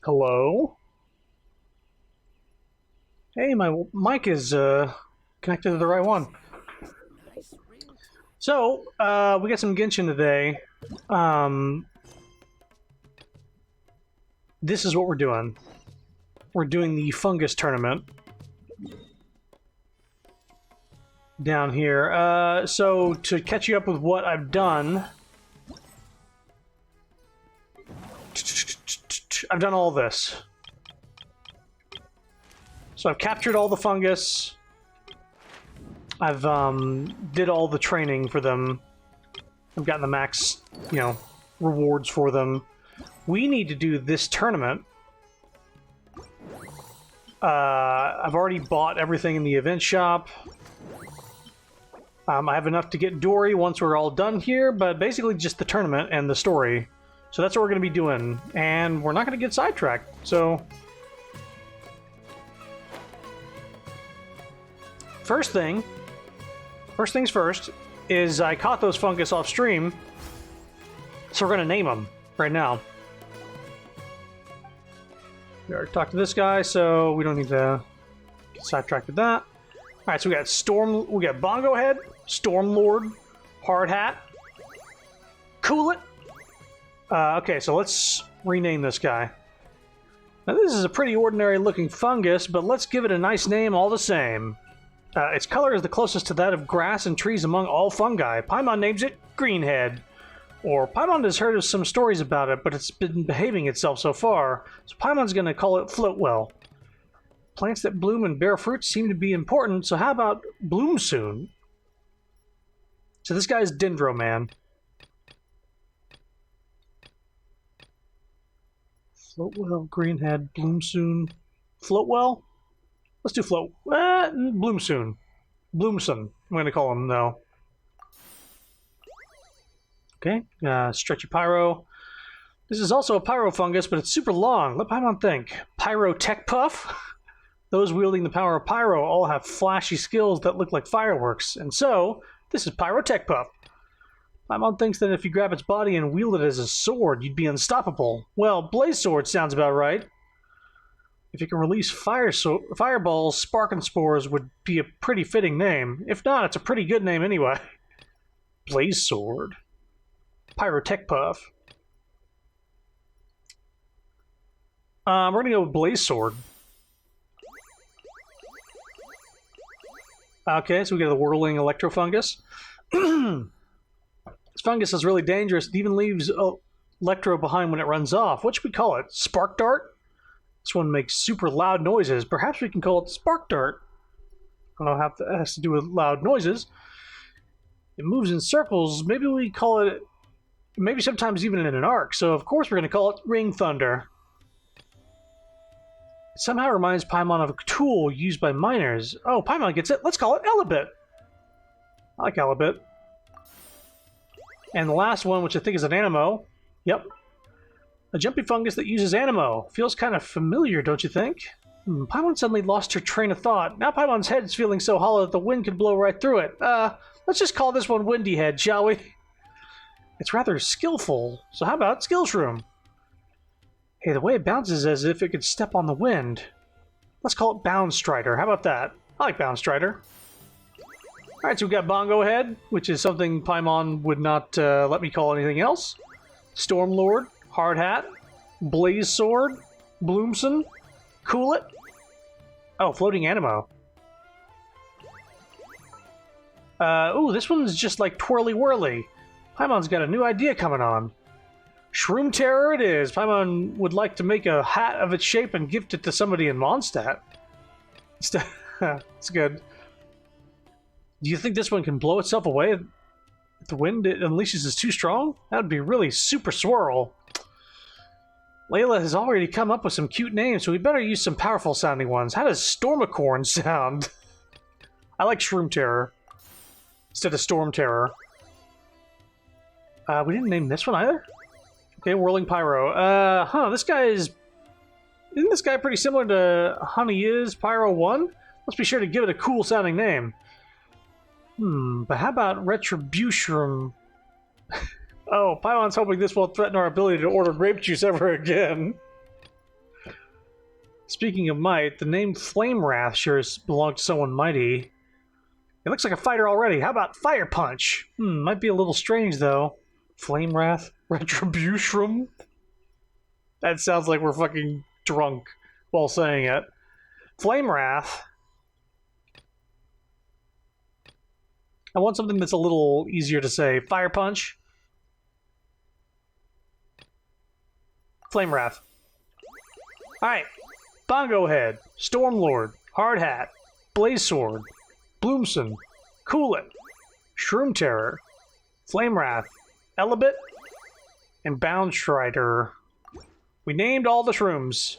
Hello? Hey, my mic is connected to the right one. So, we got some Genshin today. Um, this is what we're doing. We're doing the fungus tournament down here. So, to catch you up with what I've done, I've done all this. So I've captured all the fungus. I've did all the training for them. I've gotten the max, rewards for them. We need to do this tournament. I've already bought everything in the event shop. I have enough to get Dory once we're all done here, but basically just the tournament and the story. So that's what we're going to be doing, and we're not going to get sidetracked, so... First things first, is I caught those fungus off stream, so we're going to name them right now. We already talked to this guy, so we don't need to get sidetracked with that. Alright, so we got Bongo Head, Stormlord, Hard Hat, Cool It. Okay, so let's rename this guy. Now this is a pretty ordinary looking fungus, but let's give it a nice name all the same. Its color is the closest to that of grass and trees among all fungi. Paimon names it Greenhead. Or Paimon has heard of some stories about it, but it's been behaving itself so far, so Paimon's going to call it Floatwell. Plants that bloom and bear fruit seem to be important, so how about Bloom Soon? So this guy's Dendroman. Floatwell, Greenhead, Bloom Soon. Floatwell? Let's do Bloom Soon. Bloomson, I'm going to call him, though. Okay, Stretchy Pyro. This is also a pyro fungus, but it's super long. Let Paimon think. Pyro Tech Puff? Those wielding the power of pyro all have flashy skills that look like fireworks, and so, this is Pyro Tech Puff. Paimon thinks that if you grab its body and wield it as a sword, you'd be unstoppable. Well, Blaze Sword sounds about right. If it can release fireballs, Sparking Spores would be a pretty fitting name. If not, it's a pretty good name anyway. Blaze Sword. Pyrotech Puff. We're gonna go with Blaze Sword. Okay, so we got the Whirling Electrofungus. This fungus is really dangerous. It even leaves Electro behind when it runs off. What should we call it? Spark Dart? This one makes super loud noises. Perhaps we can call it Spark Dart. I don't know how that has to do with loud noises. It moves in circles. Maybe we call it... Maybe sometimes even in an arc. So of course we're going to call it Ring Thunder. It somehow reminds Paimon of a tool used by miners. Oh, Paimon gets it. Let's call it Elebit. I like Elebit. And the last one, which I think is an Anemo. Yep. A jumpy fungus that uses Anemo. Feels kind of familiar, don't you think? Paimon suddenly lost her train of thought. Now Paimon's head is feeling so hollow that the wind could blow right through it. Let's just call this one Windy Head, shall we? It's rather skillful, so how about Skill Shroom? Hey, the way it bounces is as if it could step on the wind. Let's call it Bound Strider. How about that? I like Bound Strider. Alright, so we've got Bongo Head, which is something Paimon would not let me call anything else. Stormlord, Hard Hat, Blaze Sword, Bloomson, Cool It. Oh, Floating Anemo. Ooh, this one's just like Twirly Whirly. Paimon's got a new idea coming on. Shroom Terror it is. Paimon would like to make a hat of its shape and gift it to somebody in Mondstadt. It's good. Do you think this one can blow itself away if the wind it unleashes is too strong? That would be really super swirl. Layla has already come up with some cute names, so we better use some powerful sounding ones. How does Stormicorn sound? I like Shroom Terror instead of Storm Terror. We didn't name this one either? Okay, Whirling Pyro. This guy is... Isn't this guy pretty similar to Honey is Pyro 1? Let's be sure to give it a cool sounding name. But how about Retribution? Oh, Paimon's hoping this won't threaten our ability to order grape juice ever again. Speaking of might, the name Flame Wrath sure belonged to someone mighty. It looks like a fighter already. How about Fire Punch? Might be a little strange, though. Flame Wrath? Retribution? That sounds like we're fucking drunk while saying it. Flame Wrath. I want something that's a little easier to say. Fire Punch. Flame Wrath. Alright. Bongo Head. Stormlord. Hard Hat. Blaze Sword. Bloomson. Coolit. Shroom Terror. Flame Wrath. Elebit. And Bound Strider. We named all the shrooms.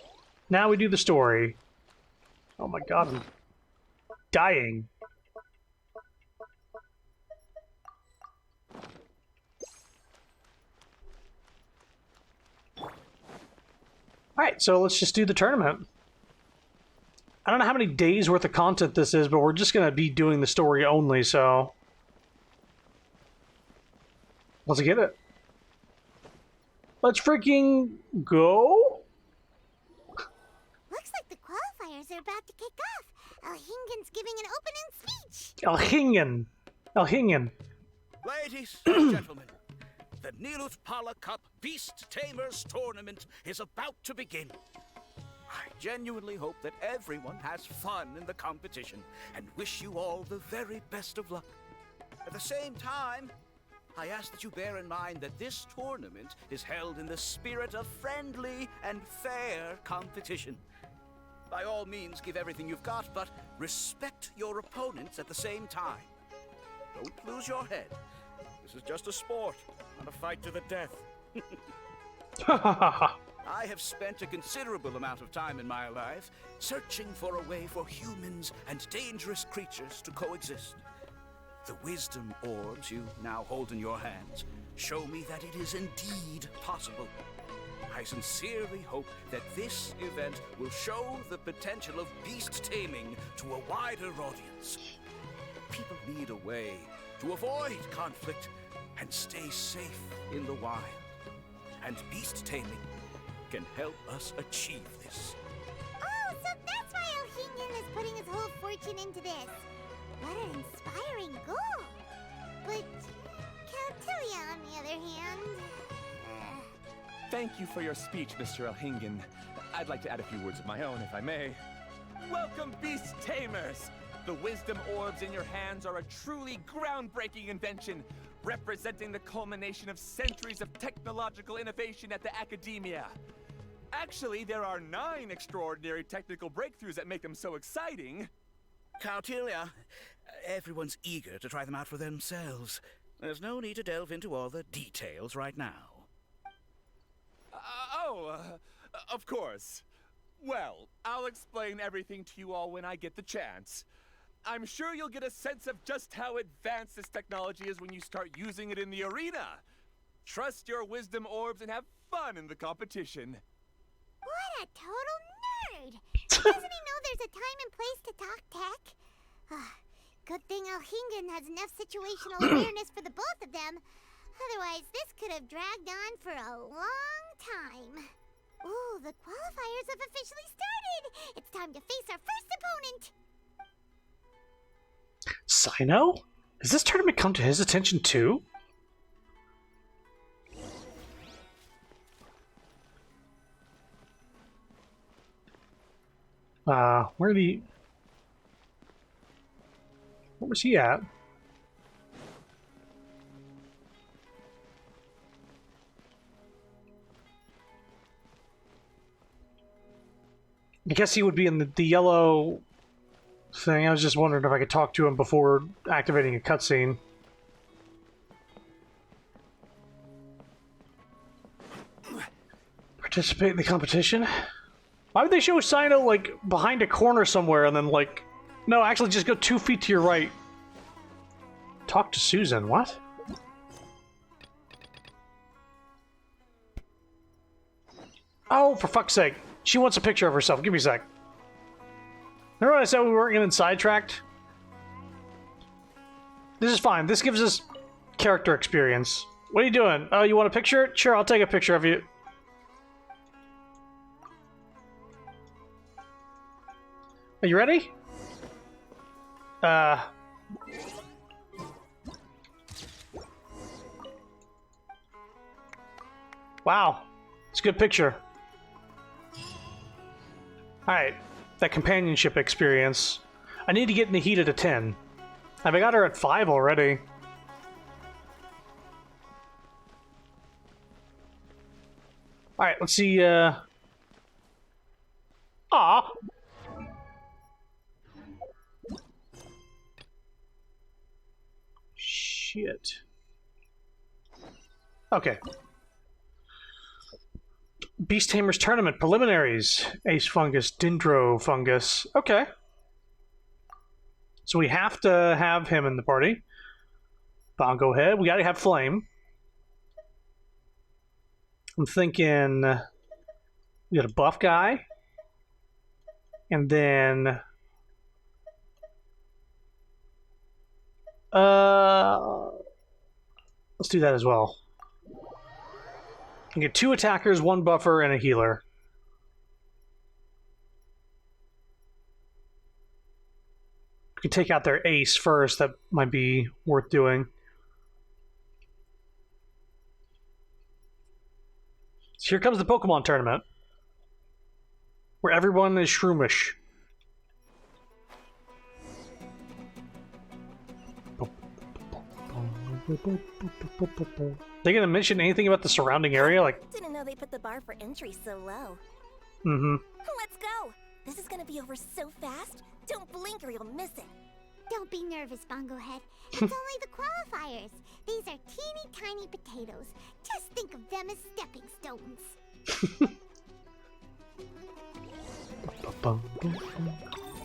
Now we do the story. Oh my god, I'm dying. Alright, so let's just do the tournament. I don't know how many days worth of content this is, but we're just going to be doing the story only, so... Let's get it. Let's freaking go! Looks like the qualifiers are about to kick off. Elhingen's giving an opening speech. Elhingen. Ladies and gentlemen, the Nilus Pala Cup Beast Tamers Tournament is about to begin. I genuinely hope that everyone has fun in the competition and wish you all the very best of luck. At the same time, I ask that you bear in mind that this tournament is held in the spirit of friendly and fair competition. By all means, give everything you've got, but respect your opponents at the same time. Don't lose your head. This is just a sport, not a fight to the death. I have spent a considerable amount of time in my life searching for a way for humans and dangerous creatures to coexist. The wisdom orbs you now hold in your hands show me that it is indeed possible. I sincerely hope that this event will show the potential of beast taming to a wider audience. People need a way to avoid conflict and stay safe in the wild. And beast taming can help us achieve this. Oh, so that's why Elhingen is putting his whole fortune into this. What an inspiring goal. But Caltilia, on the other hand... Thank you for your speech, Mr. Elhingen. I'd like to add a few words of my own, if I may. Welcome, Beast Tamers! The wisdom orbs in your hands are a truly groundbreaking invention, representing the culmination of centuries of technological innovation at the academia. Actually, there are 9 extraordinary technical breakthroughs that make them so exciting. Caltilia, everyone's eager to try them out for themselves. There's no need to delve into all the details right now. Of course. Well, I'll explain everything to you all when I get the chance. I'm sure you'll get a sense of just how advanced this technology is when you start using it in the arena. Trust your wisdom orbs and have fun in the competition. What a total nerd! Doesn't he know there's a time and place to talk tech? Good thing Elhingen has enough situational awareness for the both of them. Otherwise, this could have dragged on for a long time. Ooh, the qualifiers have officially started! It's time to face our first opponent! Sino? Has this tournament come to his attention too? Where was he at? I guess he would be in the yellow thing. I was just wondering if I could talk to him before activating a cutscene. Participate in the competition? Why would they show Sino, like, behind a corner somewhere and then, like... No, actually, just go 2 feet to your right. Talk to Susan. What? Oh, for fuck's sake. She wants a picture of herself. Give me a sec. Remember when I said we weren't getting sidetracked? This is fine. This gives us character experience. What are you doing? Oh, you want a picture? Sure, I'll take a picture of you. Are you ready? Wow. It's a good picture. Alright. That companionship experience. I need to get Nahida to 10. I got her at 5 already. Alright, let's see, Aw! Shit. Okay. Beast Tamers Tournament preliminaries. Ace Fungus, Dendro Fungus. Okay. So we have to have him in the party. Bongo Head. We gotta have Flame. I'm thinking we got a buff guy. And then let's do that as well. You get 2 attackers, 1 buffer, and a healer. We can take out their ace first. That might be worth doing. So here comes the Pokemon tournament, where everyone is shroomish. They gonna mention anything about the surrounding area? Like, didn't know they put the bar for entry so low. mm-hmm. Let's go. This is gonna be over so fast. Don't blink or you'll miss it. Don't be nervous, Bongo Head. It's only the qualifiers. These are teeny tiny potatoes. Just think of them as stepping stones.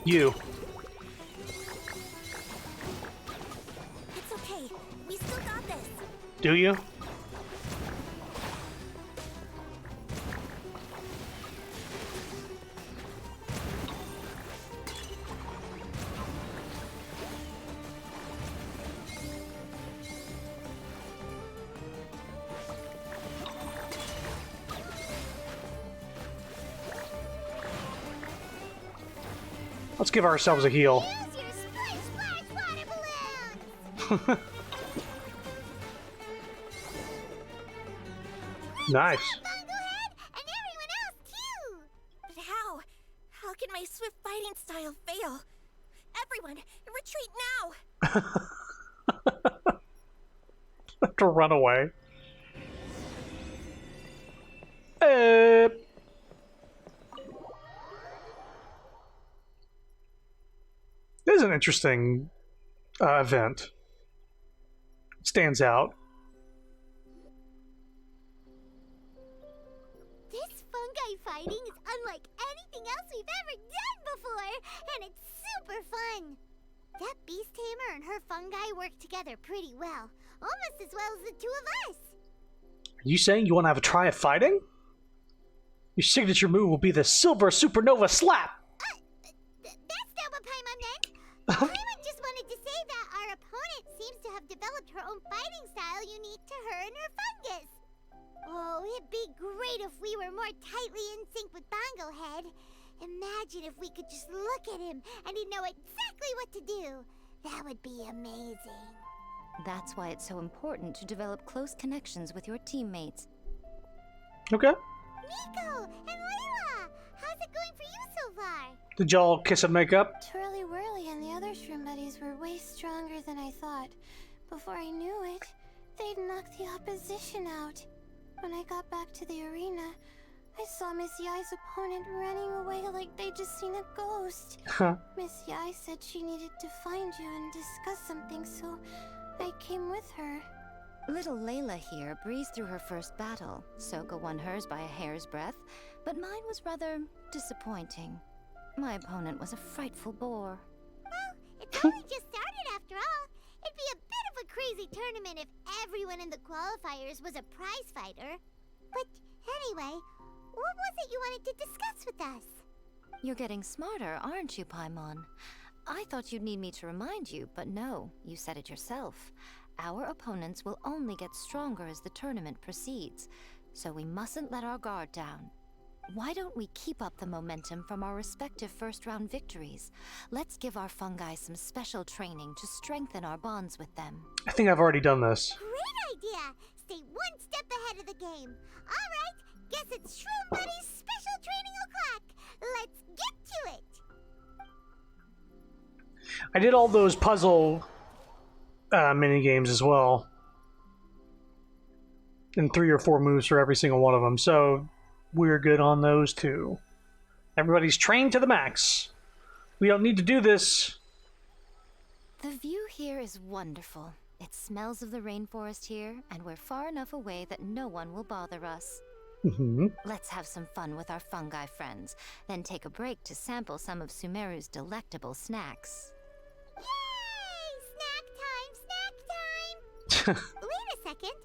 You. It's okay. We still got this. Do you? Let's give ourselves a heal. Use your splash splash water balloons! Nice. Bongo Head, and everyone else too! But how? How can my swift fighting style fail? Everyone, retreat now! To run away. This is an interesting event. Stands out. This fungi fighting is unlike anything else we've ever done before, and it's super fun. That beast tamer and her fungi work together pretty well, almost as well as the two of us. Are you saying you want to have a try at fighting? Your signature move will be the Silver Supernova Slap! That's not what Paimon meant. Paimon just wanted to say that our opponent seems to have developed her own fighting style unique to her and her fungus. Oh, it'd be great if we were more tightly in sync with Bongo Head. Imagine if we could just look at him and he'd know exactly what to do. That would be amazing. That's why it's so important to develop close connections with your teammates. Okay. Nico and Layla, how's it going for you so far? Did y'all kiss and make up? Twirly Whirly and the other shroom buddies were way stronger than I thought. Before I knew it, they'd knocked the opposition out. When I got back to the arena, I saw Miss Yai's opponent running away like they'd just seen a ghost. Miss Yai said she needed to find you and discuss something, so I came with her. Little Layla here breezed through her first battle. Soko won hers by a hair's breadth, but mine was rather disappointing. My opponent was a frightful bore. Well, it's only just started after all. It'd be a bit of a crazy tournament if everyone in the qualifiers was a prize fighter. But anyway, what was it you wanted to discuss with us? You're getting smarter, aren't you, Paimon? I thought you'd need me to remind you, but no, you said it yourself. Our opponents will only get stronger as the tournament proceeds, so we mustn't let our guard down. Why don't we keep up the momentum from our respective first-round victories? Let's give our fungi some special training to strengthen our bonds with them. I think I've already done this. Great idea! Stay one step ahead of the game. Alright, guess it's Shroom Buddy's special training o'clock. Let's get to it! I did all those puzzle mini games as well. And 3 or 4 moves for every single one of them, so we're good on those too. Everybody's trained to the max. We don't need to do this. The view here is wonderful. It smells of the rainforest here, and we're far enough away that no one will bother us. Let's have some fun with our fungi friends, then take a break to sample some of Sumeru's delectable snacks. Yay! Snack time! Snack time! Wait a second.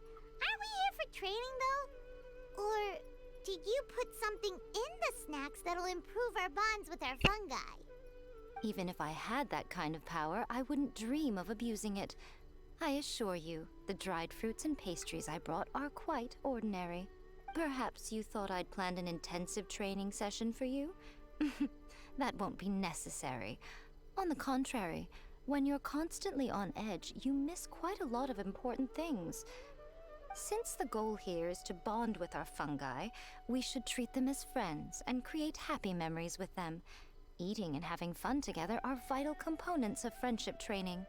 Aren't we here for training, though? Or did you put something in the snacks that'll improve our bonds with our fungi? Even if I had that kind of power, I wouldn't dream of abusing it. I assure you, the dried fruits and pastries I brought are quite ordinary. Perhaps you thought I'd planned an intensive training session for you? That won't be necessary. On the contrary, when you're constantly on edge, you miss quite a lot of important things. Since the goal here is to bond with our fungi, we should treat them as friends and create happy memories with them. Eating and having fun together are vital components of friendship training.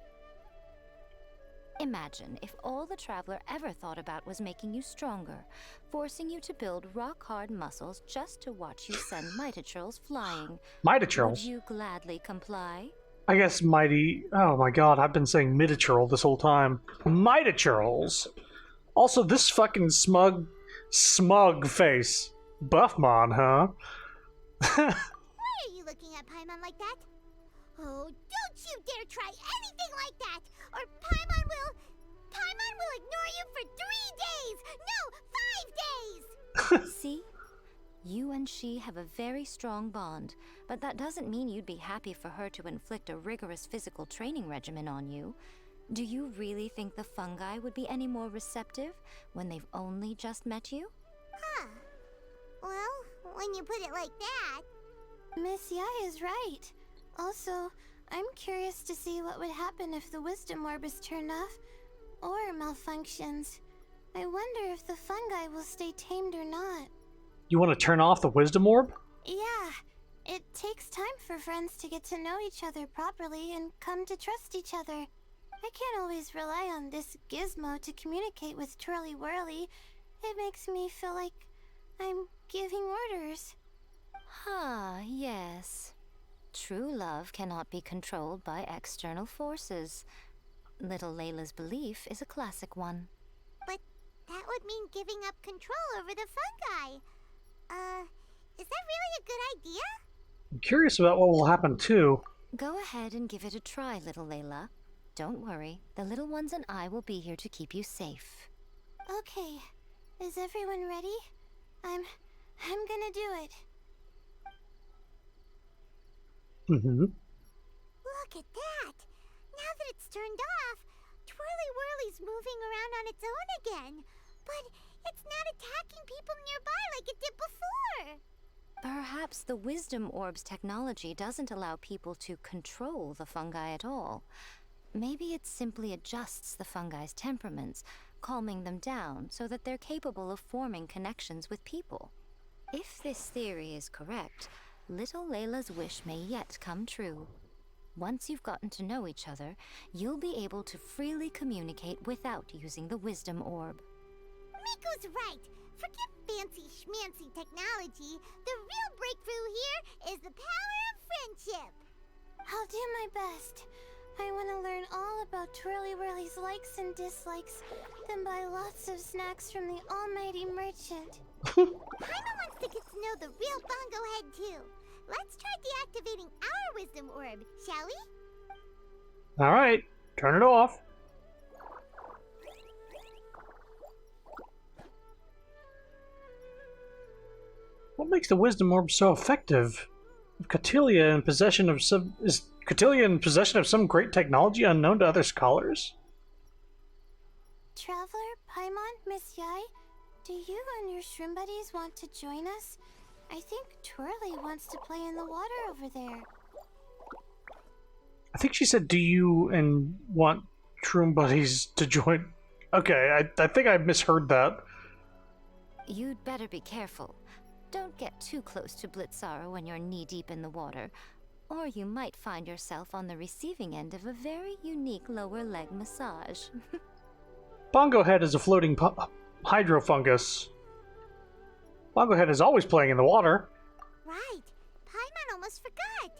Imagine if all the Traveler ever thought about was making you stronger, forcing you to build rock-hard muscles just to watch you send Mitatrolls flying. Mitatrolls? Would you gladly comply? I guess mighty... Oh my god, I've been saying Mitatroll this whole time. Mitatrolls! Also, this fucking smug face. Buffmon, huh? Why are you looking at Paimon like that? Oh, don't you dare try anything like that! Or Paimon will ignore you for 3 days! No, 5 days! See? You and she have a very strong bond, but that doesn't mean you'd be happy for her to inflict a rigorous physical training regimen on you. Do you really think the fungi would be any more receptive when they've only just met you? Huh. Well, when you put it like that... Miss Yai is right. Also, I'm curious to see what would happen if the wisdom orb is turned off or malfunctions. I wonder if the fungi will stay tamed or not. You want to turn off the wisdom orb? Yeah, it takes time for friends to get to know each other properly and come to trust each other. I can't always rely on this gizmo to communicate with Twirly Whirly. It makes me feel like I'm giving orders. Yes. True love cannot be controlled by external forces. Little Layla's belief is a classic one. But that would mean giving up control over the fungi. Is that really a good idea? I'm curious about what will happen too. Go ahead and give it a try, little Layla. Don't worry, the little ones and I will be here to keep you safe. Okay, is everyone ready? I'm gonna do it. Look at that! Now that it's turned off, Twirly Whirly's moving around on its own again. But it's not attacking people nearby like it did before. Perhaps the Wisdom Orb's technology doesn't allow people to control the fungi at all. Maybe it simply adjusts the fungi's temperaments, calming them down so that they're capable of forming connections with people. If this theory is correct, little Layla's wish may yet come true. Once you've gotten to know each other, you'll be able to freely communicate without using the Wisdom Orb. Miko's right. Forget fancy schmancy technology. The real breakthrough here is the power of friendship. I'll do my best. I want to learn all about Twirly Whirly's likes and dislikes, then buy lots of snacks from the almighty merchant. Paimon wants to get to know the real Bongo Head too. Let's try deactivating our Wisdom Orb, shall we? Alright, turn it off. What makes the Wisdom Orb so effective? Is Cotilia in possession of some great technology unknown to other scholars? Traveler, Paimon, Miss Yai, do you and your shroom buddies want to join us? I think Twirly wants to play in the water over there. I think she said, do you and want Shroom Buddies to join? Okay, I think I misheard that. You'd better be careful. Don't get too close to Blitzara when you're knee-deep in the water, or you might find yourself on the receiving end of a very unique lower leg massage. Bongo Head is a floating hydro fungus. Bongo Head is always playing in the water. Right. Paimon almost forgot.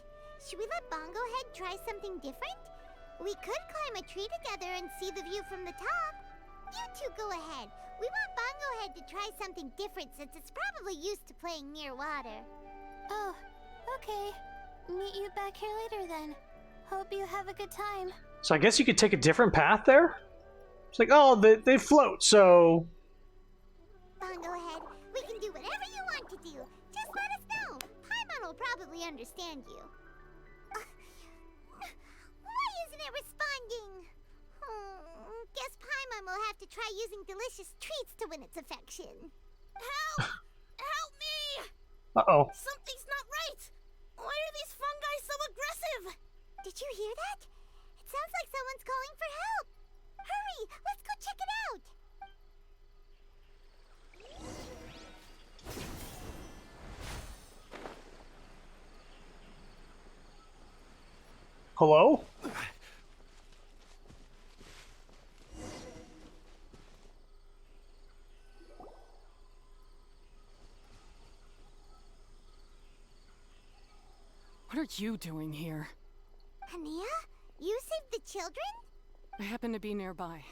Should we let Bongo Head try something different? We could climb a tree together and see the view from the top. You two go ahead. We want Bongo Head to try something different since it's probably used to playing near water. Oh, okay. Meet you back here later then. Hope you have a good time. So I guess you could take a different path there? It's like, oh, they float, so... Bongo Head, we can do whatever you want to do. Just let us know. Paimon will probably understand you. Why isn't it responding? Guess Paimon will have to try using delicious treats to win its affection. Help! Help me! Uh-oh. Something's not right! Why are these fungi so aggressive? Did you hear that? It sounds like someone's calling for help. Hurry, let's go check it out. Hello? What are you doing here? Hania, you saved the children? I happened to be nearby.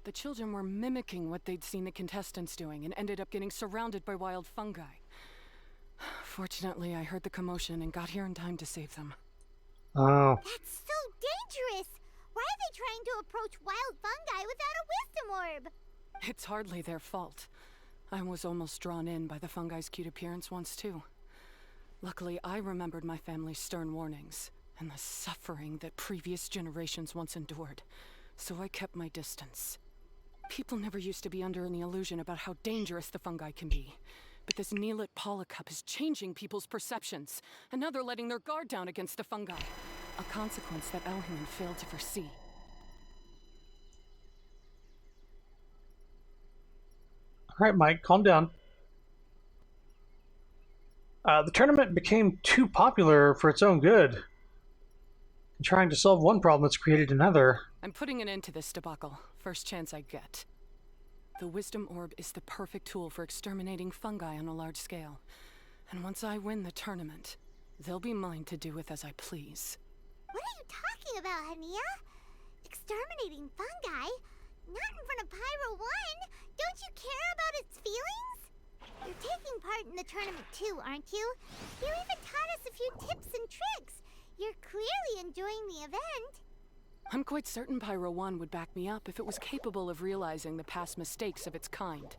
The children were mimicking what they'd seen the contestants doing and ended up getting surrounded by wild fungi. Fortunately, I heard the commotion and got here in time to save them. Oh. That's so dangerous! Why are they trying to approach wild fungi without a wisdom orb? It's hardly their fault. I was almost drawn in by the fungi's cute appearance once too. Luckily, I remembered my family's stern warnings and the suffering that previous generations once endured, so I kept my distance. People never used to be under any illusion about how dangerous the fungi can be, but this Neelit polycup is changing people's perceptions, and now they're letting their guard down against the fungi, a consequence that Elhinman failed to foresee. Alright, Mike, calm down. The tournament became too popular for its own good. And trying to solve one problem that's created another. I'm putting an end to this debacle, first chance I get. The Wisdom Orb is the perfect tool for exterminating fungi on a large scale. And once I win the tournament, they'll be mine to do with as I please. What are you talking about, Hania? Exterminating fungi? Not in front of Pyro 1! Don't you care about its feelings? You're taking part in the tournament too, aren't you? You even taught us a few tips and tricks. You're clearly enjoying the event. I'm quite certain Pyro 1 would back me up if it was capable of realizing the past mistakes of its kind.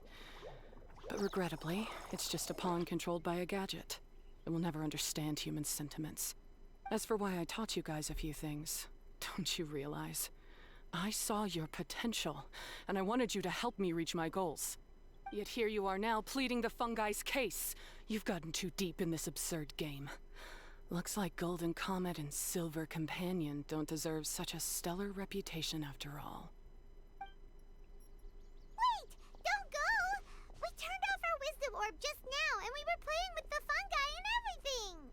But regrettably, it's just a pawn controlled by a gadget. It will never understand human sentiments. As for why I taught you guys a few things, don't you realize? I saw your potential, and I wanted you to help me reach my goals. Yet here you are now pleading the fungi's case. You've gotten too deep in this absurd game. Looks like Golden Comet and Silver Companion don't deserve such a stellar reputation after all. Wait! Don't go! We turned off our wisdom orb just now, and we were playing with the fungi and everything!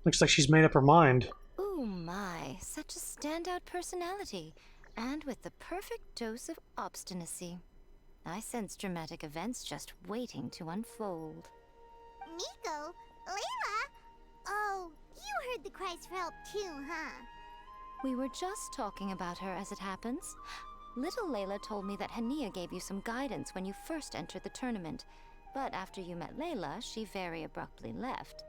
Looks like she's made up her mind. Ooh my, such a standout personality, and with the perfect dose of obstinacy. I sense dramatic events just waiting to unfold. Miko? Layla? Oh, you heard the cries for help too, huh? We were just talking about her as it happens. Little Layla told me that Hania gave you some guidance when you first entered the tournament, but after you met Layla, she very abruptly left.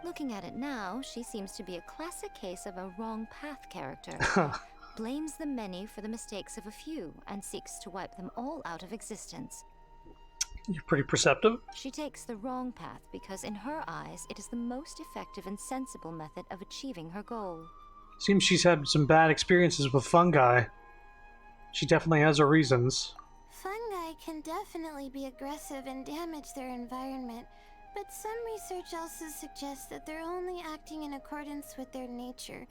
Looking at it now, she seems to be a classic case of a wrong path character. Blames the many for the mistakes of a few, and seeks to wipe them all out of existence. You're pretty perceptive. She takes the wrong path because in her eyes, it is the most effective and sensible method of achieving her goal. Seems she's had some bad experiences with fungi. She definitely has her reasons. Fungi can definitely be aggressive and damage their environment, But some research also suggests that they're only acting in accordance with their nature,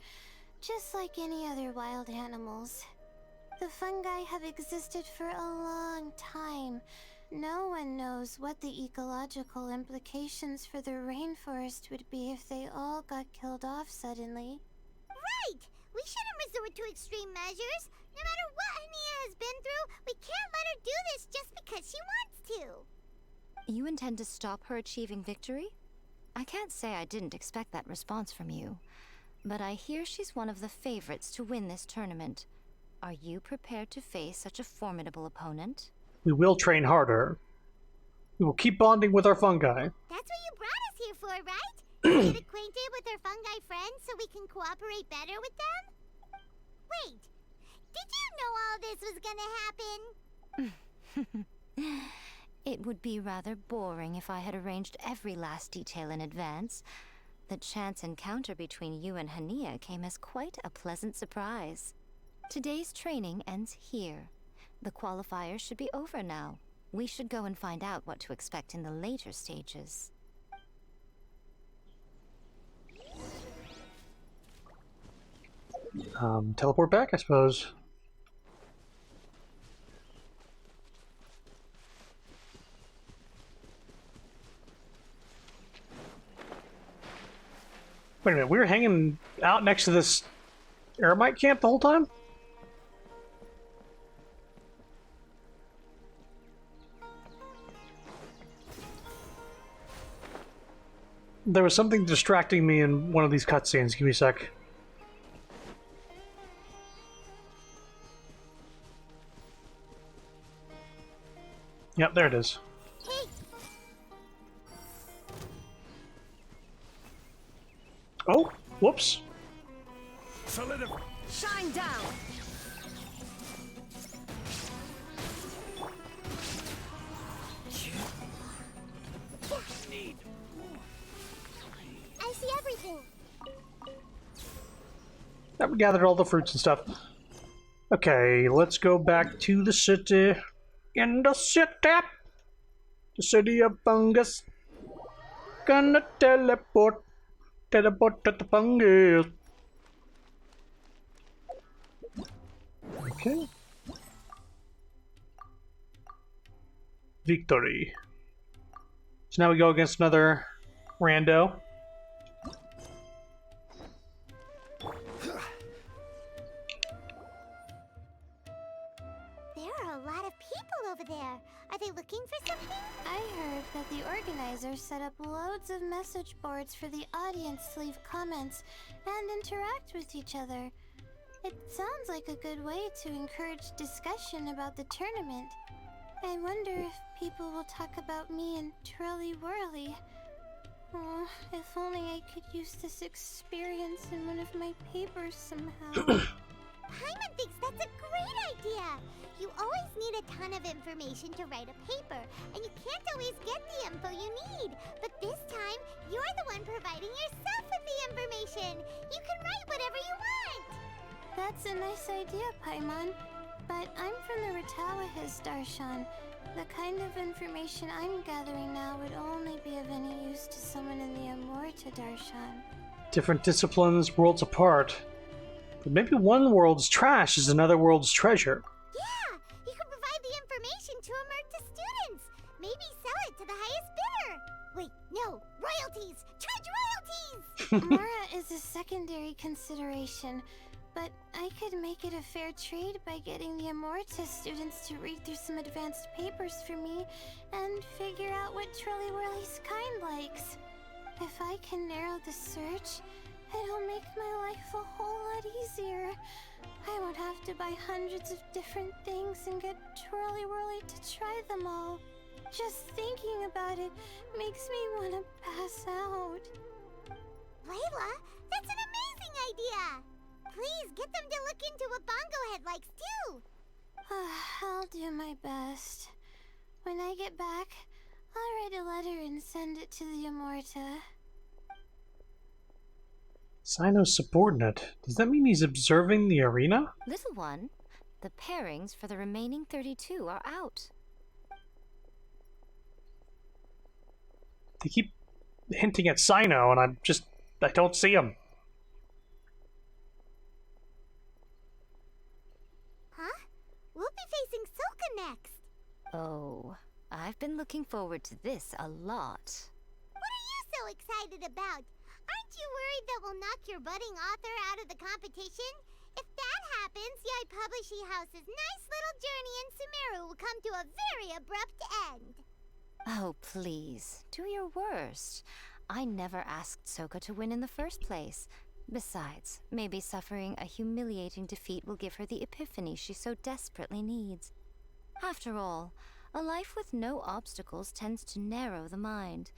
just like any other wild animals. The fungi have existed for a long time. No one knows what the ecological implications for the rainforest would be if they all got killed off suddenly. Right! We shouldn't resort to extreme measures. No matter what Hania has been through, we can't let her do this just because she wants to. You intend to stop her achieving victory? I can't say I didn't expect that response from you, but I hear she's one of the favorites to win this tournament. Are you prepared to face such a formidable opponent? We will train harder. We will keep bonding with our fungi. That's what you brought us here for, right? To get acquainted with our fungi friends so we can cooperate better with them? Wait, did you know all this was gonna happen? It would be rather boring if I had arranged every last detail in advance. The chance encounter between you and Hania came as quite a pleasant surprise. Today's training ends here. The qualifiers should be over now. We should go and find out what to expect in the later stages. Teleport back, I suppose. Wait a minute, we were hanging out next to this Eremite camp the whole time? There was something distracting me in one of these cutscenes. Give me a sec. Yep, there it is. Hey, Oh, whoops. Solidify. Shine down! Need. I see everything. Yep, we gathered all the fruits and stuff. Okay, let's go back to the city. In the city. The city of fungus. Gonna teleport. Teleport to the fungus. Okay. Victory. So now we go against another rando. There are a lot of people over there. Are they looking for something? I heard that the organizers set up loads of message boards for the audience to leave comments and interact with each other. It sounds like a good way to encourage discussion about the tournament. I wonder if people will talk about me and Twirly Whirly. Oh, if only I could use this experience in one of my papers somehow. Paimon thinks that's a great idea. You always need a ton of information to write a paper, and you can't always get the info you need. But this time, you're the one providing yourself with the information. You can write whatever you want. That's a nice idea, Paimon. But I'm from the Ratawahiz, Darshan. The kind of information I'm gathering now would only be of any use to someone in the Amorta, Darshan. Different disciplines, worlds apart. But maybe one world's trash is another world's treasure. Yeah, you can provide the information to Amurta students. Maybe sell it to the highest bidder. Wait, no, royalties! Charge royalties! Mara is a secondary consideration, but I could make it a fair trade by getting the Amorta students to read through some advanced papers for me and figure out what Twirly Whirly's kind likes. If I can narrow the search, it'll make my life a whole lot easier. I won't have to buy hundreds of different things and get Twirly Whirly to try them all. Just thinking about it makes me want to pass out. Layla, that's an amazing idea! Please get them to look into what Bongo Head likes too! I'll do my best. When I get back, I'll write a letter and send it to the Amorta. Sino's subordinate. Does that mean he's observing the arena? Little one, the pairings for the remaining 32 are out. They keep hinting at Sino, and I don't see him. Huh? We'll be facing Soka next. Oh, I've been looking forward to this a lot. What are you so excited about? Aren't you worried that we'll knock your budding author out of the competition? If that happens, Yai Publishing House's nice little journey in Sumeru will come to a very abrupt end. Oh, please, do your worst. I never asked Soka to win in the first place. Besides, maybe suffering a humiliating defeat will give her the epiphany she so desperately needs. After all, a life with no obstacles tends to narrow the mind.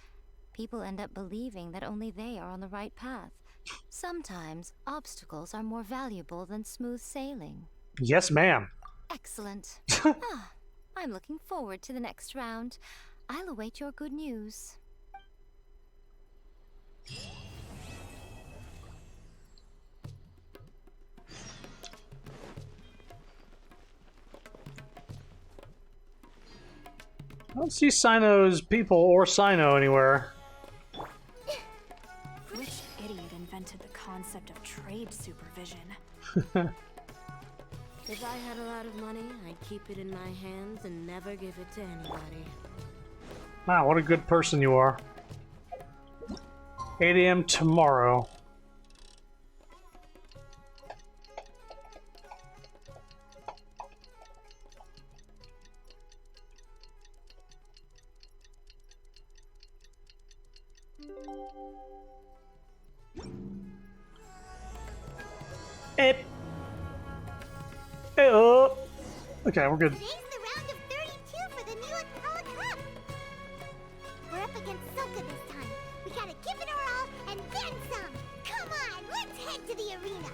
People end up believing that only they are on the right path. Sometimes, obstacles are more valuable than smooth sailing. Yes, ma'am. Excellent. I'm looking forward to the next round. I'll await your good news. I don't see Sino's people or Sino anywhere. Which idiot invented the concept of trade supervision? If I had a lot of money, I'd keep it in my hands and never give it to anybody. Wow, what a good person you are. 8 a.m. tomorrow. Okay, we're good. Today's the round of 32 for the new Apollo Cup. We're up against Soka this time. We gotta give it our all and then some. Come on, let's head to the arena.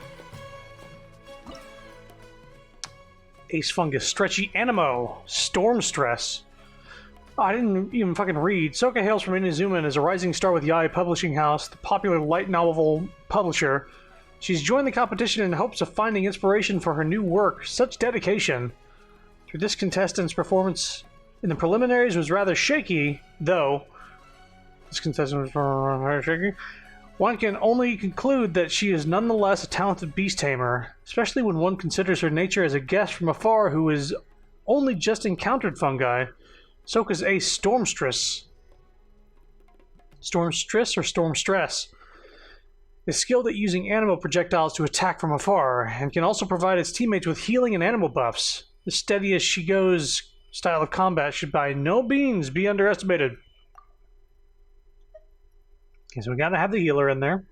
Ace Fungus, Stretchy Animo, Storm Stress. Oh, I didn't even fucking read. Soka hails from Inazuma and is a rising star with Yai Publishing House, the popular light novel publisher. She's joined the competition in hopes of finding inspiration for her new work. Such dedication. Through this contestant's performance in the preliminaries was rather shaky, though. This contestant was very shaky. One can only conclude that she is nonetheless a talented beast tamer, especially when one considers her nature as a guest from afar who has only just encountered fungi. Soka's ace, Stormstress. Stormstress or Stormstress? Is skilled at using animal projectiles to attack from afar, and can also provide its teammates with healing and animal buffs. The steady as she goes style of combat should by no means be underestimated. Okay, so we gotta have the healer in there.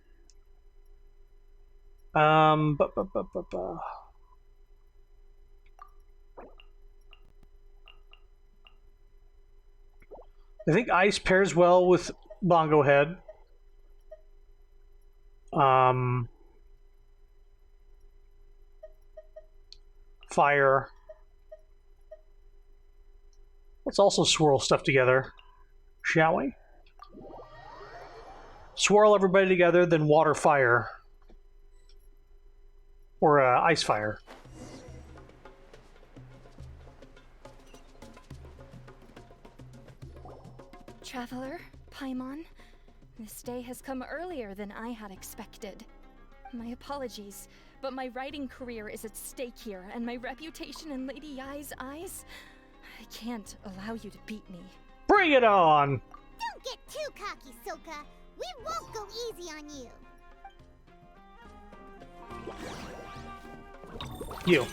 I think ice pairs well with Bongo Head. Fire. Let's also swirl stuff together, shall we? Swirl everybody together, then water fire. Or ice fire. Traveler, Paimon, this day has come earlier than I had expected. My apologies, but my writing career is at stake here, and my reputation in Lady Yai's eyes. I can't allow you to beat me. Bring it on! Don't get too cocky, Soka. We won't go easy on you. You.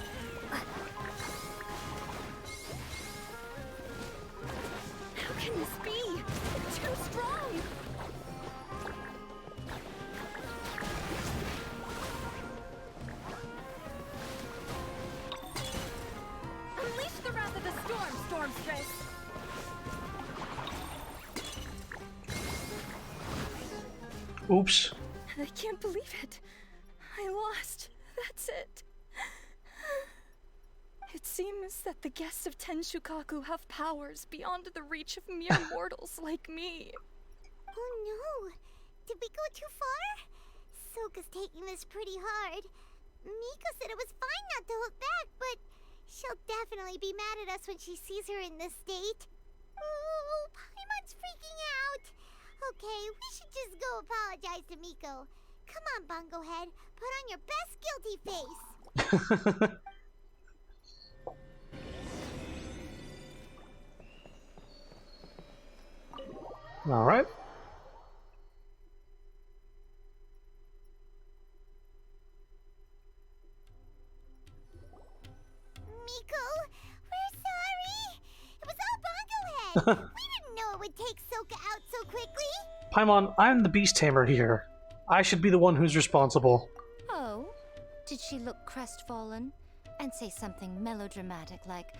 How can this be? You're too strong! Unleash the wrath of the storm, Stormstress! Oops. I can't believe it. I lost. That's it. It seems that the guests of Tenshukaku have powers beyond the reach of mere mortals like me. Oh no! Did we go too far? Soka's taking this pretty hard. Miko said it was fine not to look back, but she'll definitely be mad at us when she sees her in this state. Oh, Paimon's freaking out. apologize to Miko. Come on, Bongo Head. Put on your best guilty face. All right. Miko, we're sorry. It was all Bongo Head. We didn't know it would take Soka out so quickly. Paimon, I'm the beast tamer here. I should be the one who's responsible. Oh? Did she look crestfallen? And say something melodramatic like,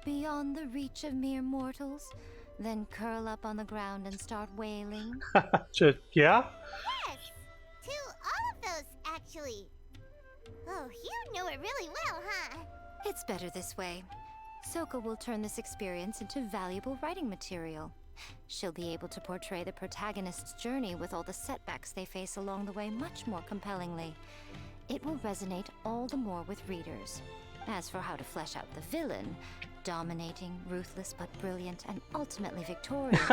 beyond the reach of mere mortals? Then curl up on the ground and start wailing? Yeah? Yes, to all of those, actually. Oh, you know it really well, huh? It's better this way. Soka will turn this experience into valuable writing material. She'll be able to portray the protagonist's journey with all the setbacks they face along the way much more compellingly. It will resonate all the more with readers. As for how to flesh out the villain, dominating, ruthless but brilliant, and ultimately victorious,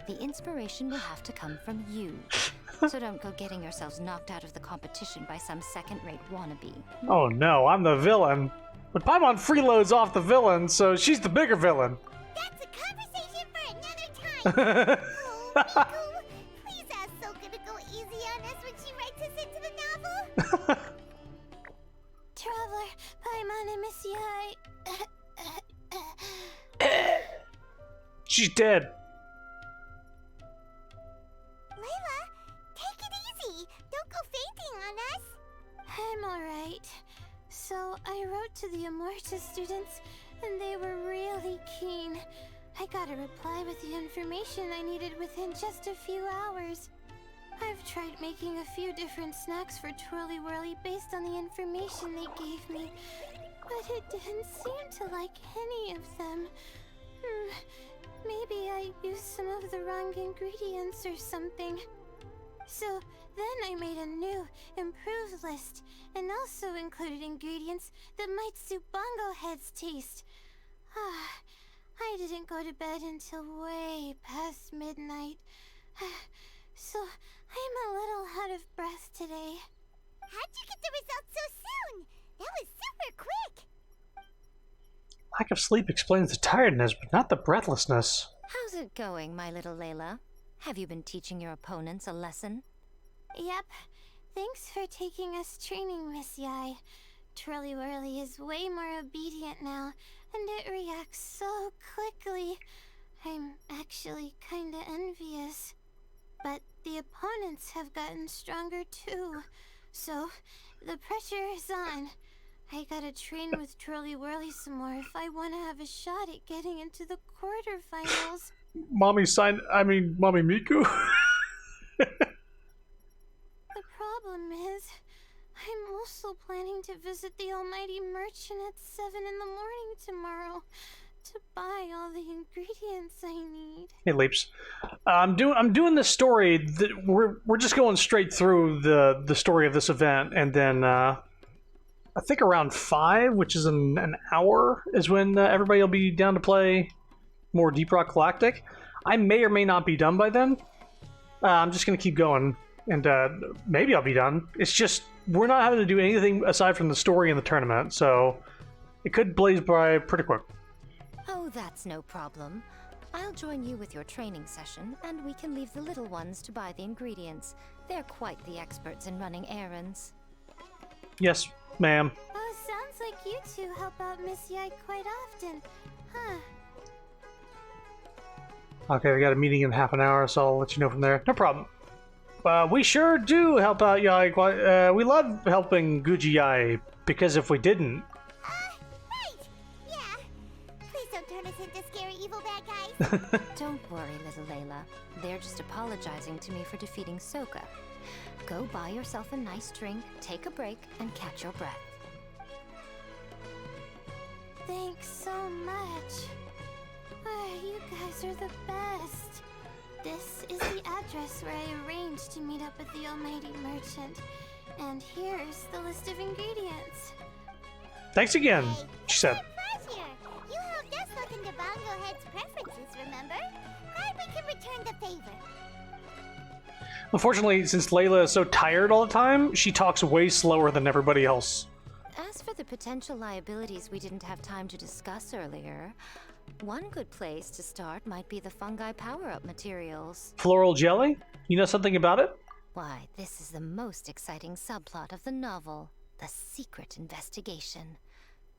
the inspiration will have to come from you. So don't go getting yourselves knocked out of the competition by some second-rate wannabe. Oh no, I'm the villain. But Paimon freeloads off the villain, so she's the bigger villain. That's a conversation for another time. Oh, Miko, please ask Soka to go easy on us when she writes us into the novel. Traveler, Paimon, and Miss Yai. She's dead. Layla, take it easy. Don't go fainting on us. I'm alright. So, I wrote to the Amorta students, and they were really keen. I got a reply with the information I needed within just a few hours. I've tried making a few different snacks for Twirly Whirly based on the information they gave me, but it didn't seem to like any of them. Maybe I used some of the wrong ingredients or something. So then I made a new, improved list, and also included ingredients that might suit Bongo Head's taste. I didn't go to bed until way past midnight, so I'm a little out of breath today. How'd you get the results so soon? That was super quick. Lack of sleep explains the tiredness, but not the breathlessness. How's it going, my little Layla? Have you been teaching your opponents a lesson? Yep. Thanks for taking us training, Miss Yai. Twirly Whirly is way more obedient now, and it reacts so quickly. I'm actually kinda envious. But the opponents have gotten stronger too, so the pressure is on. I gotta train with Twirly Whirly some more if I want to have a shot at getting into the quarterfinals. Mommy Miku? The problem is, I'm also planning to visit the Almighty Merchant at 7 in the morning tomorrow to buy all the ingredients I need. Hey, Leaps. I'm doing this story. We're just going straight through the story of this event, and then I think around 5, which is an hour, is when everybody will be down to play more Deep Rock Galactic. I may or may not be done by then. I'm just gonna keep going, and maybe I'll be done. It's just we're not having to do anything aside from the story and the tournament, so it could blaze by pretty quick. Oh, that's no problem. I'll join you with your training session, and we can leave the little ones to buy the ingredients. They're quite the experts in running errands. Yes, ma'am. Oh, sounds like you two help out Miss Yai quite often, huh? Okay, we got a meeting in half an hour, so I'll let you know from there. No problem. We sure do help out Yai. We love helping Guji Yai, because if we didn't... Right! Yeah. Please don't turn us into scary evil bad guys. Don't worry, little Layla. They're just apologizing to me for defeating Soka. Go buy yourself a nice drink, take a break, and catch your breath. Thanks so much. You guys are the best. This is the address where I arranged to meet up with the Almighty Merchant. And here's the list of ingredients. Thanks again, she said. Pleasure. You helped us look into Bongo Head's preferences, remember? Glad we can return the favor. Unfortunately, since Layla is so tired all the time, she talks way slower than everybody else. As for the potential liabilities we didn't have time to discuss earlier, one good place to start might be the fungi power-up materials. Floral jelly? You know something about it? Why, this is the most exciting subplot of the novel, the secret investigation.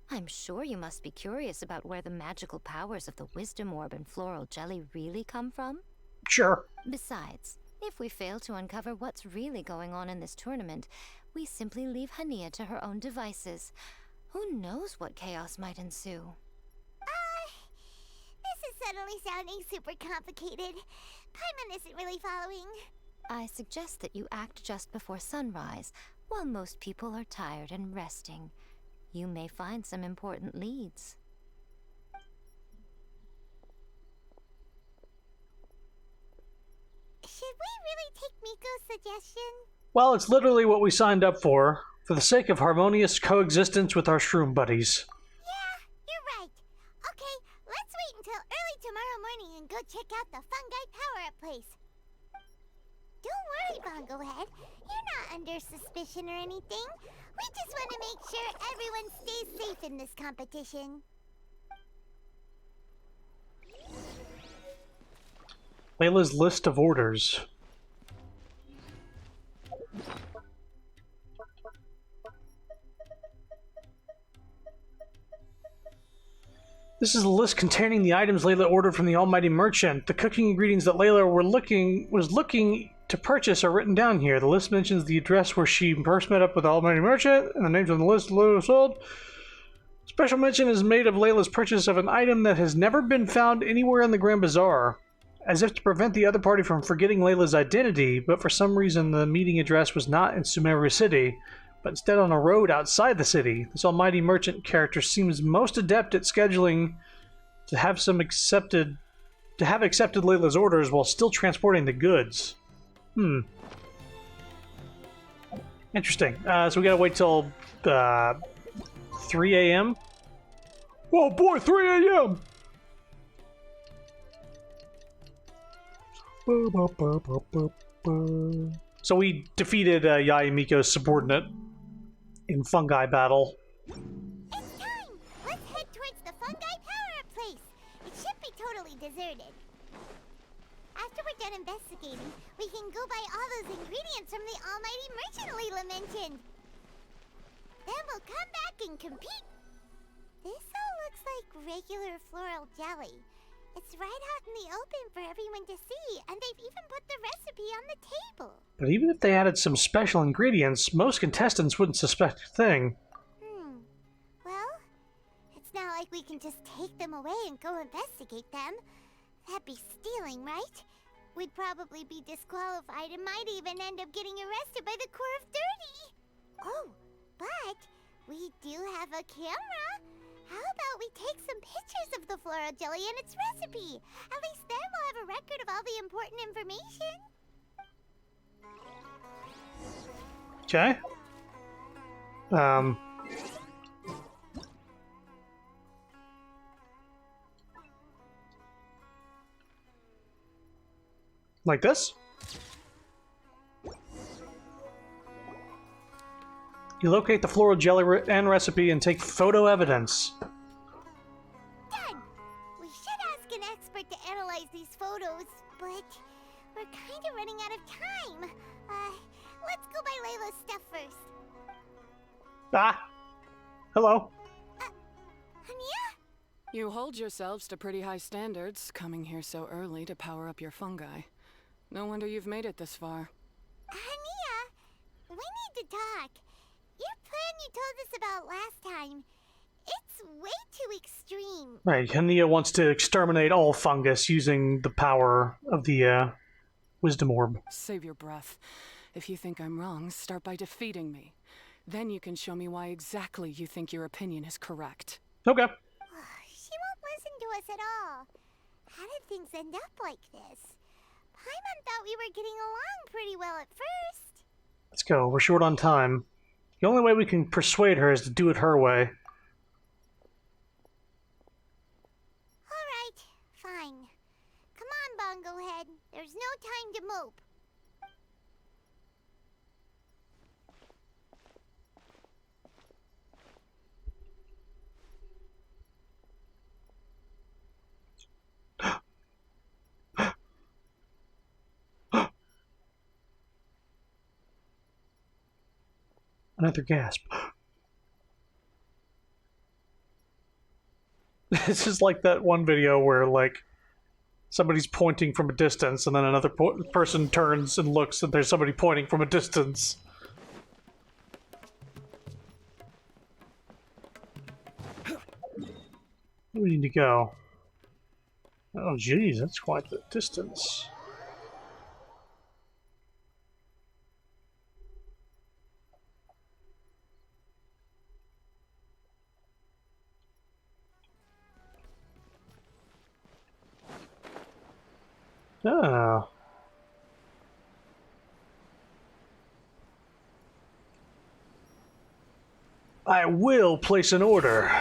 I'm sure you must be curious about where the magical powers of the Wisdom Orb and Floral Jelly really come from. Sure. Besides, if we fail to uncover what's really going on in this tournament, we simply leave Hania to her own devices. Who knows what chaos might ensue? This is suddenly sounding super complicated. Paimon isn't really following. I suggest that you act just before sunrise, while most people are tired and resting. You may find some important leads. Should we really take Miko's suggestion? Well, it's literally what we signed up for the sake of harmonious coexistence with our shroom buddies. Yeah, you're right. Okay, let's wait until early tomorrow morning and go check out the fungi power-up place. Don't worry, Bongo Head. You're not under suspicion or anything. We just want to make sure everyone stays safe in this competition. Layla's list of orders. This is a list containing the items Layla ordered from the Almighty Merchant. The cooking ingredients that Layla was looking to purchase are written down here. The list mentions the address where she first met up with the Almighty Merchant, and the names on the list Layla sold. Special mention is made of Layla's purchase of an item that has never been found anywhere in the Grand Bazaar, as if to prevent the other party from forgetting Layla's identity, but for some reason the meeting address was not in Sumeru City, but instead on a road outside the city. This Almighty Merchant character seems most adept at scheduling to have accepted Layla's orders while still transporting the goods. Interesting. So we gotta wait till 3 a.m. Oh boy, 3 a.m. So we defeated Yae Miko's subordinate in fungi battle. It's time! Let's head towards the fungi power-up place. It should be totally deserted. After we're done investigating, we can go buy all those ingredients from the Almighty Merchant Layla mentioned. Then we'll come back and compete. This all looks like regular floral jelly. It's right out in the open for everyone to see, and they've even put the recipe on the table. But even if they added some special ingredients, most contestants wouldn't suspect a thing. Well, it's not like we can just take them away and go investigate them. That'd be stealing, right? We'd probably be disqualified and might even end up getting arrested by the Corps of 30. Oh, but we do have a camera. How about we take some pictures of the floral jelly and its recipe? At least then we'll have a record of all the important information. Okay. Like this? You locate the floral jelly and recipe and take photo evidence. Done! We should ask an expert to analyze these photos, but we're kind of running out of time. Let's go buy Layla's stuff first. Ah! Hello. Hania? You hold yourselves to pretty high standards, coming here so early to power up your fungi. No wonder you've made it this far. Hania, we need to talk. Your plan you told us about last time, it's way too extreme. Right, Hania wants to exterminate all fungus using the power of the Wisdom Orb. Save your breath. If you think I'm wrong, start by defeating me. Then you can show me why exactly you think your opinion is correct. Okay. She won't listen to us at all. How did things end up like this? Paimon thought we were getting along pretty well at first. Let's go. We're short on time. The only way we can persuade her is to do it her way. Alright, fine. Come on, Bongo Head. There's no time to mope. Another gasp. It's just like that one video where, like, somebody's pointing from a distance, and then another person turns and looks, and there's somebody pointing from a distance. Where do we need to go? Oh, geez, that's quite the distance. Oh. I will place an order.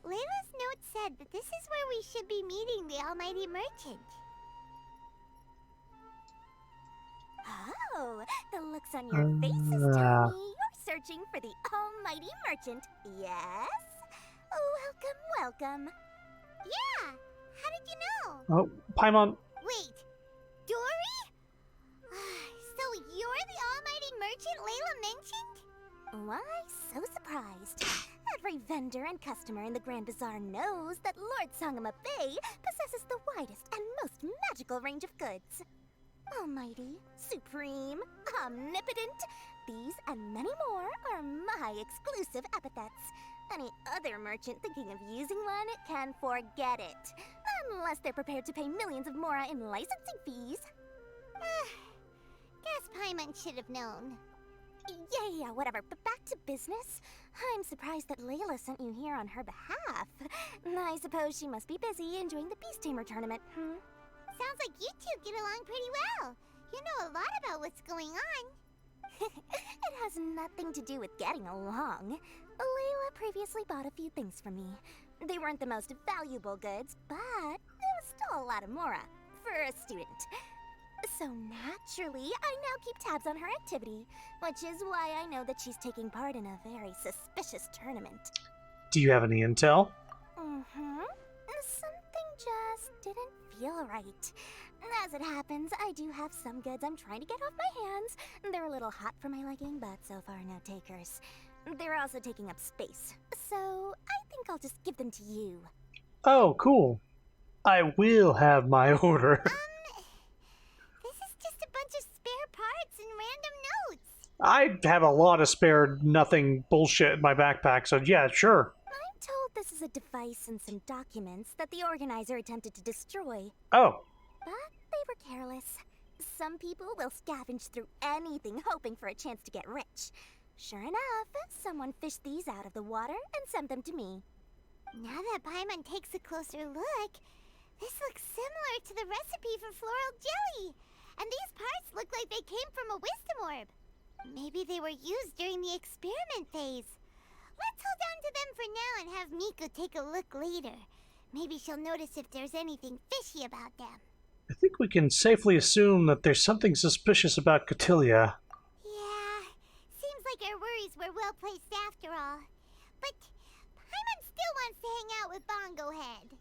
Layla's note said that this is where we should be meeting the Almighty Merchant. Oh, the looks on your faces tell me you're searching for the Almighty Merchant, yes? Welcome, welcome. Yeah! How did you know? Oh, Paimon. Wait, Dory? So you're the Almighty Merchant Layla mentioned? Why so surprised? Every vendor and customer in the Grand Bazaar knows that Lord Sangama Bay possesses the widest and most magical range of goods. Almighty, supreme, omnipotent, these and many more are my exclusive epithets. Any other merchant thinking of using one can forget it. Unless they're prepared to pay millions of mora in licensing fees. Guess Paimon should have known. Yeah, whatever. But back to business. I'm surprised that Layla sent you here on her behalf. I suppose she must be busy enjoying the Beast Tamer tournament, Sounds like you two get along pretty well. You know a lot about what's going on. It has nothing to do with getting along. Layla previously bought a few things from me. They weren't the most valuable goods, but it was still a lot of mora for a student. So naturally, I now keep tabs on her activity, which is why I know that she's taking part in a very suspicious tournament. Do you have any intel? Something just didn't feel right. As it happens, I do have some goods I'm trying to get off my hands. They're a little hot for my liking, but so far no takers. They're also taking up space, so I think I'll just give them to you. Oh, cool. I will have my order. This is just a bunch of spare parts and random notes. I have a lot of spare nothing bullshit in my backpack, so yeah, sure. I'm told this is a device and some documents that the organizer attempted to destroy. Oh. But they were careless. Some people will scavenge through anything hoping for a chance to get rich. Sure enough, someone fished these out of the water and sent them to me. Now that Paimon takes a closer look, this looks similar to the recipe for floral jelly. And these parts look like they came from a wisdom orb. Maybe they were used during the experiment phase. Let's hold on to them for now and have Miko take a look later. Maybe she'll notice if there's anything fishy about them. I think we can safely assume that there's something suspicious about Cotilia. Yeah, seems like our worries were well placed after all. But Paimon still wants to hang out with Bongo Head.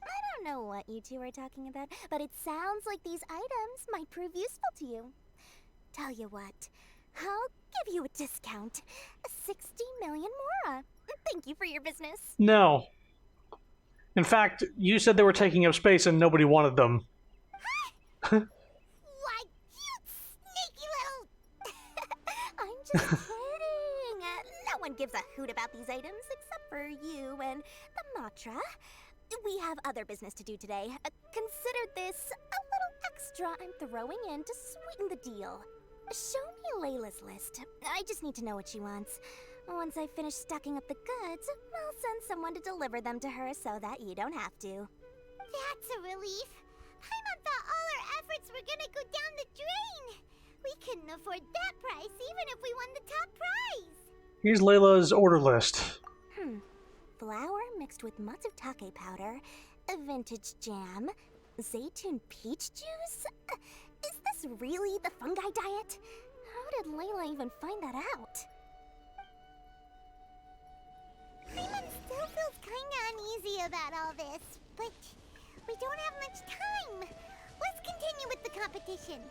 I don't know what you two are talking about, but it sounds like these items might prove useful to you. Tell you what, I'll give you a discount. 60 million mora. Thank you for your business. No. In fact, you said they were taking up space and nobody wanted them. Why, you sneaky little... I'm just kidding. No one gives a hoot about these items except for you and the Matra. We have other business to do today. Consider this a little extra I'm throwing in to sweeten the deal. Show me Layla's list. I just need to know what she wants. Once I finish stocking up the goods, I'll send someone to deliver them to her so that you don't have to. That's a relief. Paimon thought all our efforts were gonna go down the drain. We couldn't afford that price even if we won the top prize. Here's Layla's order list. Flour mixed with matsutake powder, a vintage jam, zaytun peach juice? Is this really the fungi diet? How did Layla even find that out? Paimon still feels kinda uneasy about all this, but we don't have much time. Let's continue with the competition.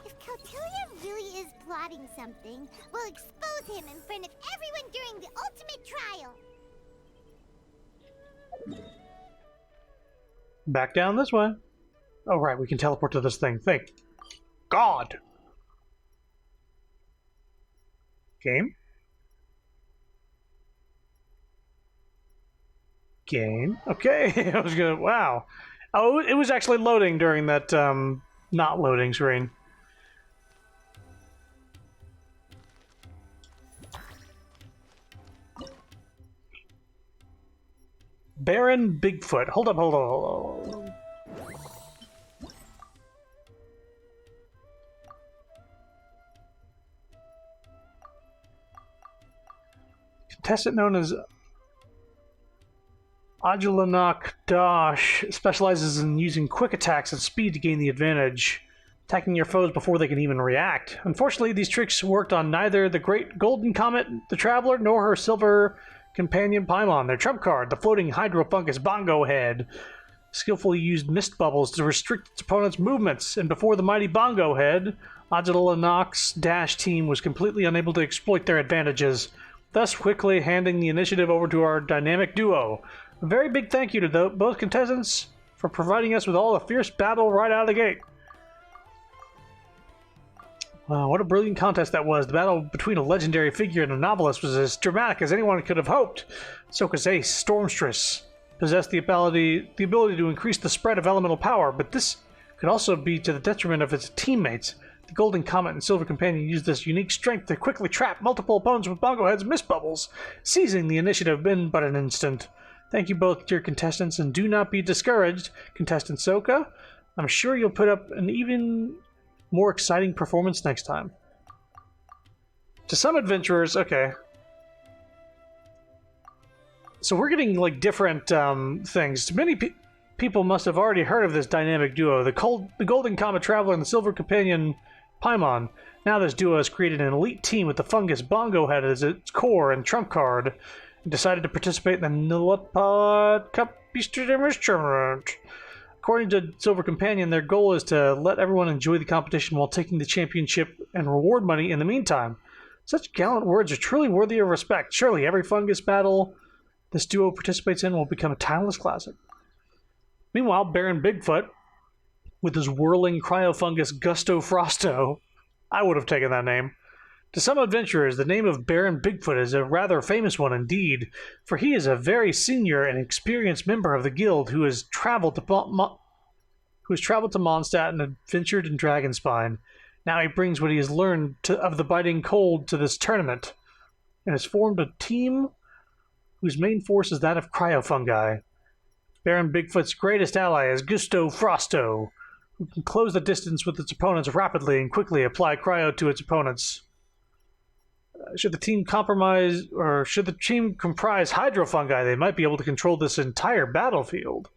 If Cotilia really is plotting plotting something, we'll expose him in front of everyone during the ultimate trial. Back down this way. Oh, right, we can teleport to this thing. Thank God. Game? Game. Okay, I was gonna. Wow. Oh, it was actually loading during that not loading screen. Baron Bigfoot. Hold up, hold on, hold on. Contestant known as Ajulanak Dash specializes in using quick attacks and speed to gain the advantage, attacking your foes before they can even react. Unfortunately, these tricks worked on neither the Great Golden Comet, the Traveler, nor her silver companion Paimon. Their trump card, the floating hydrofungus Bongo Head, skillfully used mist bubbles to restrict its opponent's movements, and before the mighty Bongo Head, Adulanok's Dash team was completely unable to exploit their advantages, thus quickly handing the initiative over to our dynamic duo. A very big thank you to both contestants for providing us with all the fierce battle right out of the gate. Wow, what a brilliant contest that was. The battle between a legendary figure and a novelist was as dramatic as anyone could have hoped. Soka's ace, Stormstress, possessed the ability to increase the spread of elemental power, but this could also be to the detriment of its teammates. The Golden Comet and Silver Companion used this unique strength to quickly trap multiple opponents with Bongo Head's mist bubbles, seizing the initiative in but an instant. Thank you both, dear contestants, and do not be discouraged, contestant Soka. I'm sure you'll put up an even more exciting performance next time. To some adventurers, okay. So we're getting like different things. Many people must have already heard of this dynamic duo, the Golden Comet Traveler and the Silver Companion Paimon. Now this duo has created an elite team with the fungus Bongo Head as its core and trump card, and decided to participate in the Nilapod Cup Beasters Tournament. According to Silver Companion, their goal is to let everyone enjoy the competition while taking the championship and reward money in the meantime. Such gallant words are truly worthy of respect. Surely every fungus battle this duo participates in will become a timeless classic. Meanwhile, Baron Bigfoot, with his whirling cryofungus Gusto Frosto, I would have taken that name. To some adventurers, the name of Baron Bigfoot is a rather famous one indeed, for he is a very senior and experienced member of the guild who has traveled to Mondstadt and adventured in Dragonspine. Now he brings what he has learned of the biting cold to this tournament, and has formed a team whose main force is that of cryofungi. Baron Bigfoot's greatest ally is Gusto Frosto, who can close the distance with its opponents rapidly and quickly apply cryo to its opponents. Should the team comprise hydrofungi, they might be able to control this entire battlefield.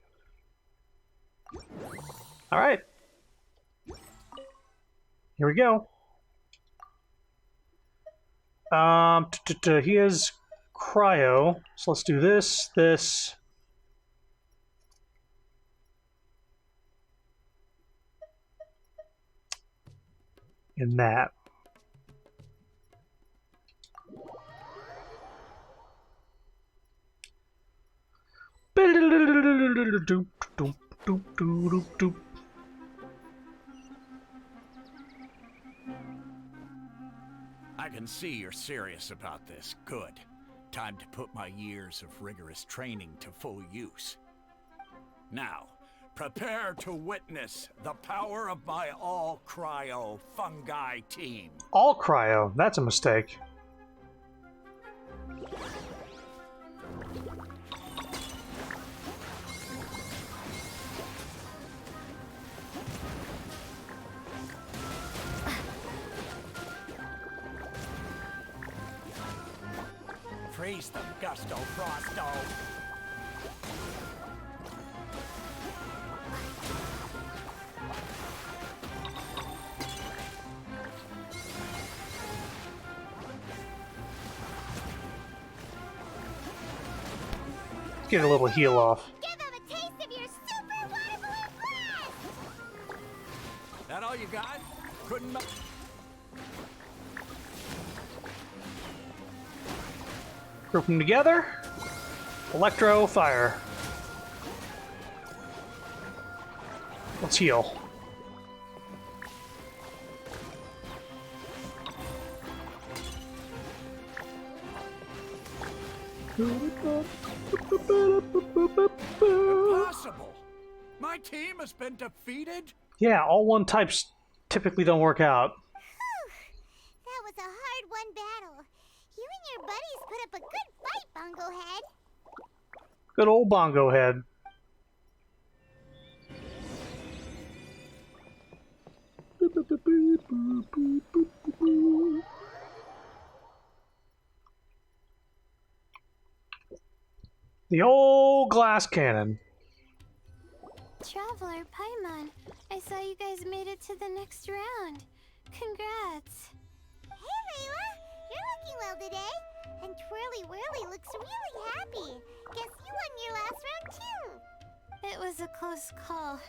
All right. Here we go. He has cryo, so let's do this, and that. I can see you're serious about this. Good. Time to put my years of rigorous training to full use. Now, prepare to witness the power of my all-cryo fungi team. All cryo? That's a mistake. Freeze them, Gusto Frosto. Get a little heal off. Give him a taste of your super water balloon blast! That all you got? Couldn't. Group them together. Electro, fire. Let's heal. Impossible! My team has been defeated? Yeah, all one types typically don't work out. That was a hard-won battle. You and your buddies put up a good fight, Bongo Head. Good old Bongo Head. The old glass cannon. Traveler, Paimon, I saw you guys made it to the next round. Congrats. Hey, Layla! You're looking well today. And Twirly Whirly looks really happy. Guess you won your last round, too. It was a close call.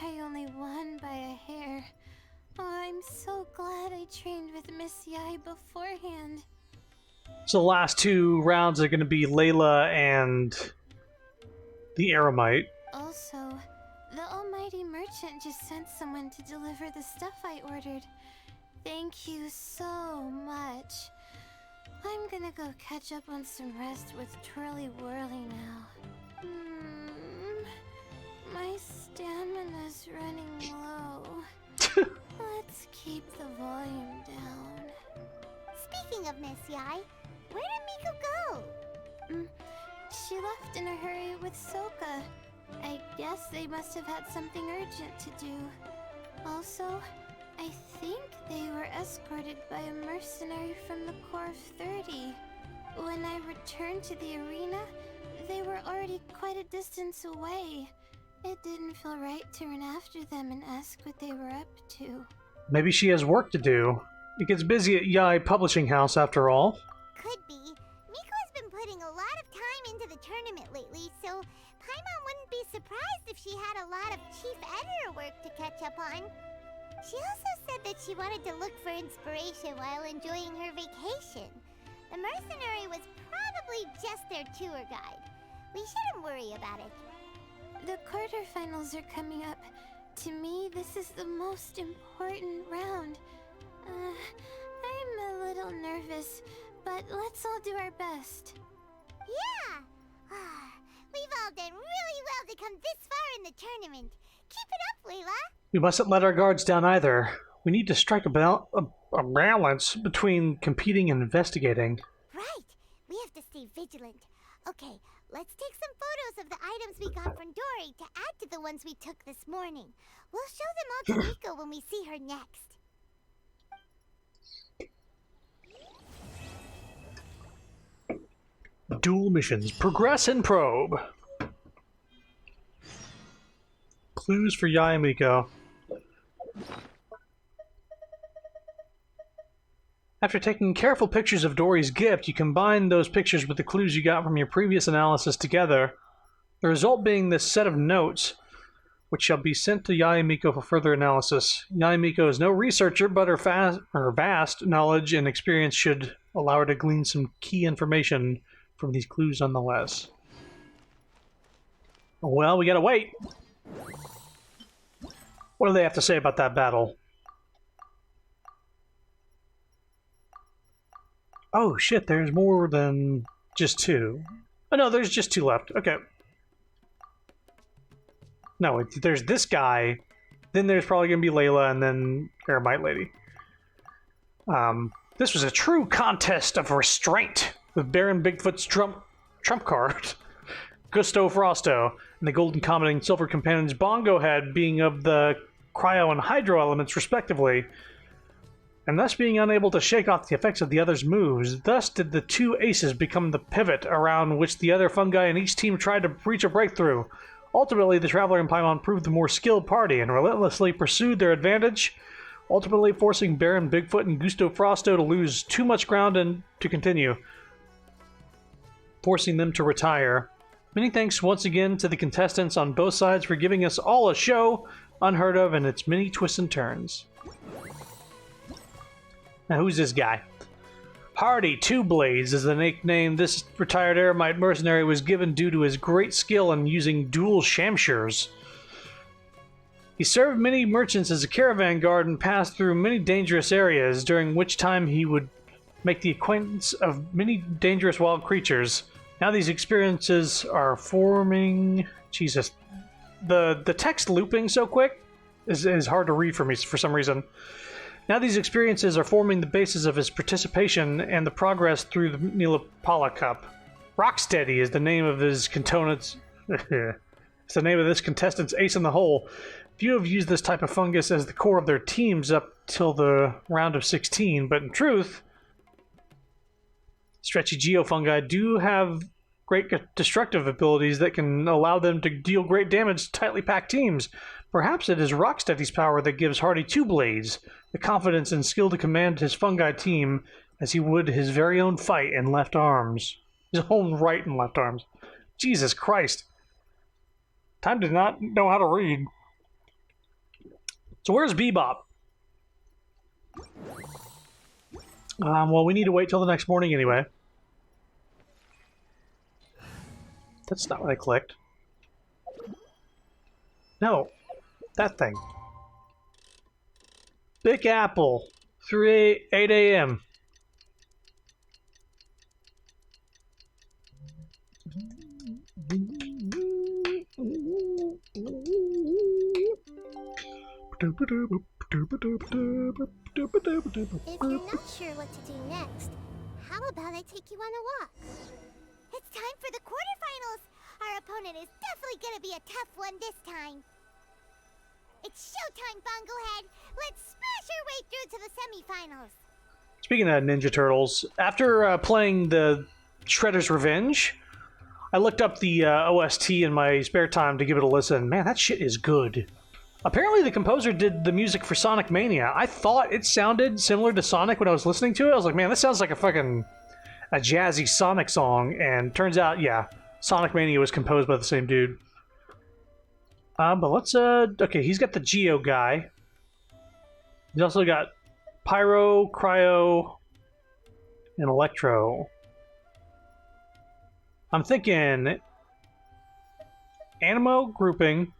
I only won by a hair. Oh, I'm so glad I trained with Miss Yai beforehand. So the last two rounds are going to be Layla and the Eremite. Also, the almighty merchant just sent someone to deliver the stuff I ordered. Thank you so much. I'm gonna go catch up on some rest with Twirly Whirly now. My stamina's running low. Let's keep the volume down. Speaking of Miss Yai, where did Miko go? She left in a hurry with Soka. I guess they must have had something urgent to do. Also, I think they were escorted by a mercenary from the Corps of 30. When I returned to the arena, they were already quite a distance away. It didn't feel right to run after them and ask what they were up to. Maybe she has work to do. It gets busy at Yai Publishing House after all. Could be. Miko has been putting a lot of time into the tournament lately, so Paimon wouldn't be surprised if she had a lot of chief editor work to catch up on. She also said that she wanted to look for inspiration while enjoying her vacation. The mercenary was probably just their tour guide. We shouldn't worry about it. The quarterfinals are coming up. To me, this is the most important round. I'm a little nervous, but let's all do our best. Yeah! We've all done really well to come this far in the tournament. Keep it up, Layla! We mustn't let our guards down either. We need to strike a balance between competing and investigating. Right! We have to stay vigilant. Okay, let's take some photos of the items we got from Dory to add to the ones we took this morning. We'll show them all to Miko when we see her next. Dual missions. Progress and probe. Clues for Yai and Miko. After taking careful pictures of Dory's gift, you combine those pictures with the clues you got from your previous analysis together, the result being this set of notes, which shall be sent to Yai and Miko for further analysis. Yai and Miko is no researcher, but her vast knowledge and experience should allow her to glean some key information from these clues nonetheless. Well, we gotta wait. What do they have to say about that battle? Oh shit, there's more than just two. Oh no, there's just two left. Okay. No, there's this guy, then there's probably gonna be Layla, and then Eremite Lady. This was a true contest of restraint, with Baron Bigfoot's trump card, Gusto Frosto, and the Golden Comet and Silver Companion's Bongo Head being of the cryo and hydro elements respectively, and thus being unable to shake off the effects of the other's moves. Thus did the two aces become the pivot around which the other fungi in each team tried to reach a breakthrough. Ultimately, the Traveler and Paimon proved the more skilled party and relentlessly pursued their advantage, ultimately forcing Baron Bigfoot and Gusto Frosto to lose too much ground and to continue, forcing them to retire. Many thanks once again to the contestants on both sides for giving us all a show unheard of in its many twists and turns. Now, who's this guy? Hardy Two Blades is the nickname this retired Eremite mercenary was given due to his great skill in using dual shamshers. He served many merchants as a caravan guard and passed through many dangerous areas, during which time he would make the acquaintance of many dangerous wild creatures. Now these experiences are forming... Jesus. The text looping so quick is hard to read for me for some reason. Now these experiences are forming the basis of his participation and the progress through the Nilapala Cup. Rocksteady is the name of his contestant's... it's the name of this contestant's ace in the hole. Few have used this type of fungus as the core of their teams up till the round of 16, but in truth, stretchy geofungi do have great destructive abilities that can allow them to deal great damage to tightly packed teams. Perhaps it is Rocksteady's power that gives Hardy Two Blades the confidence and skill to command his fungi team as he would his very own fight and left arms. His own right and left arms. Jesus Christ. Time to not know how to read. So where's Bebop? Well, we need to wait till the next morning anyway. That's not what I clicked. No, that thing. Big Apple, 8 a.m. If you're not sure what to do next, how about I take you on a walk? It's time for the quarterfinals! Our opponent is definitely gonna be a tough one this time. It's showtime, Bongo Head! Let's smash our way through to the semifinals! Speaking of Ninja Turtles, after playing the Shredder's Revenge, I looked up the OST in my spare time to give it a listen. Man, that shit is good. Apparently the composer did the music for Sonic Mania. I thought it sounded similar to Sonic when I was listening to it. I was like, man, this sounds like a jazzy Sonic song. And turns out, yeah, Sonic Mania was composed by the same dude. But let's, okay, he's got the Geo guy. He's also got Pyro, Cryo, and Electro. I'm thinking Animo grouping.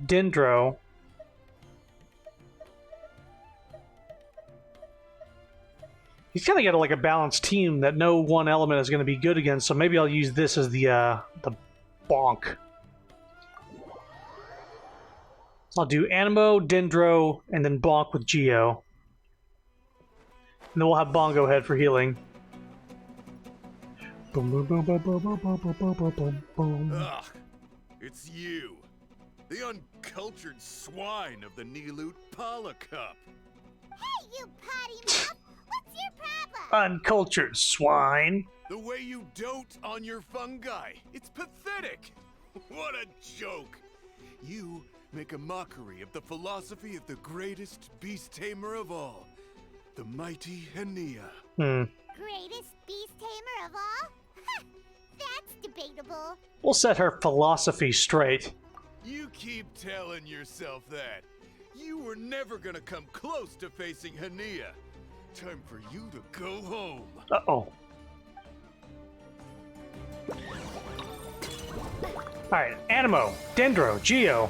Dendro. He's kind of got like a balanced team that no one element is going to be good against, so maybe I'll use this as the bonk. So I'll do Animo, Dendro, and then bonk with Geo. And then we'll have Bongo Head for healing. Ugh, it's you. The uncultured swine of the Nilut Pala Cup. Hey, you potty mouth! What's your problem? Uncultured swine. The way you dote on your fungi. It's pathetic. What a joke. You make a mockery of the philosophy of the greatest beast tamer of all, the mighty Hania. Greatest beast tamer of all? That's debatable. We'll set her philosophy straight. You keep telling yourself that. You were never gonna come close to facing Hania. Time for you to go home. Uh-oh. Alright, Animo, Dendro, Geo.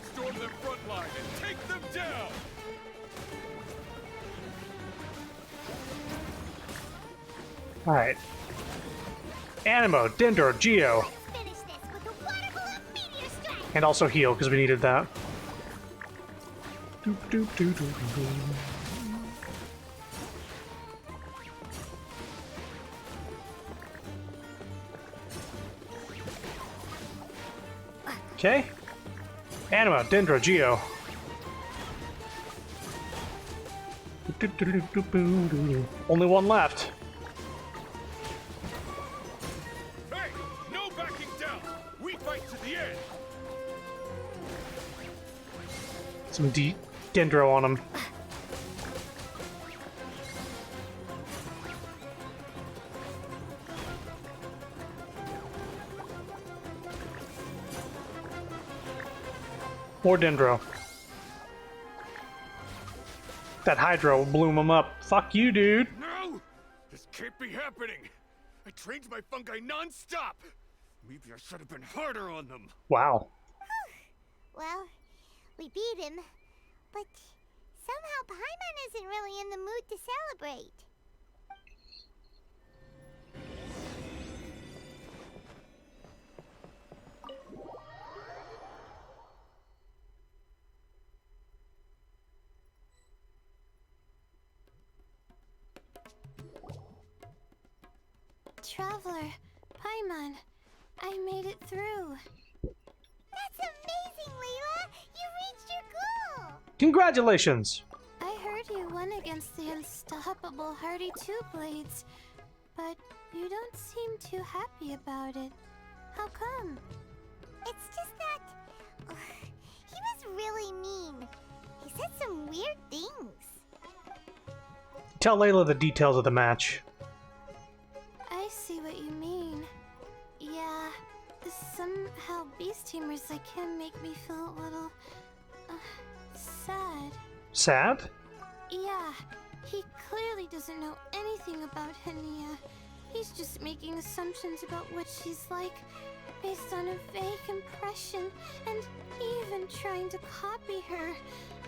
Storm their front line and take them down! Alright. Animo, Dendro, Geo. Finish this with a water balloon meteor strike! And also heal, because we needed that. Okay. Animo, Dendro, Geo. Only one left. Hey! No backing down! We fight to the end! Some Dendro on him. More Dendro. That Hydro will bloom him up. Fuck you, dude. No! This can't be happening! I trained my fungi non-stop! Maybe I should have been harder on them. Wow. Well, we beat him, but somehow Paimon isn't really in the mood to celebrate. Traveler, Paimon, I made it through. That's amazing, Layla! You reached your goal! Congratulations! I heard you won against the unstoppable Hardy Two Blades, but you don't seem too happy about it. How come? It's just that... he was really mean. He said some weird things. Tell Layla the details of the match. I see what you mean. Yeah, somehow Beast Teamers like him make me feel a little... sad. Sad? Yeah, he clearly doesn't know anything about Hania. He's just making assumptions about what she's like, based on a vague impression, and even trying to copy her.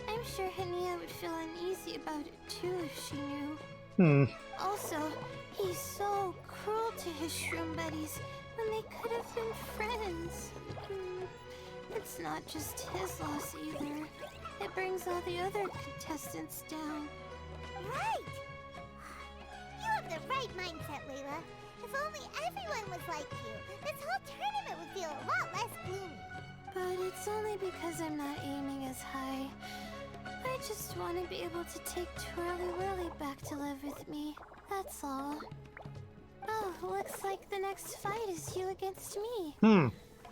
I'm sure Hania would feel uneasy about it too if she knew. Also, he's so cruel to his shroom buddies when they could have been friends. It's not just his loss either. It brings all the other contestants down. Right! You have the right mindset, Layla. If only everyone was like you, this whole tournament would feel a lot less gloomy. But it's only because I'm not aiming as high. I just want to be able to take Twirly Whirly back to live with me. That's all. Oh, looks like the next fight is you against me.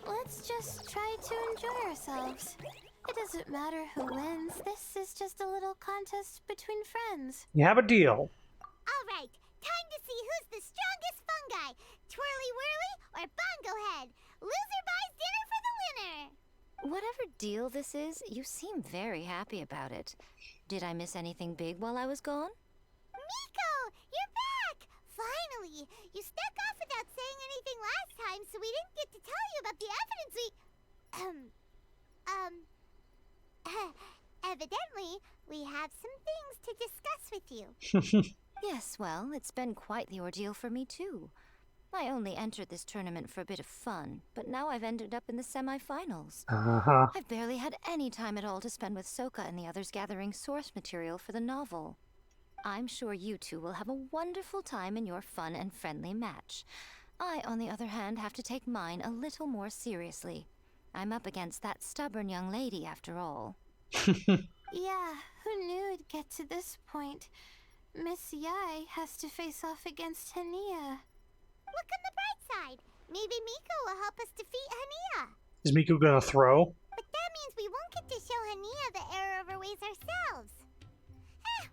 Let's just try to enjoy ourselves. It doesn't matter who wins. This is just a little contest between friends. You have a deal. All right, time to see who's the strongest fungi, Twirly Whirly or Bongo Head. Loser buys dinner for the winner. Whatever deal this is, you seem very happy about it. Did I miss anything big while I was gone? Miko, you're back! Finally! You snuck off without saying anything last time, so we didn't get to tell you about the evidence we... Evidently, we have some things to discuss with you. Yes, well, it's been quite the ordeal for me too. I only entered this tournament for a bit of fun, but now I've ended up in the semi-finals. I've barely had any time at all to spend with Soka and the others gathering source material for the novel. I'm sure you two will have a wonderful time in your fun and friendly match. I, on the other hand, have to take mine a little more seriously. I'm up against that stubborn young lady, after all. Yeah, who knew it'd get to this point? Miss Yai has to face off against Hania. Look on the bright side. Maybe Miko will help us defeat Hania. Is Miko gonna throw? But that means we won't get to show Hania the error of our ways ourselves.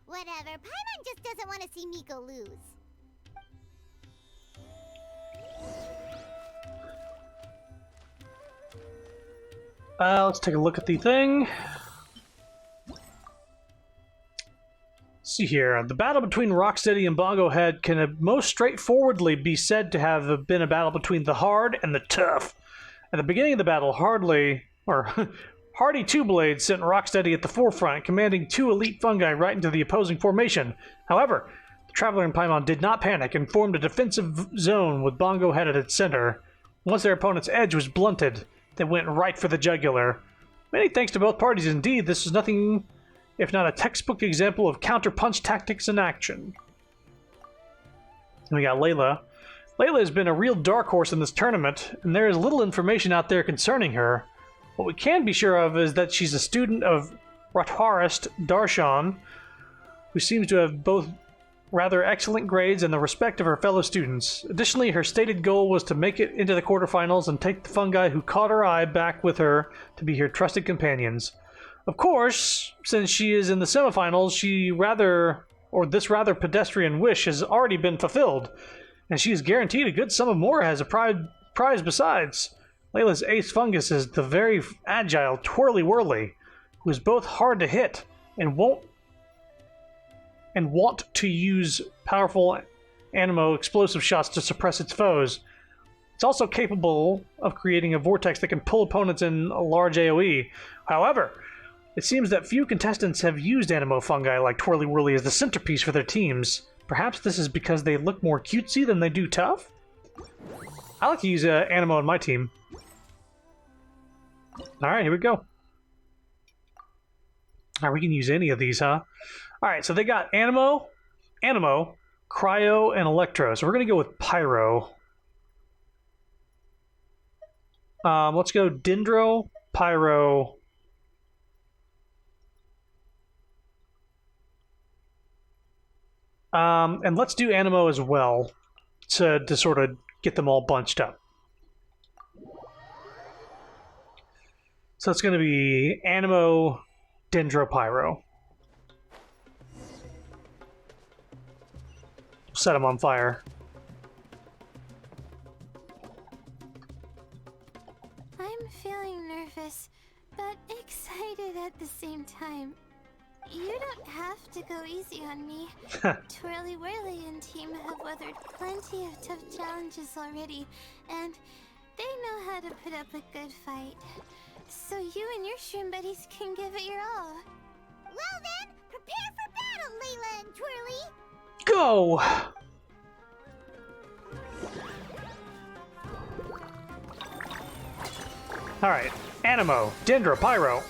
Whatever. Paimon just doesn't want to see Miko lose. Let's take a look at the thing. See here, the battle between Rocksteady and Bongo Head can most straightforwardly be said to have been a battle between the hard and the tough. At the beginning of the battle, Hardy Two Blades sent Rocksteady at the forefront, commanding two elite fungi right into the opposing formation. However, the Traveler and Paimon did not panic and formed a defensive zone with Bongo Head at its center. Once their opponent's edge was blunted, they went right for the jugular. Many thanks to both parties indeed, this was nothing if not a textbook example of counter-punch tactics in action. And we got Layla. Layla has been a real dark horse in this tournament, and there is little information out there concerning her. What we can be sure of is that she's a student of Ratharist Darshan, who seems to have both rather excellent grades and the respect of her fellow students. Additionally, her stated goal was to make it into the quarterfinals and take the fungi who caught her eye back with her to be her trusted companions. Of course, since she is in the semifinals, this rather pedestrian wish has already been fulfilled, and she is guaranteed a good sum of more as a prize besides. Layla's ace fungus is the very agile Twirly Whirly, who is both hard to hit and want to use powerful Animo explosive shots to suppress its foes. It's also capable of creating a vortex that can pull opponents in a large AoE. However, it seems that few contestants have used Animo fungi like Twirly Whirly as the centerpiece for their teams. Perhaps this is because they look more cutesy than they do tough? I like to use Animo on my team. Alright, here we go. Alright, we can use any of these, huh? Alright, so they got Animo, Cryo, and Electro. So we're going to go with Pyro. Let's go Dendro, Pyro, and let's do Animo as well to sort of get them all bunched up. So it's going to be Animo, Dendro, Pyro. Set them on fire. I'm feeling nervous, but excited at the same time. You don't have to go easy on me. Twirly Whirly and team have weathered plenty of tough challenges already, and they know how to put up a good fight. So you and your shroom buddies can give it your all. Well then, prepare for battle, Layla and Twirly! Go! Alright, Animo, Dendro, Pyro.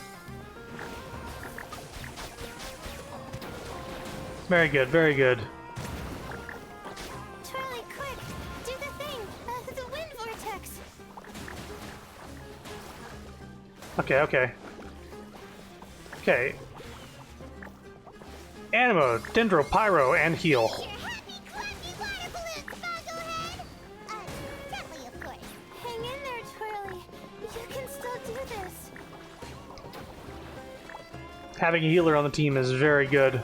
Very good, very good. Twirly, quick! Do the thing! The wind vortex! Okay, okay. Okay. Animo, Dendro, Pyro, and heal. Your happy, clappy water balloons, Bongo Head! Gently, of course. Hang in there, Twirly. You can still do this. Having a healer on the team is very good.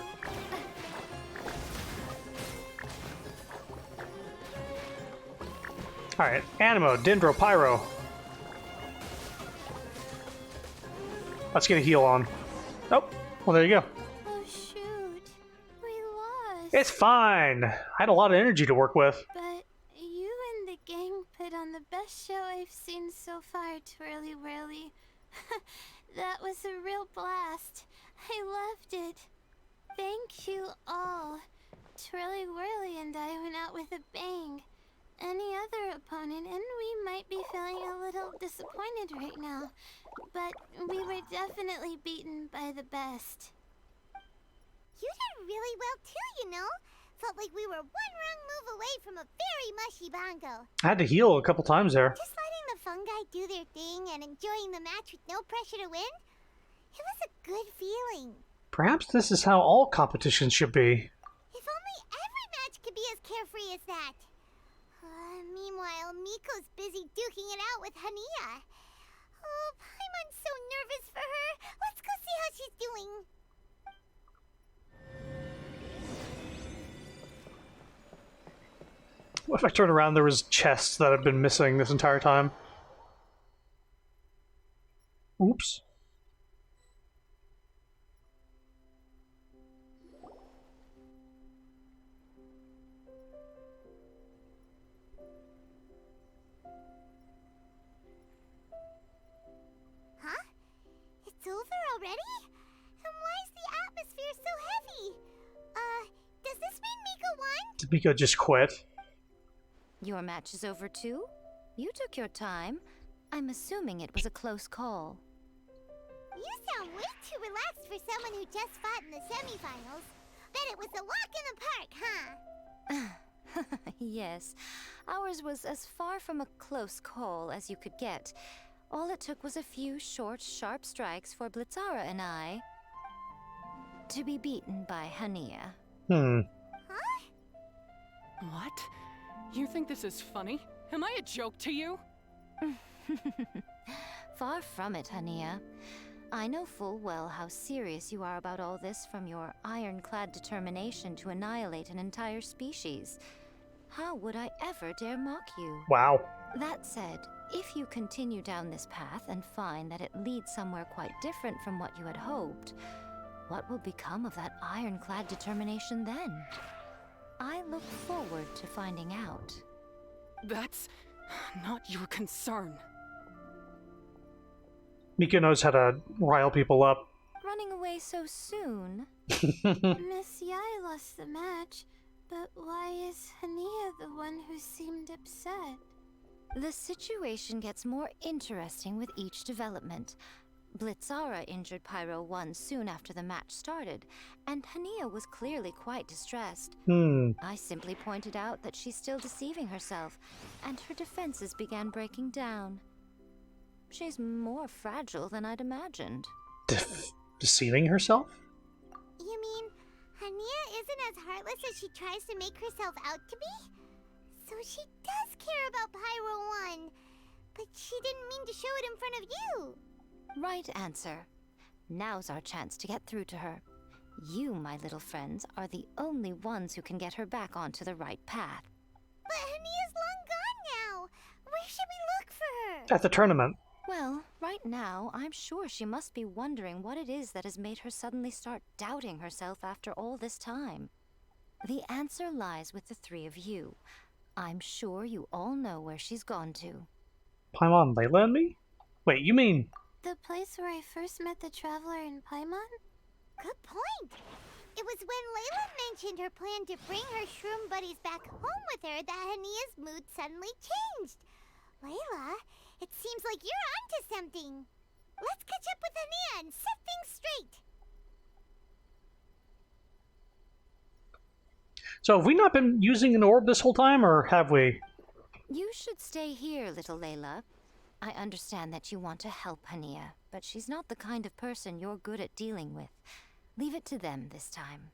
Alright, Animo, Dendro, Pyro. Let's get a heal on. Oh, well there you go. Oh shoot. We lost. It's fine. I had a lot of energy to work with. But you and the gang put on the best show I've seen so far, Twirly Whirly. That was a real blast. I loved it. Thank you all. Twirly Whirly and I went out with a bang. Any other opponent, and we might be feeling a little disappointed right now, but we were definitely beaten by the best. You did really well too, you know. Felt like we were one wrong move away from a very mushy Bongo. I had to heal a couple times there. Just letting the fungi do their thing and enjoying the match with no pressure to win, it was a good feeling. Perhaps this is how all competitions should be. If only every match could be as carefree as that. Meanwhile, Miko's busy duking it out with Hania. Oh, Paimon's so nervous for her. Let's go see how she's doing. What if I turned around and there was chests that have been missing this entire time? Oops. Huh? It's over already? And why is the atmosphere so heavy? Does this mean Miko won? Did Miko just quit? Your match is over too? You took your time. I'm assuming it was a close call. You sound way too relaxed for someone who just fought in the semifinals. Bet it was a walk in the park, huh? Yes, ours was as far from a close call as you could get. All it took was a few short, sharp strikes for Blitzara and I to be beaten by Hania. Huh? What? You think this is funny? Am I a joke to you? Far from it, Hania. I know full well how serious you are about all this, from your ironclad determination to annihilate an entire species. How would I ever dare mock you? Wow. That said, if you continue down this path and find that it leads somewhere quite different from what you had hoped, what will become of that ironclad determination then? I look forward to finding out. That's not your concern. Mika knows how to rile people up. Running away so soon? Miss Yai lost the match, but why is Hania the one who seemed upset? The situation gets more interesting with each development. Blitzara injured Pyro 1 soon after the match started, and Hania was clearly quite distressed. I simply pointed out that she's still deceiving herself, and her defenses began breaking down. She's more fragile than I'd imagined. Deceiving herself? You mean Hania isn't as heartless as she tries to make herself out to be? So she does care about Pyro 1, but she didn't mean to show it in front of you. Right answer. Now's our chance to get through to her. You, my little friends, are the only ones who can get her back onto the right path. But Hania's long gone now. Where should we look for her? At the tournament. Well, right now, I'm sure she must be wondering what it is that has made her suddenly start doubting herself after all this time. The answer lies with the three of you. I'm sure you all know where she's gone to. Paimon, Layla, and me? Wait, you mean... The place where I first met the Traveler in Paimon? Good point. It was when Layla mentioned her plan to bring her shroom buddies back home with her that Hania's mood suddenly changed. Layla, it seems like you're onto something. Let's catch up with Hania and set things straight. So have we not been using an orb this whole time, or have we? You should stay here, little Layla. I understand that you want to help Hania, but she's not the kind of person you're good at dealing with. Leave it to them this time.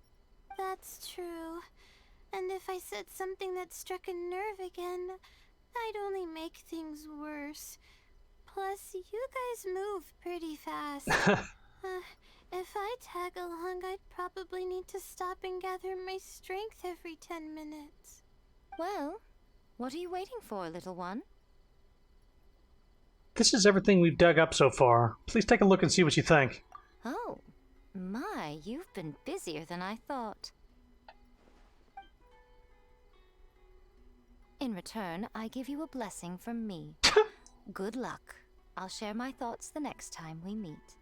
That's true. And if I said something that struck a nerve again, I'd only make things worse. Plus, you guys move pretty fast. If I tag along, I'd probably need to stop and gather my strength every 10 minutes. Well, what are you waiting for, little one? This is everything we've dug up so far. Please take a look and see what you think. Oh, my, you've been busier than I thought. In return, I give you a blessing from me. Good luck. I'll share my thoughts the next time we meet.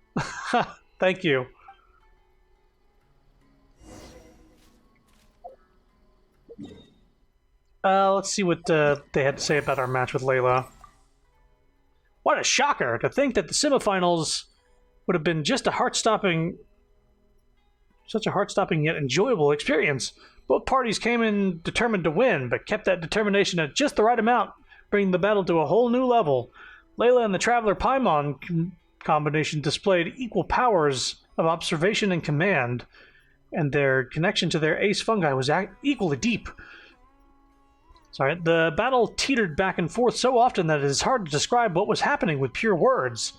Thank you. Let's see what they had to say about our match with Layla. What a shocker to think that the semifinals would have been just a such a heart-stopping yet enjoyable experience. Both parties came in determined to win, but kept that determination at just the right amount, bringing the battle to a whole new level. Layla and the Traveler Paimon combination displayed equal powers of observation and command, and their connection to their ace fungi was equally deep. The battle teetered back and forth so often that it is hard to describe what was happening with pure words.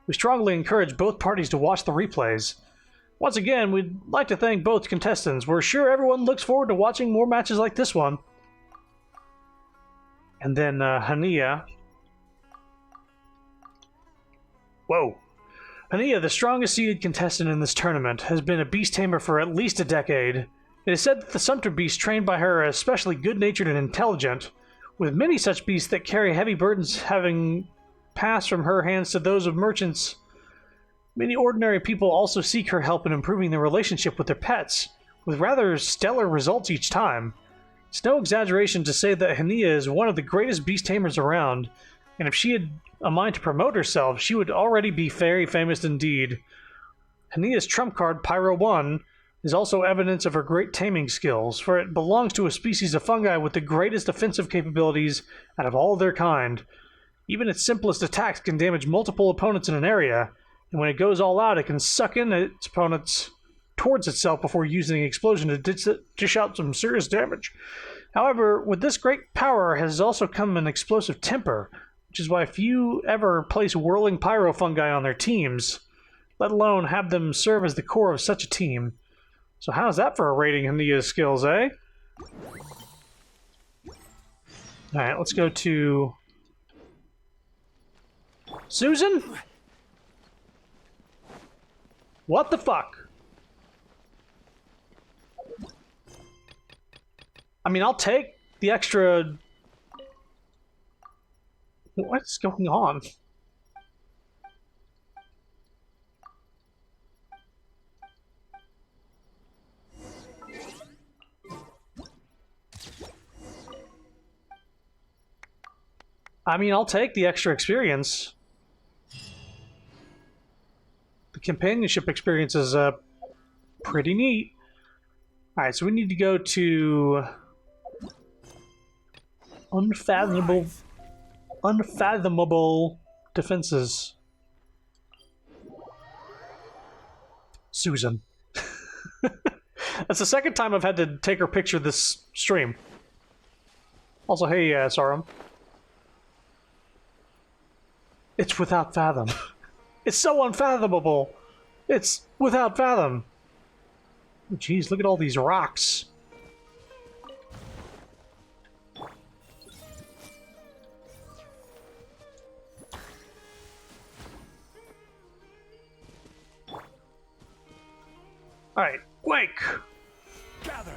We strongly encourage both parties to watch the replays. Once again, we'd like to thank both contestants. We're sure everyone looks forward to watching more matches like this one. And then Hania. Whoa. Hania, the strongest seeded contestant in this tournament, has been a beast tamer for at least a decade. It is said that the Sumpter beasts trained by her are especially good-natured and intelligent, with many such beasts that carry heavy burdens having passed from her hands to those of merchants. Many ordinary people also seek her help in improving their relationship with their pets, with rather stellar results each time. It's no exaggeration to say that Hania is one of the greatest beast tamers around, and if she had a mind to promote herself, she would already be very famous indeed. Hania's trump card, Pyro 1, is also evidence of her great taming skills, for it belongs to a species of fungi with the greatest offensive capabilities out of all their kind. Even its simplest attacks can damage multiple opponents in an area, and when it goes all out, it can suck in its opponents towards itself before using the explosion to dish out some serious damage. However, with this great power has also come an explosive temper, which is why few ever place whirling pyro fungi on their teams. let alone have them serve as the core of such a team. So how's that for a rating in the skills, eh? Alright, let's go to... Susan? What the fuck? I mean, I'll take the extra... What's going on? I mean, I'll take the extra experience. The companionship experience is pretty neat. Alright, so we need to go to... Unfathomable defenses. Susan. That's the second time I've had to take her picture this stream. Also, hey, Sarum. It's without fathom. It's so unfathomable. It's without fathom. Jeez, look at all these rocks. Alright, wake! Gather!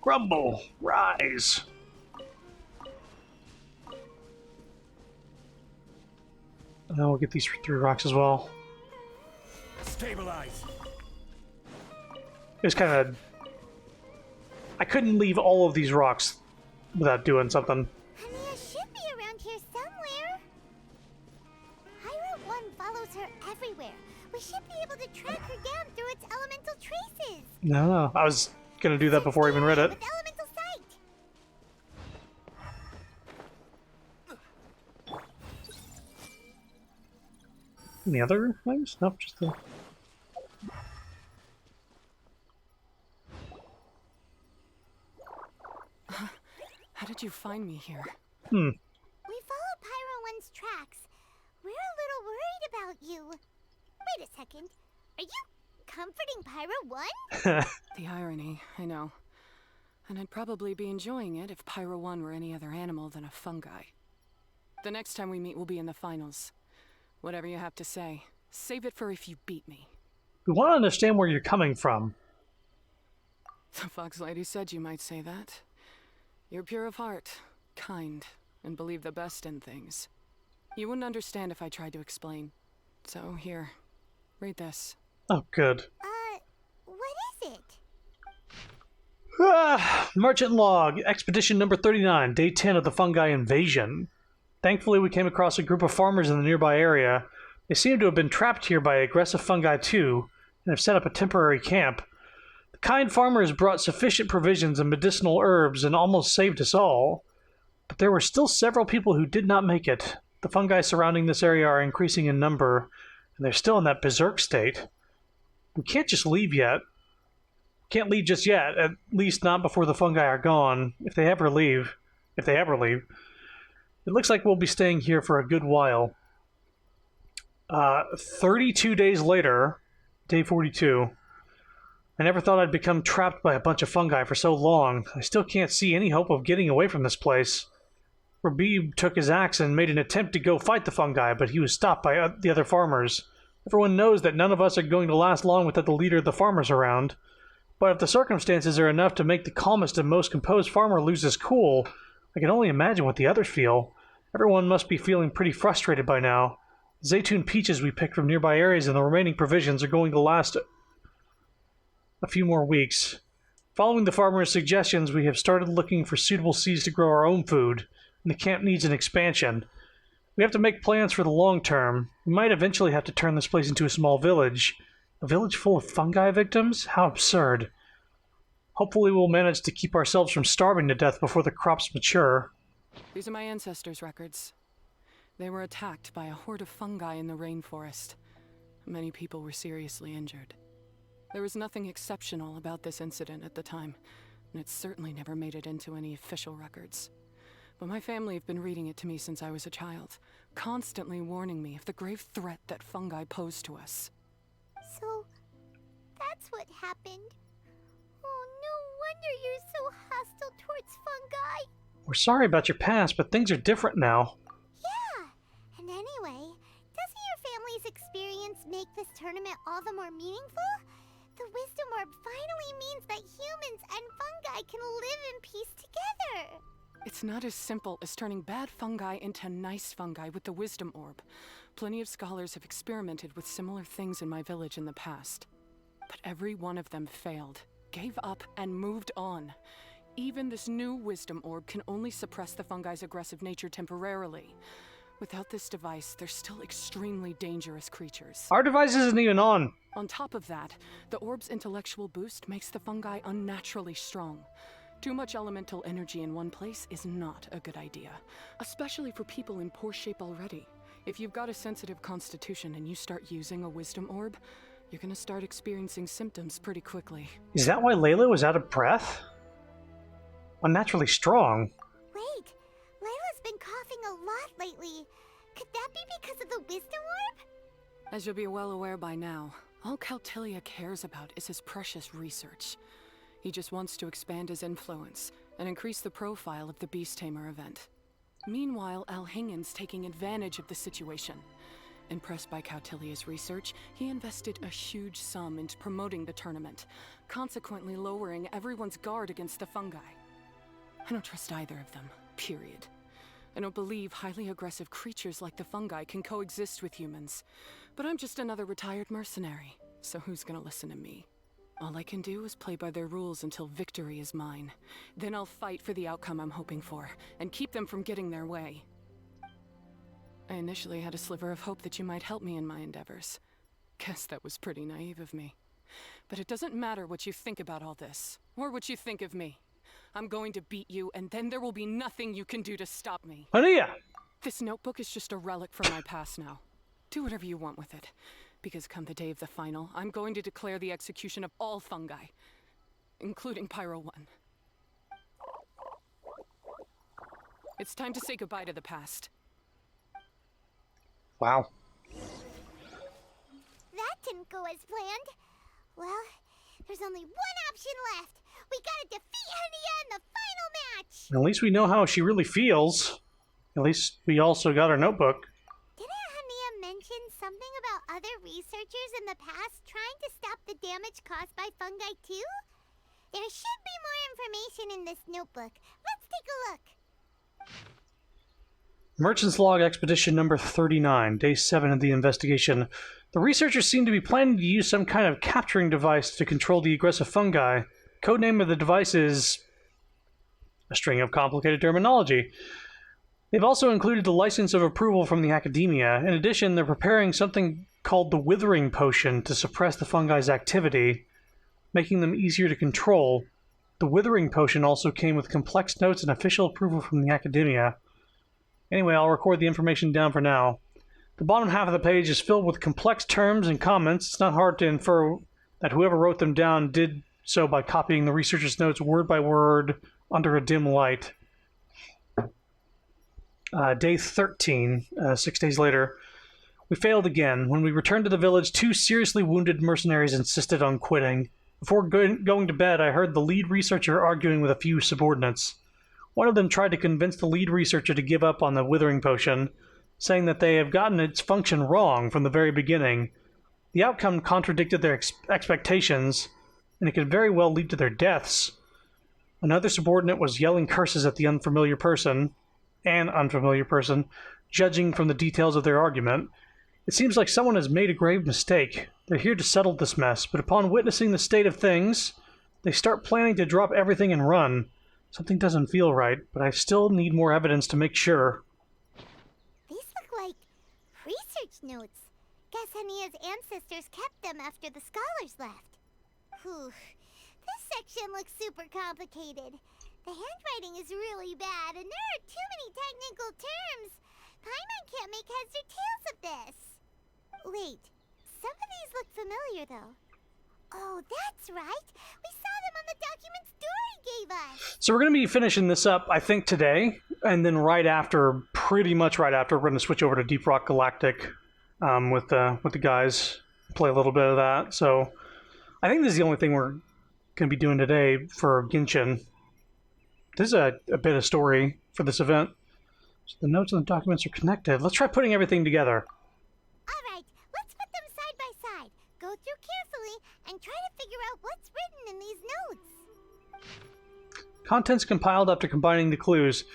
Grumble, rise! And then we'll get these 3 rocks as well. Stabilize! It was kind of... I couldn't leave all of these rocks without doing something. Hania should be around here somewhere. Pyro 1 follows her everywhere. We should be able to track her down through its elemental traces. No, I was gonna do that before I even read it. With elemental sight. Any other things? Nope, just the... How did you find me here? We followed Pyro 1's tracks. We're a little worried about you. Wait a second. Are you comforting Pyro 1? The irony, I know. And I'd probably be enjoying it if Pyro 1 were any other animal than a fungi. The next time we meet will be in the finals. Whatever you have to say, save it for if you beat me. We want to understand where you're coming from. The Fox Lady said you might say that. You're pure of heart, kind, and believe the best in things. You wouldn't understand if I tried to explain. So here, read this. Oh, good. What is it? Merchant log, expedition number 39, day 10 of the fungi invasion. Thankfully, we came across a group of farmers in the nearby area. They seem to have been trapped here by aggressive fungi too, and have set up a temporary camp. The kind farmers brought sufficient provisions and medicinal herbs and almost saved us all. But there were still several people who did not make it. The fungi surrounding this area are increasing in number, and they're still in that berserk state. We can't just leave yet. Can't leave just yet, at least not before the fungi are gone, if they ever leave. If they ever leave. It looks like we'll be staying here for a good while. 32 days later, day 42. I never thought I'd become trapped by a bunch of fungi for so long. I still can't see any hope of getting away from this place. Rabib took his axe and made an attempt to go fight the fungi, but he was stopped by the other farmers. Everyone knows that none of us are going to last long without the leader of the farmers around. But if the circumstances are enough to make the calmest and most composed farmer lose his cool, I can only imagine what the others feel. Everyone must be feeling pretty frustrated by now. Zaytune peaches we picked from nearby areas and the remaining provisions are going to last a few more weeks. Following the farmer's suggestions, we have started looking for suitable seeds to grow our own food, and the camp needs an expansion. We have to make plans for the long term. We might eventually have to turn this place into a small village. A village full of fungi victims? How absurd. Hopefully we'll manage to keep ourselves from starving to death before the crops mature. These are my ancestors' records. They were attacked by a horde of fungi in the rainforest. Many people were seriously injured. There was nothing exceptional about this incident at the time, and it certainly never made it into any official records. but my family have been reading it to me since I was a child, constantly warning me of the grave threat that fungi pose to us. So, that's what happened. Oh, no wonder you're so hostile towards fungi. We're sorry about your past, but things are different now. Yeah, and anyway, doesn't your family's experience make this tournament all the more meaningful? The Wisdom Orb finally means that humans and fungi can live in peace together. It's not as simple as turning bad fungi into nice fungi with the Wisdom Orb. Plenty of scholars have experimented with similar things in my village in the past. But every one of them failed, gave up, and moved on. Even this new Wisdom Orb can only suppress the fungi's aggressive nature temporarily. Without this device, they're still extremely dangerous creatures. Our device isn't even on. On top of that, the orb's intellectual boost makes the fungi unnaturally strong. Too much elemental energy in one place is not a good idea, especially for people in poor shape already. If you've got a sensitive constitution and you start using a Wisdom Orb, you're gonna start experiencing symptoms pretty quickly. Is that why Layla was out of breath? Unnaturally strong. Wait, Layla's been coughing a lot lately. Could that be because of the Wisdom Orb? As you'll be well aware by now, all Caltilia cares about is his precious research. He just wants to expand his influence and increase the profile of the Beast Tamer event. Meanwhile, Alhingen's taking advantage of the situation. Impressed by Cautilia's research, he invested a huge sum into promoting the tournament, consequently lowering everyone's guard against the fungi. I don't trust either of them, period. I don't believe highly aggressive creatures like the fungi can coexist with humans. But I'm just another retired mercenary, so who's gonna listen to me? All I can do is play by their rules until victory is mine. Then I'll fight for the outcome I'm hoping for, and keep them from getting their way. I initially had a sliver of hope that you might help me in my endeavors. Guess that was pretty naive of me. But it doesn't matter what you think about all this, or what you think of me. I'm going to beat you, and then there will be nothing you can do to stop me. Ania! This notebook is just a relic from my past now. Do whatever you want with it. Because come the day of the final, I'm going to declare the execution of all fungi, including Pyro 1. It's time to say goodbye to the past. Wow. That didn't go as planned. Well, there's only one option left. We gotta defeat Hania in the final match! At least we know how she really feels. At least we also got her notebook. Didn't Hania mention something about other researchers in the past trying to stop the damage caused by fungi too? There should be more information in this notebook. Let's take a look. Merchant's Log Expedition number 39, day 7 of the investigation. The researchers seem to be planning to use some kind of capturing device to control the aggressive fungi. Codename of the device is a string of complicated terminology. They've also included the license of approval from the academia. In addition, they're preparing something called the Withering Potion to suppress the fungi's activity, making them easier to control. The Withering Potion also came with complex notes and official approval from the academia. Anyway, I'll record the information down for now. The bottom half of the page is filled with complex terms and comments. It's not hard to infer that whoever wrote them down did so by copying the researcher's notes word by word under a dim light. Day 13, 6 days later. We failed again. When we returned to the village, 2 seriously wounded mercenaries insisted on quitting. Before going to bed, I heard the lead researcher arguing with a few subordinates. One of them tried to convince the lead researcher to give up on the Withering Potion, saying that they have gotten its function wrong from the very beginning. The outcome contradicted their expectations, and it could very well lead to their deaths. Another subordinate was yelling curses at the unfamiliar person, judging from the details of their argument. It seems like someone has made a grave mistake. They're here to settle this mess, but upon witnessing the state of things, they start planning to drop everything and run. Something doesn't feel right, but I still need more evidence to make sure. These look like research notes. Guess Hania's ancestors kept them after the scholars left. Whew. This section looks super complicated. The handwriting is really bad, and there are too many technical terms. Paimon can't make heads or tails of this. Wait, some of these look familiar, though. Oh, that's right. We saw them on the documents Dory gave save us. So we're going to be finishing this up, I think, today, and then right after, pretty much right after, we're going to switch over to Deep Rock Galactic with the guys, play a little bit of that. So I think this is the only thing we're going to be doing today for Genshin. This is a bit of story for this event. So the notes and the documents are connected. Let's try putting everything together. Alright, let's put them side by side. Go through carefully and try to figure out what's written in these notes. Contents compiled after combining the clues.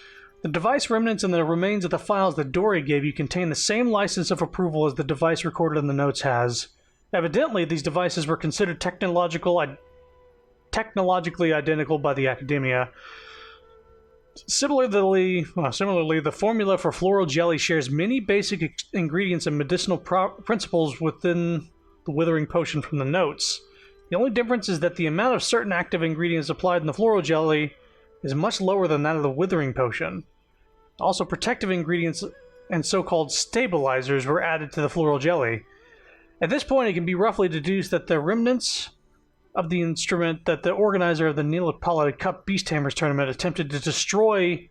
The device remnants and the remains of the files that Dory gave you contain the same license of approval as the device recorded in the notes has. Evidently, these devices were considered technologically identical by the academia. Similarly, the formula for floral jelly shares many basic ingredients and medicinal principles within the withering potion from the notes. The only difference is that the amount of certain active ingredients applied in the floral jelly is much lower than that of the withering potion. Also, protective ingredients and so-called stabilizers were added to the floral jelly. At this point, it can be roughly deduced that the remnants of the instrument that the organizer of the Neolith Cup Beast Tamers tournament attempted to destroy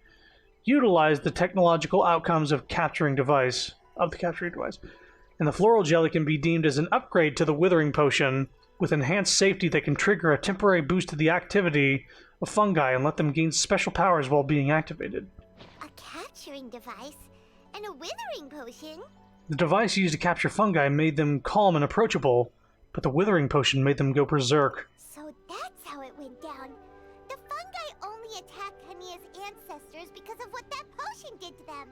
utilized the technological outcomes of the capturing device. And the floral jelly can be deemed as an upgrade to the withering potion with enhanced safety that can trigger a temporary boost to the activity of fungi and let them gain special powers while being activated. A capturing device and a withering potion? The device used to capture fungi made them calm and approachable, but the withering potion made them go berserk. So that's how it went down. The fungi only attacked Hania's ancestors because of what that potion did to them.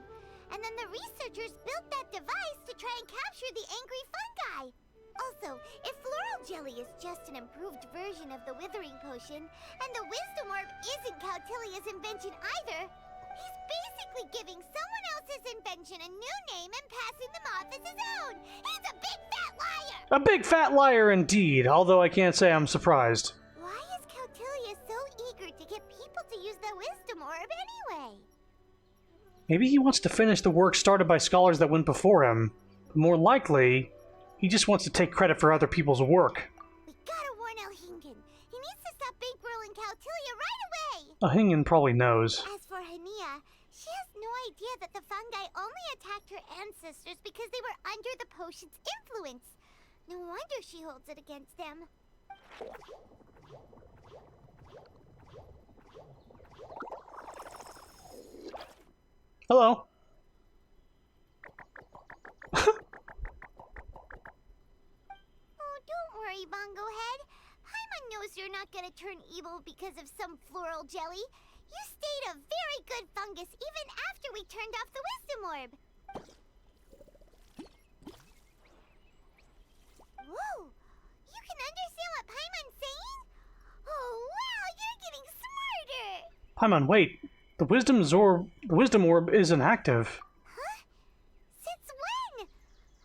And then the researchers built that device to try and capture the angry fungi. Also, if floral jelly is just an improved version of the withering potion, and the wisdom orb isn't Cautilia's invention either, he's basically giving someone else's invention a new name and passing them off as his own. He's a big fat liar! A big fat liar indeed, although I can't say I'm surprised. Why is Cautilia so eager to get people to use the wisdom orb anyway? Maybe he wants to finish the work started by scholars that went before him. But more likely, he just wants to take credit for other people's work. We gotta warn Elhingen. He needs to stop bankrolling Cautilia right away! Elhingen probably knows. As for Hania, she has no idea that the fungi only attacked her ancestors because they were under the potion's influence. No wonder she holds it against them. Hello. Oh, don't worry, Bongo Head. Paimon knows you're not gonna turn evil because of some floral jelly. You stayed a very good fungus even after we turned off the wisdom orb. Whoa! You can understand what Paimon's saying? Oh, wow, you're getting smarter! Paimon, wait. The wisdom orb isn't active. Huh? Since when?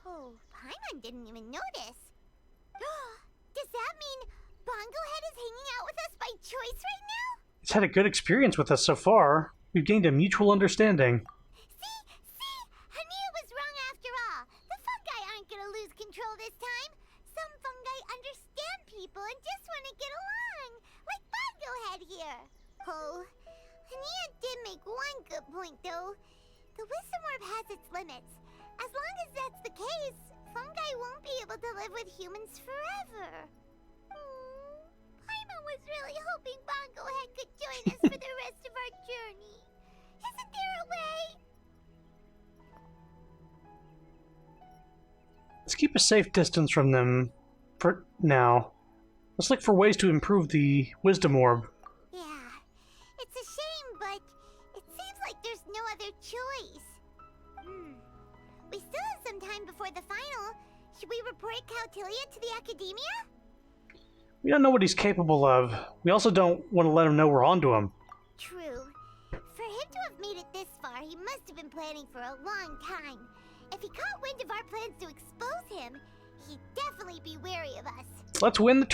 Oh, Paimon didn't even notice. Does that mean Bongo Head is hanging out with us by choice right now? It's had a good experience with us so far. We've gained a mutual understanding. See? Hania was wrong after all. The fungi aren't gonna lose control this time. Some fungi understand people and just want to get along. Like Bongo Head here. Oh, Hania did make one good point though. The wisdom orb has its limits. As long as that's the case, fungi won't be able to live with humans forever. Paimon was really hoping Bongo Head could join us for the rest of our journey. Isn't there a way? Let's keep a safe distance from them for now. Let's look for ways to improve the wisdom orb. Yeah, it's a shame, but it seems like there's no other choice. We still have some time before the final. Should we report Cautilia to the Academia? We don't know what he's capable of. We also don't want to let him know we're onto him. True. For him to have made it this far, he must have been planning for a long time. If he caught wind of our plans to expose him, he'd definitely be wary of us. Let's win the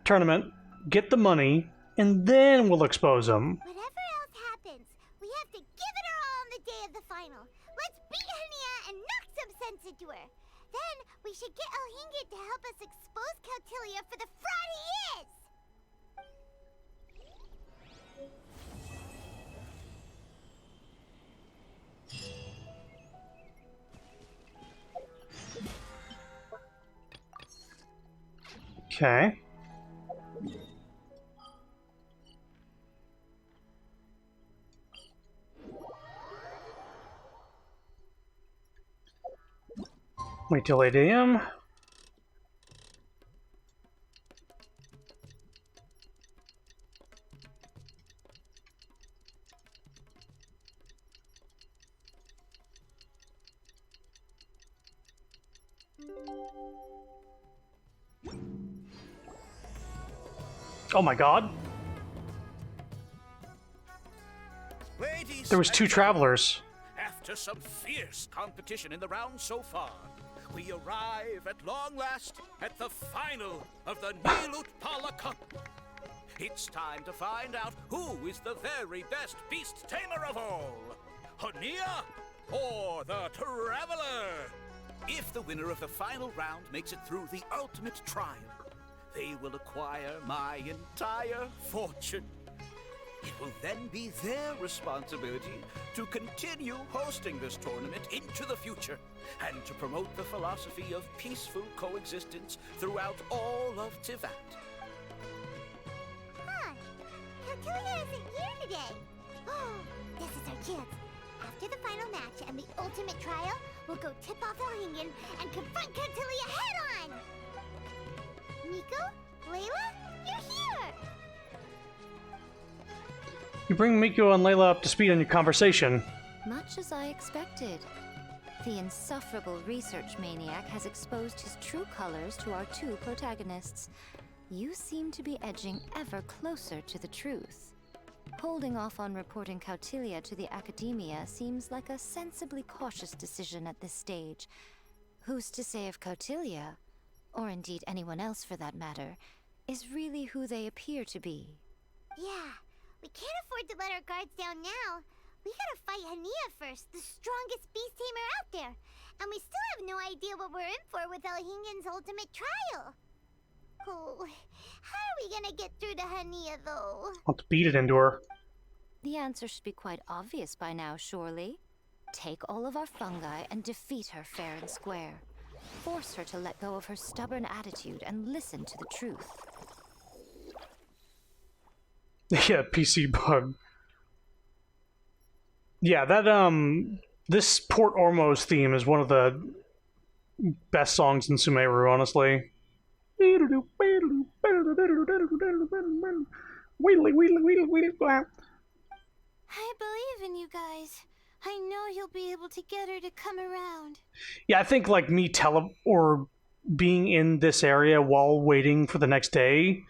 tournament, get the money, and then we'll expose him. Whatever else happens, we have to give it our all on the day of the final. Let's beat Hania and knock some sense into her. Then we should get Elhingen to help us expose Cautilia for the fraud he is! Okay. Wait till 8 a.m. Oh my god. Ladies There was and 2 travelers. after some fierce competition in the round so far, we arrive at long last at the final of the Nilut Pala Cup. It's time to find out who is the very best beast tamer of all, Hania or the Traveler. If the winner of the final round makes it through the ultimate trial, they will acquire my entire fortune. It will then be their responsibility to continue hosting this tournament into the future and to promote the philosophy of peaceful coexistence throughout all of Tivat. Huh. Caltilia isn't here today. Oh, this is our chance. After the final match and the ultimate trial, we'll go tip off Elhingen and confront Caltilia head-on! Nico? Layla? You're here! You bring Miko and Layla up to speed on your conversation. Much as I expected. The insufferable research maniac has exposed his true colors to our 2 protagonists. You seem to be edging ever closer to the truth. Holding off on reporting Caltilia to the Academia seems like a sensibly cautious decision at this stage. Who's to say if Caltilia, or indeed anyone else for that matter, is really who they appear to be? Yeah, we can't afford to let our guards down now. We gotta fight Hania first, the strongest beast tamer out there. And we still have no idea what we're in for with Elhingen's ultimate trial. Oh, how are we gonna get through to Hania, though? Let's beat it into her. The answer should be quite obvious by now, surely. Take all of our fungi and defeat her fair and square. Force her to let go of her stubborn attitude and listen to the truth. Yeah, PC bug. Yeah, that, this Port Ormos theme is one of the best songs in Sumeru, honestly. I believe in you guys. I know you'll be able to get her to come around. Yeah, I think, like, me or being in this area while waiting for the next day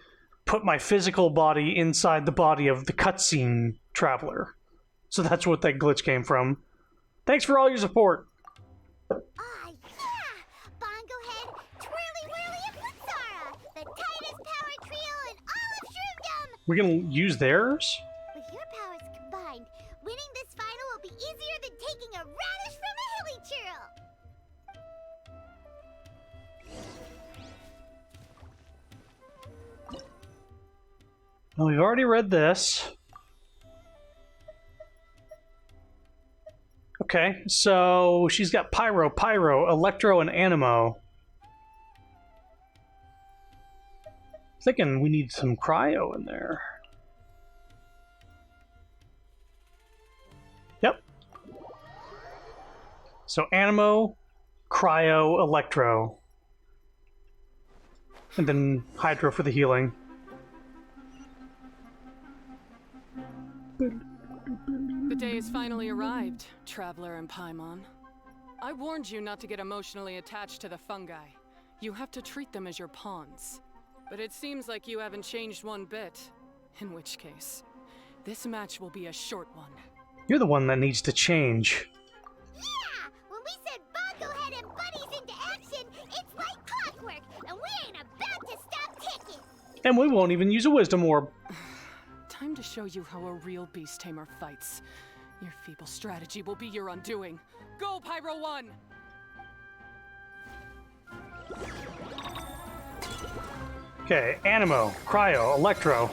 put my physical body inside the body of the cutscene traveler. So that's what that glitch came from. Thanks for all your support. Ah, yeah! Bongo Head, Twirly Whirly, and Blitzara! The tightest power trio in all of Shroomdom! We're gonna use theirs? With your powers combined, winning this final will be easier than taking a radish from a hilly churl! Well, we've already read this. Okay, so she's got Pyro, Electro, and Animo. Thinking we need some Cryo in there. Yep. So Animo, Cryo, Electro. And then Hydro for the healing. The day has finally arrived, Traveler and Paimon. I warned you not to get emotionally attached to the fungi. You have to treat them as your pawns. But it seems like you haven't changed one bit. In which case, this match will be a short one. You're the one that needs to change. Yeah! When we send Bongo Head and buddies into action, it's like clockwork, and we ain't about to stop ticking! And we won't even use a wisdom orb. Time to show you how a real beast tamer fights. Your feeble strategy will be your undoing. Go, Pyro 1! Okay, Animo, Cryo, Electro.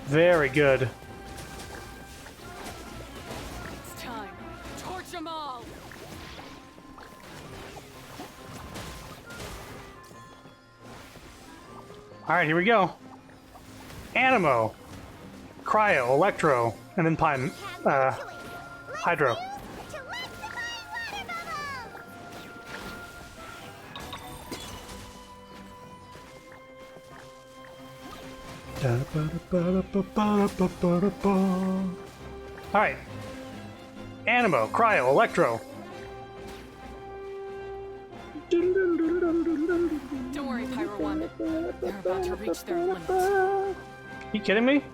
Very good. It's time. Torch them all! Alright, here we go. Animo, Cryo, Electro, and then Hydro. Alright. Animo, Cryo, Electro. Don't worry, Pyro 1. They're about to reach their limits. You kidding me?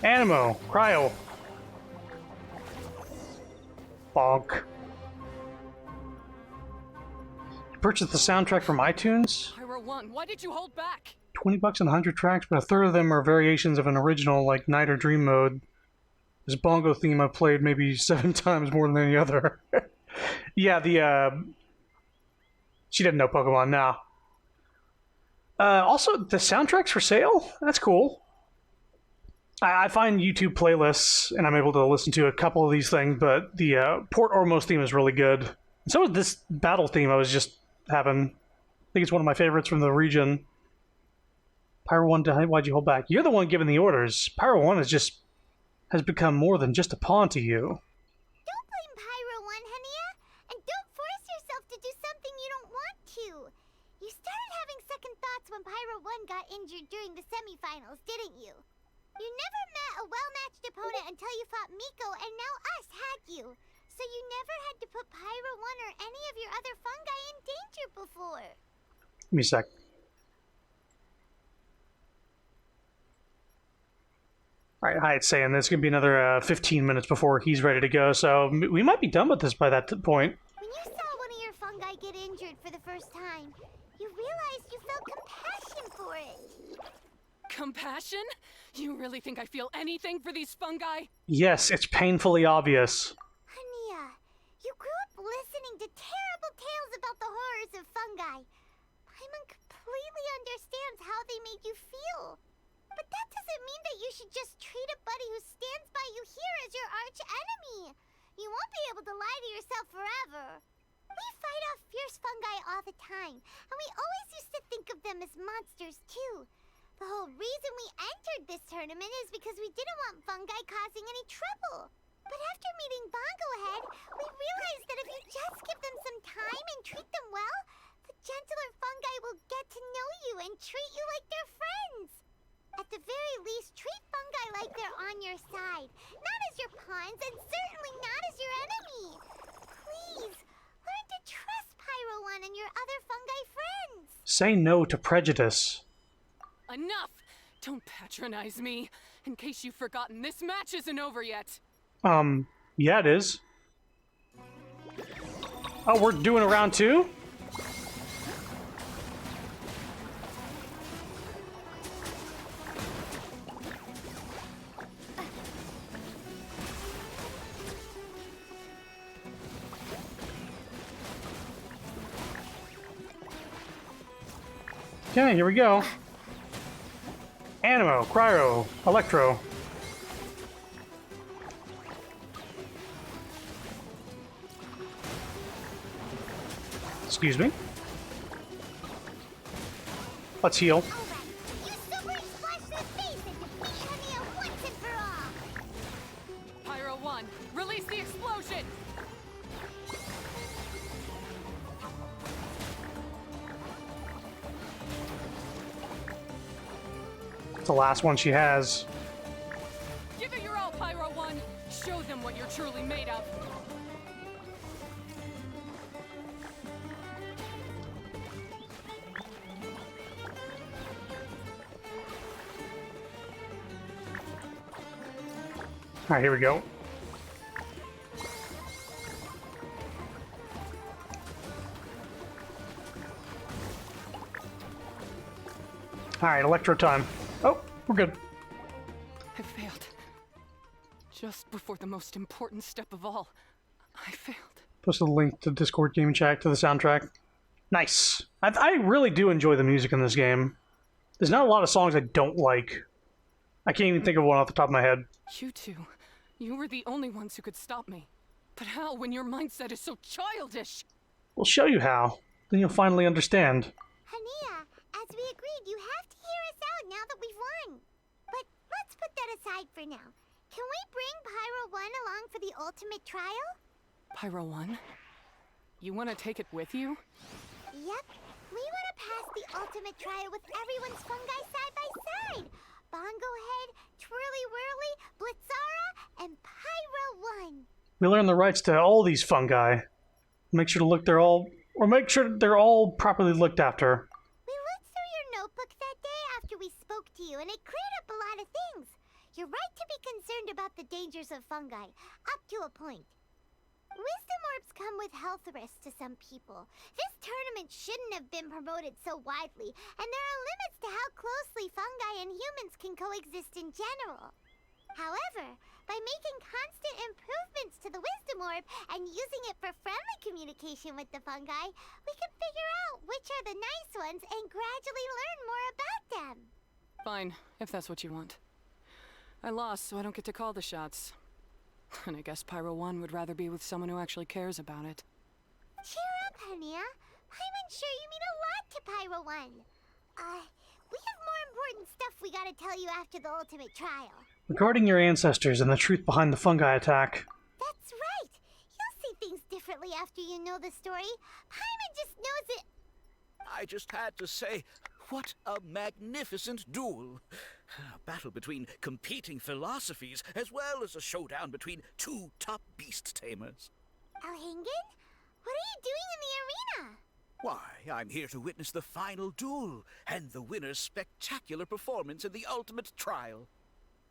Animo, Cryo. Bonk. You purchased the soundtrack from iTunes? Pyro 1, why did you hold back? $20 and 100 tracks, but a third of them are variations of an original, like Night or Dream Mode. This bongo theme I've played maybe 7 times more than any other. Yeah, she didn't know Pokemon now. Also, the soundtrack's for sale? That's cool. I find YouTube playlists, and I'm able to listen to a couple of these things, but the Port Ormos theme is really good. And so is this battle theme I was just having. I think it's one of my favorites from the region. Pyro 1, why'd you hold back? You're the one giving the orders. Pyro 1 has become more than just a pawn to you. Don't blame Pyro 1, Hania, and don't force yourself to do something you don't want to. You started having second thoughts when Pyro 1 got injured during the semifinals, didn't you? You never met a well-matched opponent until you fought Miko, and now us, had you? So you never had to put Pyro 1 or any of your other fungi in danger before. Give me a sec. Alright, Hyatt's saying this. It's going to be another 15 minutes before he's ready to go, so we might be done with this by that point. When you saw one of your fungi get injured for the first time, you realized you felt compassion for it. Compassion? You really think I feel anything for these fungi? Yes, it's painfully obvious. Hania, you grew up listening to terrible tales about the horrors of fungi. Paimon completely understands how they made you feel. But that doesn't mean that you should just treat a buddy who stands by you here as your arch enemy. You won't be able to lie to yourself forever. We fight off fierce fungi all the time, and we always used to think of them as monsters too. The whole reason we entered this tournament is because we didn't want fungi causing any trouble. But after meeting Bongo Head, we realized that if you just give them some time and treat them well, the gentler fungi will get to know you and treat you like their friends. At the very least, treat fungi like they're on your side, not as your pawns, and certainly not as your enemy. Please, learn to trust Pyro 1 and your other fungi friends. Say no to prejudice. Enough! Don't patronize me. In case you've forgotten, this match isn't over yet. Yeah, it is. Oh, we're doing a round 2? Okay, here we go. Animo, Cryo, Electro. Excuse me. Let's heal. Alright, you super splash the face and defeat Hania once and for all. Pyro 1, release the explosion! It's the last one she has. Give it your all, Pyro 1! Show them what you're truly made of! Alright, here we go. Alright, Electro time. Oh, we're good. I failed. Just before the most important step of all, I failed. Posted a link to Discord game chat to the soundtrack. Nice. I really do enjoy the music in this game. There's not a lot of songs I don't like. I can't even think of one off the top of my head. You two, You were the only ones who could stop me. But how when your mindset is so childish? We'll show you how. Then you'll finally understand. Hania, as we agreed, you have to hear us out now that we've won. But let's put that aside for now. Can we bring Pyro 1 along for the ultimate trial? Pyro 1? You want to take it with you? Yep. We want to pass the ultimate trial with everyone's fungi side by side. Bongo Head, Twirly Whirly, Blitzara, and Pyro 1. We learn the rights to all these fungi. Make sure they're all properly looked after. We looked through your notebook that day after we spoke to you, and it cleared up a lot of things. You're right to be concerned about the dangers of fungi, up to a point. Wisdom orbs come with health risks to some people. This tournament shouldn't have been promoted so widely, and there are limits to how closely fungi and humans can coexist in general. However, by making constant improvements to the wisdom orb and using it for friendly communication with the fungi, we can figure out which are the nice ones and gradually learn more about them. Fine, if that's what you want. I lost, so I don't get to call the shots. And I guess Pyro 1 would rather be with someone who actually cares about it. Cheer up, Hania. I'm sure you mean a lot to Pyro 1. We have more important stuff we gotta tell you after the ultimate trial. Regarding your ancestors and the truth behind the fungi attack. That's right. You'll see things differently after you know the story. Paimon just knows it. I just had to say, what a magnificent duel. A battle between competing philosophies, as well as a showdown between two top beast tamers. Alhingen? What are you doing in the arena? Why, I'm here to witness the final duel, and the winner's spectacular performance in the ultimate trial.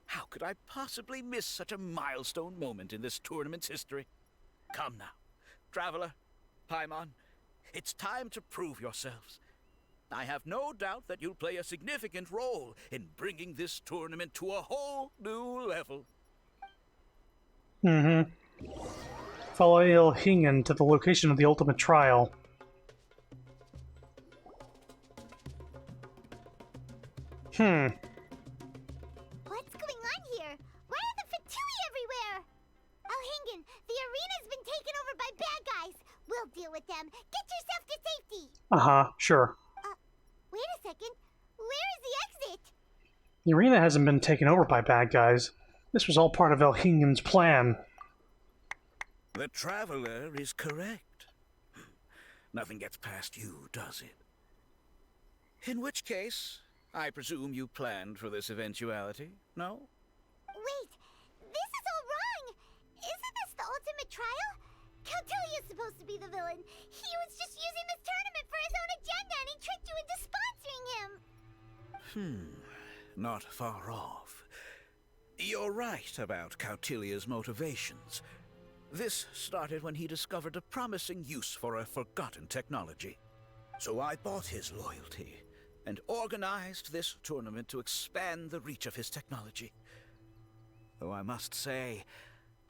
How could I possibly miss such a milestone moment in this tournament's history? Come now, Traveler, Paimon, it's time to prove yourselves. I have no doubt that you'll play a significant role in bringing this tournament to a whole new level. Follow Alhingen to the location of the ultimate trial. What's going on here? Why are the Fatui everywhere? Alhingen, the arena's been taken over by bad guys. We'll deal with them. Get yourself to safety. Sure. Wait a second. Where is the exit? The arena hasn't been taken over by bad guys. This was all part of Alhingen's plan. The Traveler is correct. Nothing gets past you, does it? In which case, I presume you planned for this eventuality, no? Wait, this is all wrong. Isn't this the ultimate trial? Cautilia's supposed to be the villain. He was just using this tournament for his own agenda, and he tricked you into sponsoring him. Not far off. You're right about Cautilia's motivations. This started when he discovered a promising use for a forgotten technology. So I bought his loyalty and organized this tournament to expand the reach of his technology. Though I must say,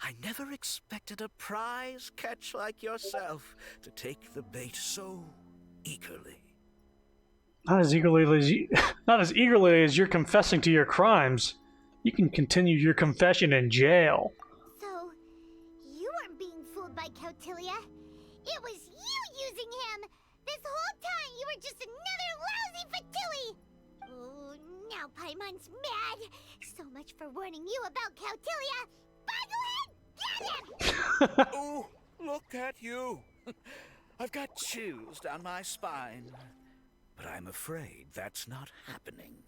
I never expected a prize catch like yourself to take the bait so eagerly. Not as eagerly as you're confessing to your crimes. You can continue your confession in jail. So, you weren't being fooled by Cautilia. It was you using him. This whole time you were just another lousy Fatui. Oh, now Paimon's mad. So much for warning you about Cautilia. Boglehead, get him! Oh, look at you. I've got chills down my spine. But I'm afraid that's not happening.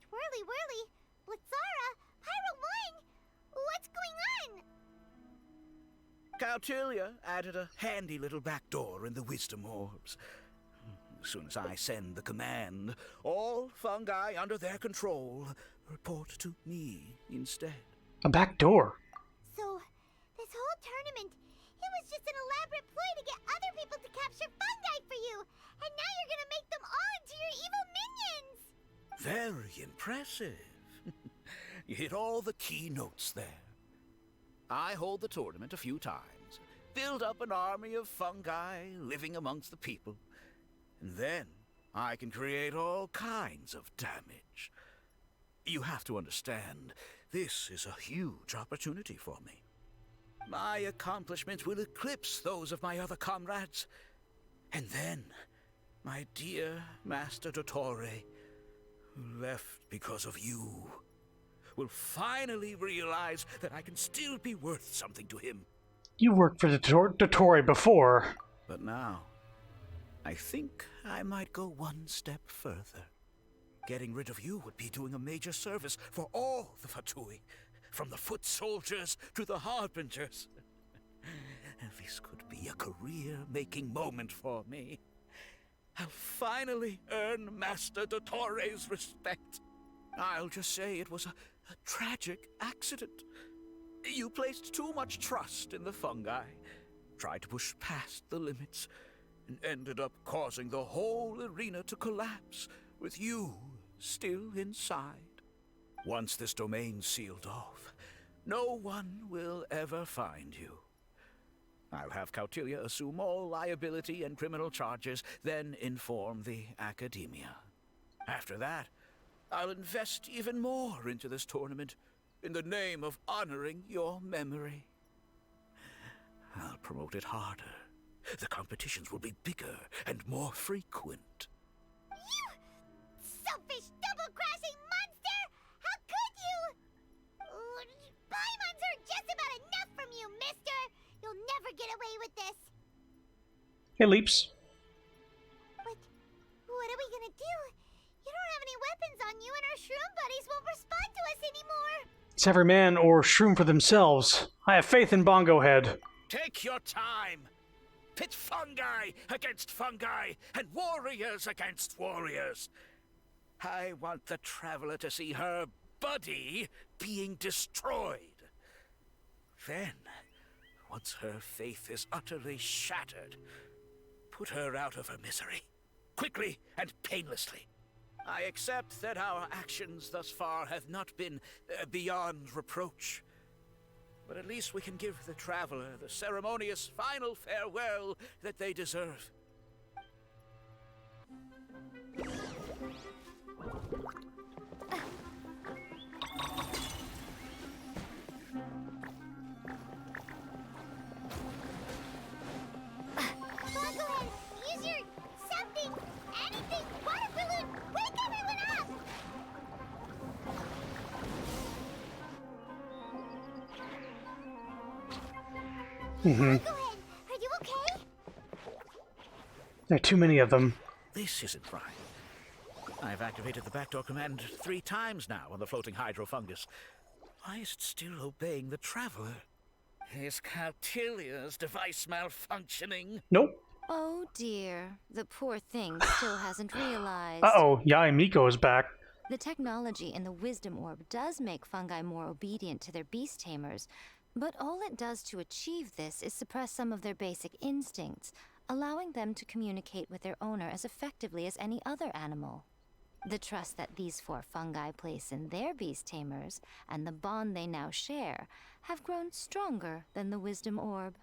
Twirly Whirly, Blitzara, Pyro 1, what's going on? Cautilia added a handy little back door in the wisdom orbs. As soon as I send the command, all fungi under their control report to me instead. A back door? So, this whole tournament, it was just an elaborate ploy to get other people to capture fungi for you, and now you're gonna make them all into your evil minions! Very impressive. You hit all the key notes there. I hold the tournament a few times, build up an army of fungi living amongst the people, and then I can create all kinds of damage. You have to understand, this is a huge opportunity for me. My accomplishments will eclipse those of my other comrades. And then, my dear Master Dottore, who left because of you, will finally realize that I can still be worth something to him. You worked for the Dottore before. But now, I think I might go one step further. Getting rid of you would be doing a major service for all the Fatui, from the foot soldiers to the harbingers. This could be a career-making moment for me. I'll finally earn Master Dottore's respect. I'll just say it was a tragic accident. You placed too much trust in the fungi, tried to push past the limits, and ended up causing the whole arena to collapse, with you still inside. Once this domain's sealed off, no one will ever find you. I'll have Cautilia assume all liability and criminal charges, then inform the Academia. After that, I'll invest even more into this tournament, in the name of honoring your memory. I'll promote it harder. The competitions will be bigger and more frequent. You selfish, double-crashing monster! How could you? Paimons are just about enough from you, mister! You'll never get away with this! Hey, Leaps. But what are we gonna do? You don't have any weapons on you, and our shroom buddies won't respond to us anymore! It's every man or shroom for themselves. I have faith in Bongo Head. Take your time! Pit fungi against fungi, and warriors against warriors. I want the Traveler to see her buddy being destroyed. Then, once her faith is utterly shattered, put her out of her misery, quickly and painlessly. I accept that our actions thus far have not been beyond reproach. But at least we can give the Traveler the ceremonious final farewell that they deserve. Bongohead, use your something, anything, water balloon, wake everyone up! Bongohead, are you okay? There are too many of them. This isn't right. I've activated the backdoor command 3 times now on the floating hydrofungus. Why is it still obeying the Traveler? Is Cautilia's device malfunctioning? Nope. Oh dear, the poor thing still hasn't realized. Uh-oh, Yai Miko is back. The technology in the Wisdom Orb does make fungi more obedient to their beast tamers, but all it does to achieve this is suppress some of their basic instincts, allowing them to communicate with their owner as effectively as any other animal. The trust that these 4 fungi place in their beast tamers, and the bond they now share, have grown stronger than the Wisdom Orb.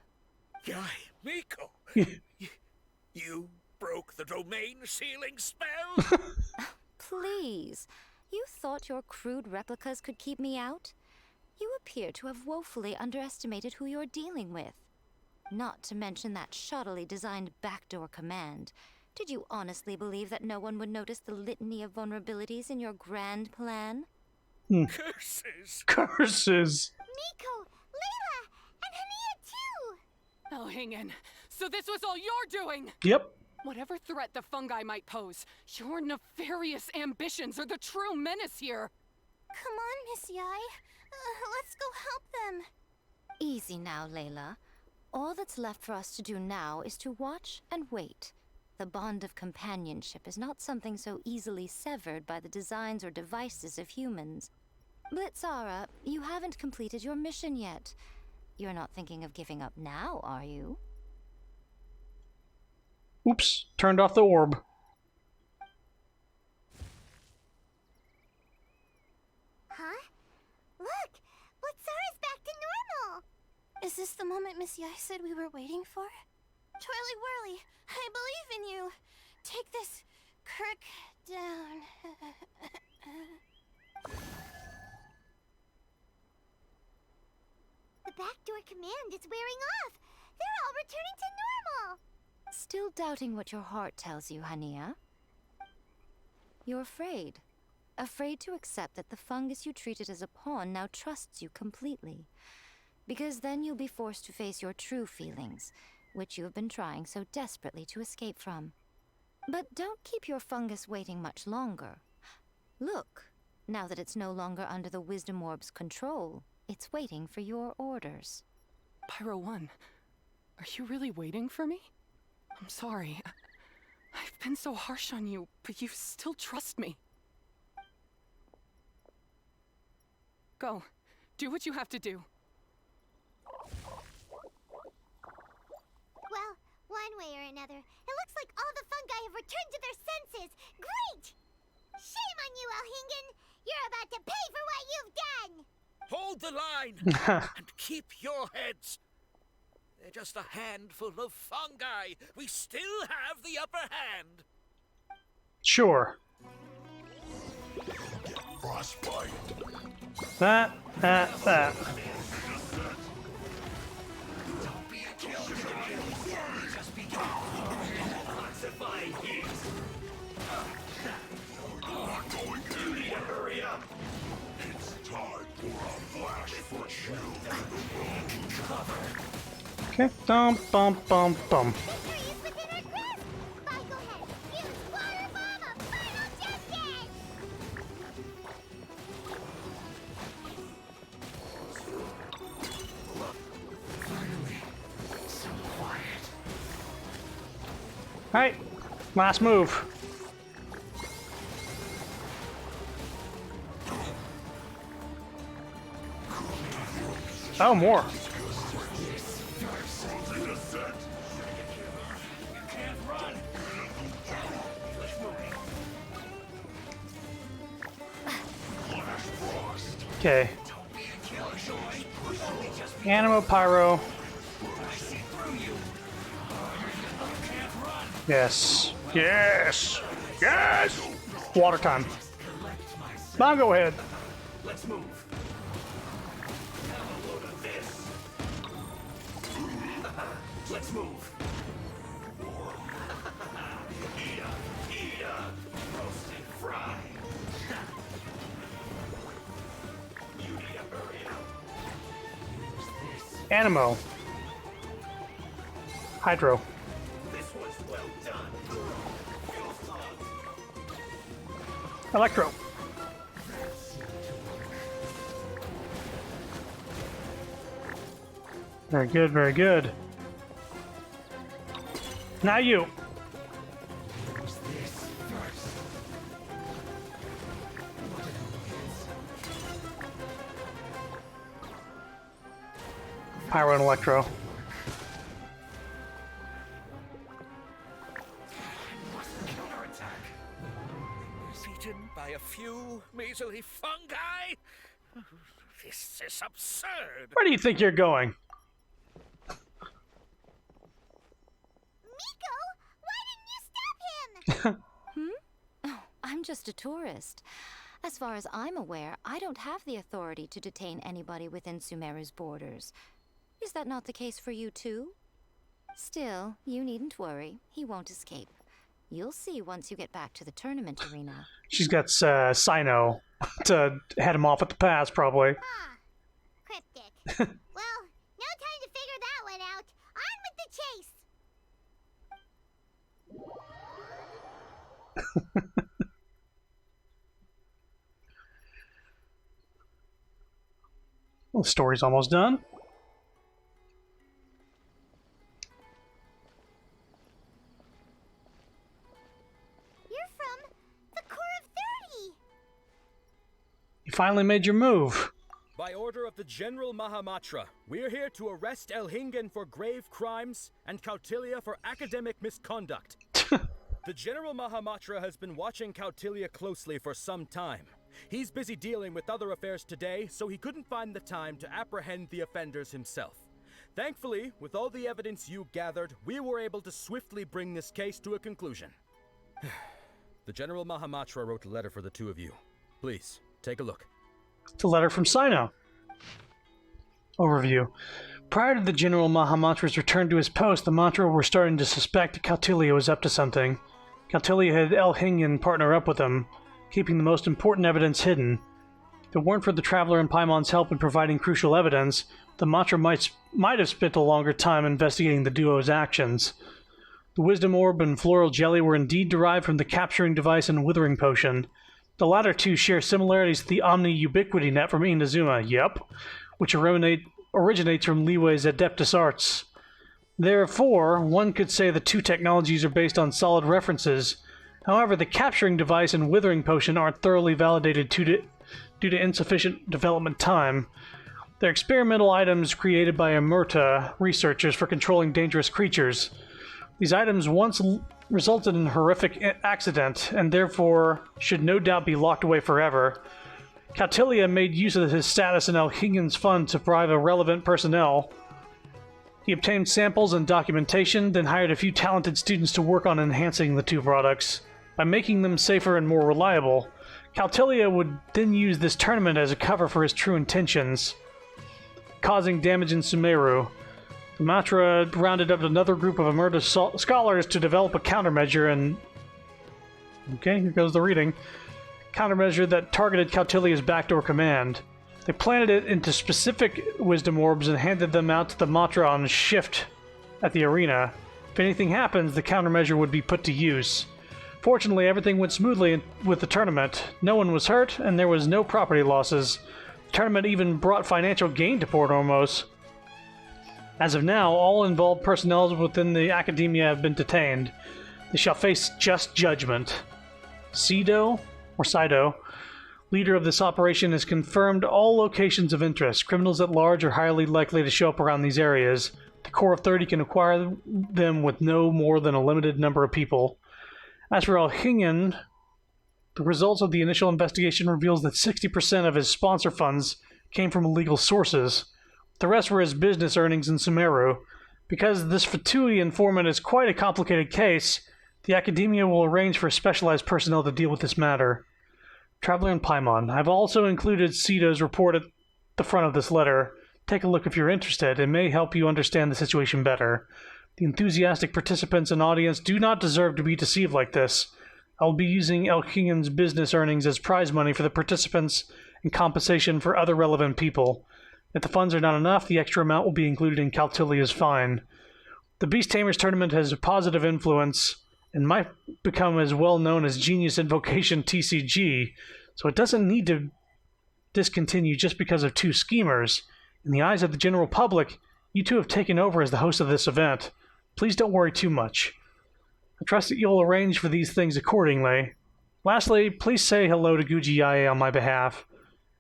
Yai, Miko! You broke the domain sealing spell? Please, you thought your crude replicas could keep me out? You appear to have woefully underestimated who you're dealing with. Not to mention that shoddily designed backdoor command. Did you honestly believe that no one would notice the litany of vulnerabilities in your grand plan? Curses! Curses! Miko, Layla, and Hania too! Elhingen, so this was all you're doing! Yep. Whatever threat the fungi might pose, your nefarious ambitions are the true menace here! Come on, Miss Yai. Let's go help them. Easy now, Layla. All that's left for us to do now is to watch and wait. The bond of companionship is not something so easily severed by the designs or devices of humans. Blitzara, you haven't completed your mission yet. You're not thinking of giving up now, are you? Oops, turned off the orb. Huh? Look! Blitzara's back to normal! Is this the moment Miss Yai said we were waiting for? Twirly Whirly, I believe in you. Take this crook down. The backdoor command is wearing off. They're all returning to normal. Still doubting what your heart tells you, Hania? You're afraid. Afraid to accept that the fungus you treated as a pawn now trusts you completely. Because then you'll be forced to face your true feelings, which you have been trying so desperately to escape from. But don't keep your fungus waiting much longer. Look, now that it's no longer under the Wisdom Orb's control, it's waiting for your orders. Pyro 1, are you really waiting for me? I'm sorry. I've been so harsh on you, but you still trust me. Go. Do what you have to do. Well, one way or another, it looks like all the fungi have returned to their senses. Great! Shame on you, Elhingen! You're about to pay for what you've done! Hold the line and keep your heads. They're just a handful of fungi. We still have the upper hand. Sure. Frostbite. That. Okay, bum. Victory is within our grasp! Bongo Head, use water bomb of final justice! Alright, last move. Oh, more. Okay. Animo Pyro. Yes. Yes. Yes. Water time. Bongo Head. Let's move. Let's move. Roasted fry. You need to hurry up. Animo. Hydro. This was well done. Electro. Very good, very good. Now you. Pyro and Electro. Beaten by a few measly fungi? This is absurd. Where do you think you're going? Miko, why didn't you stop him? Oh, I'm just a tourist. As far as I'm aware, I don't have the authority to detain anybody within Sumeru's borders. Is that not the case for you too? Still, you needn't worry. He won't escape. You'll see once you get back to the tournament arena. She's got Sino to head him off at the pass, probably. Ah, cryptic. Well, no time to figure that one out. On with the chase! Well, the story's almost done. You're from the Corps of 30! You finally made your move. By order of the General Mahamatra, we're here to arrest Elhingen for grave crimes and Kautilya for academic misconduct. The General Mahamatra has been watching Kautilya closely for some time. He's busy dealing with other affairs today, so he couldn't find the time to apprehend the offenders himself. Thankfully, with all the evidence you gathered, we were able to swiftly bring this case to a conclusion. The General Mahamatra wrote a letter for the two of you. Please, Take a look. It's a letter from Sino. Overview. Prior to the General Mahamantra's return to his post, the Mantra were starting to suspect Caltilia was up to something. Caltilia had El Hingen partner up with him, keeping the most important evidence hidden. If it weren't for the Traveler and Paimon's help in providing crucial evidence, the Mantra might have spent a longer time investigating the duo's actions. The Wisdom Orb and Floral Jelly were indeed derived from the Capturing Device and Withering Potion. The latter two share similarities to the Omni-Ubiquity Net from Inazuma, which originates from Liyue's Adeptus Arts. Therefore, one could say the two technologies are based on solid references. However, the Capturing Device and Withering Potion aren't thoroughly validated due to insufficient development time. They're experimental items created by Emerta researchers for controlling dangerous creatures. These items once resulted in a horrific accident, and therefore should no doubt be locked away forever. Caltilia made use of his status in El Hingen's fund to bribe relevant personnel. He obtained samples and documentation, then hired a few talented students to work on enhancing the two products. By making them safer and more reliable, Caltilia would then use this tournament as a cover for his true intentions, causing damage in Sumeru. The Mantra rounded up another group of Emerta scholars to develop a countermeasure and... Okay, here goes the reading. Countermeasure that targeted Cautilia's backdoor command. They planted it into specific wisdom orbs and handed them out to the Mantra on shift at the arena. If anything happens, the countermeasure would be put to use. Fortunately, everything went smoothly with the tournament. No one was hurt, and there was no property losses. The tournament even brought financial gain to Port Ormos. As of now, all involved personnel within the Academia have been detained. They shall face just judgment. Sido, leader of this operation, has confirmed all locations of interest. Criminals at large are highly likely to show up around these areas. The Core of 30 can acquire them with no more than a limited number of people. As for El Hingen, the results of the initial investigation reveals that 60% of his sponsor funds came from illegal sources. The rest were his business earnings in Sumeru. Because this Fatui informant is quite a complicated case, the Academia will arrange for specialized personnel to deal with this matter. Traveler and Paimon, I've also included Sido's report at the front of this letter. Take a look if you're interested. It may help you understand the situation better. The enthusiastic participants and audience do not deserve to be deceived like this. I'll be using El Hingen's business earnings as prize money for the participants and compensation for other relevant people. If the funds are not enough, the extra amount will be included in Caltilia's fine. The Beast Tamers tournament has a positive influence and might become as well known as Genius Invocation TCG, so it doesn't need to discontinue just because of two schemers. In the eyes of the general public, you two have taken over as the host of this event. Please don't worry too much. I trust that you'll arrange for these things accordingly. Lastly, please say hello to Gujiae on my behalf.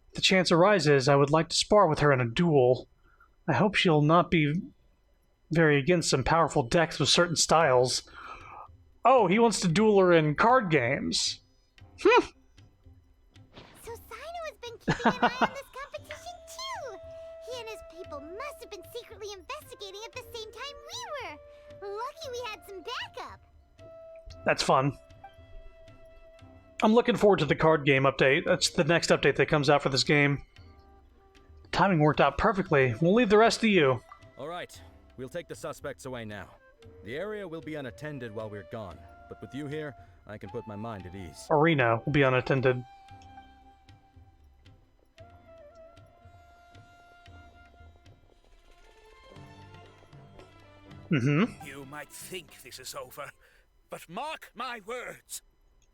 If the chance arises, I would like to spar with her in a duel. I hope she'll not be very against some powerful decks with certain styles. Oh, he wants to duel her in card games. So Sino has been keeping an eye on this competition too. He and his people must have been secretly investigating at the same time we were. Lucky we had some backup. That's fun. I'm looking forward to the card game update. That's the next update that comes out for this game. Timing worked out perfectly. We'll leave the rest to you. All right, we'll take the suspects away now. The area will be unattended while we're gone, but with you here, I can put my mind at ease. Arena will be unattended. You might think this is over, but mark my words.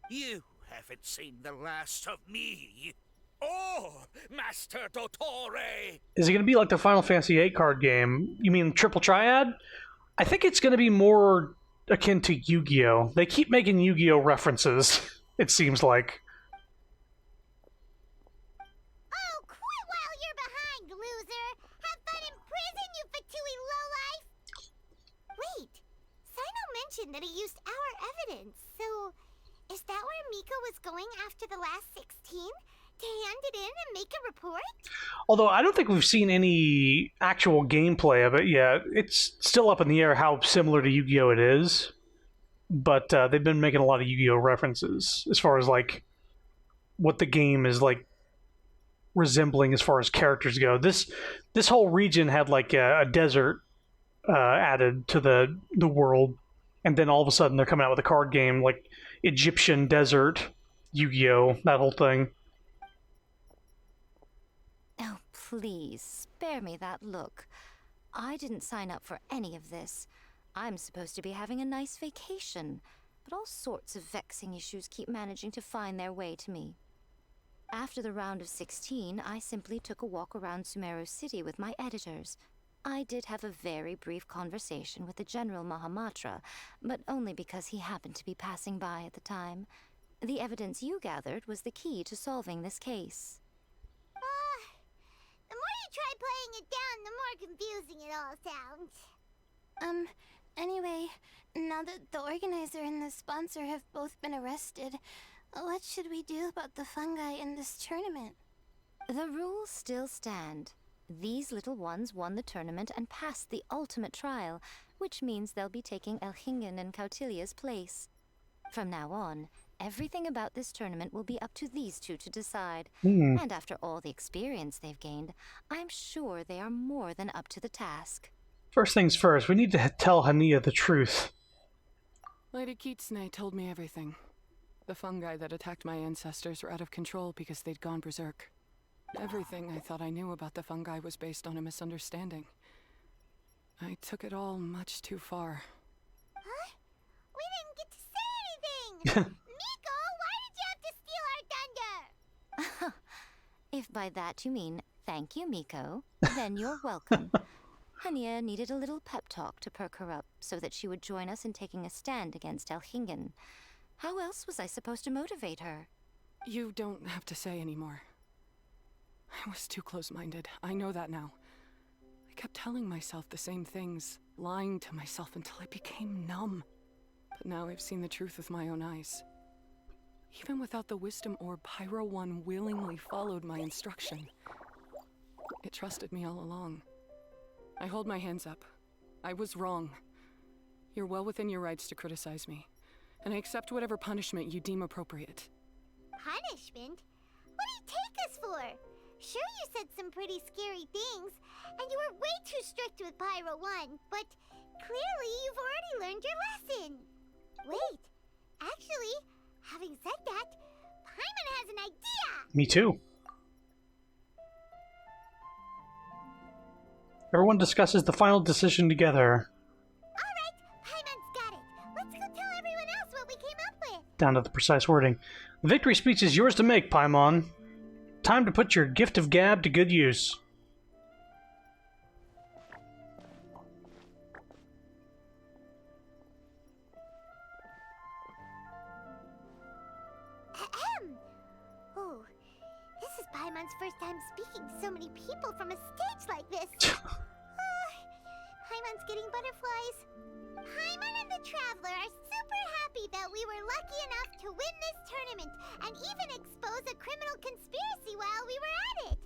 You haven't seen the last of me. Oh, Master Dottore! Is it going to be like the Final Fantasy VIII card game? You mean Triple Triad? I think it's going to be more akin to Yu-Gi-Oh! They keep making Yu-Gi-Oh! References, it seems like. Oh, quit while you're behind, loser! Have fun in prison, you Fatui lowlife! Wait, Sino mentioned that he used our evidence, so is that where Mika was going after the last 16? To hand it in and make a report? Although I don't think we've seen any actual gameplay of it yet. It's still up in the air how similar to Yu-Gi-Oh! It is. But they've been making a lot of Yu-Gi-Oh! References as far as like what the game is like resembling as far as characters go. This whole region had like a desert added to the world, and then all of a sudden they're coming out with a card game like Egyptian desert, Yu-Gi-Oh, that whole thing. Oh, please, spare me that look. I didn't sign up for any of this. I'm supposed to be having a nice vacation, but all sorts of vexing issues keep managing to find their way to me. After the round of 16, I simply took a walk around Sumeru City with my editors. I did have a very brief conversation with the General Mahamatra, but only because he happened to be passing by at the time. The evidence you gathered was the key to solving this case. The more you try playing it down, the more confusing it all sounds. Anyway, now that the organizer and the sponsor have both been arrested, what should we do about the fungi in this tournament? The rules still stand. These little ones won the tournament and passed the ultimate trial, which means they'll be taking Elhingen and Cautilia's place. From now on, everything about this tournament will be up to these two to decide. And after all the experience they've gained, I'm sure they are more than up to the task. First things first, we need to tell Hania the truth. Lady Kitsune told me everything. The fungi that attacked my ancestors were out of control because they'd gone berserk. Everything I thought I knew about the fungi was based on a misunderstanding. I took it all much too far. Huh? We didn't get to say anything! Miko, why did you have to steal our thunder? If by that you mean thank you, Miko, then you're welcome. Hania needed a little pep talk to perk her up so that she would join us in taking a stand against Elhingen. How else was I supposed to motivate her? You don't have to say anymore. I was too close-minded. I know that now. I kept telling myself the same things, lying to myself until I became numb. But now I've seen the truth with my own eyes. Even without the wisdom orb, Pyro 1 willingly followed my instruction. It trusted me all along. I hold my hands up. I was wrong. You're well within your rights to criticize me, and I accept whatever punishment you deem appropriate. Punishment? What do you take us for? Sure, you said some pretty scary things, and you were way too strict with Pyro 1, but clearly you've already learned your lesson. Wait, actually, having said that, Paimon has an idea! Me too. Everyone discusses the final decision together. Alright, Paimon's got it. Let's go tell everyone else what we came up with. Down to the precise wording. The victory speech is yours to make, Paimon. Time to put your gift of gab to good use. Ahem. Oh, this is Paimon's first time speaking to so many people from a stage like this. Paimon's getting butterflies. Paimon and the Traveler are super happy that we were lucky enough to win this tournament and even expose a criminal conspiracy while we were at it.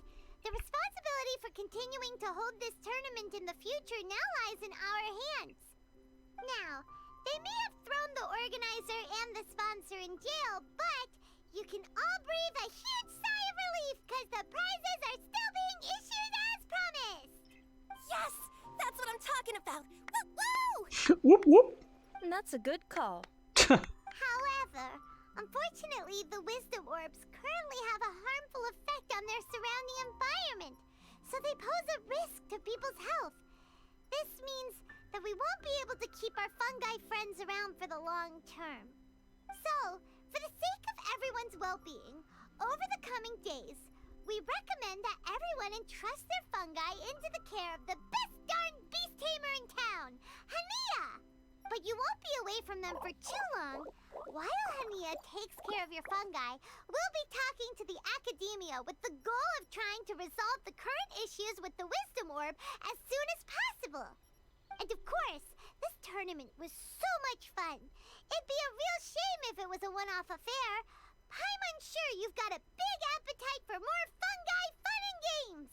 The responsibility for continuing to hold this tournament in the future now lies in our hands. Now, they may have thrown the organizer and the sponsor in jail, but you can all breathe a huge sigh of relief because the prizes are still being issued as promised. Yes! That's what I'm talking about! Woo-woo! Whoop whoop. That's a good call. However, unfortunately, the wisdom orbs currently have a harmful effect on their surrounding environment, so they pose a risk to people's health. This means that we won't be able to keep our fungi friends around for the long term. So, for the sake of everyone's well-being, over the coming days, we recommend that everyone entrust their fungi into the care of the best darn beast tamer in town, Hania! But you won't be away from them for too long. While Hania takes care of your fungi, we'll be talking to the academia with the goal of trying to resolve the current issues with the wisdom orb as soon as possible. And of course, this tournament was so much fun. It'd be a real shame if it was a one-off affair. I'm sure you've got a big appetite for more fungi fun and games.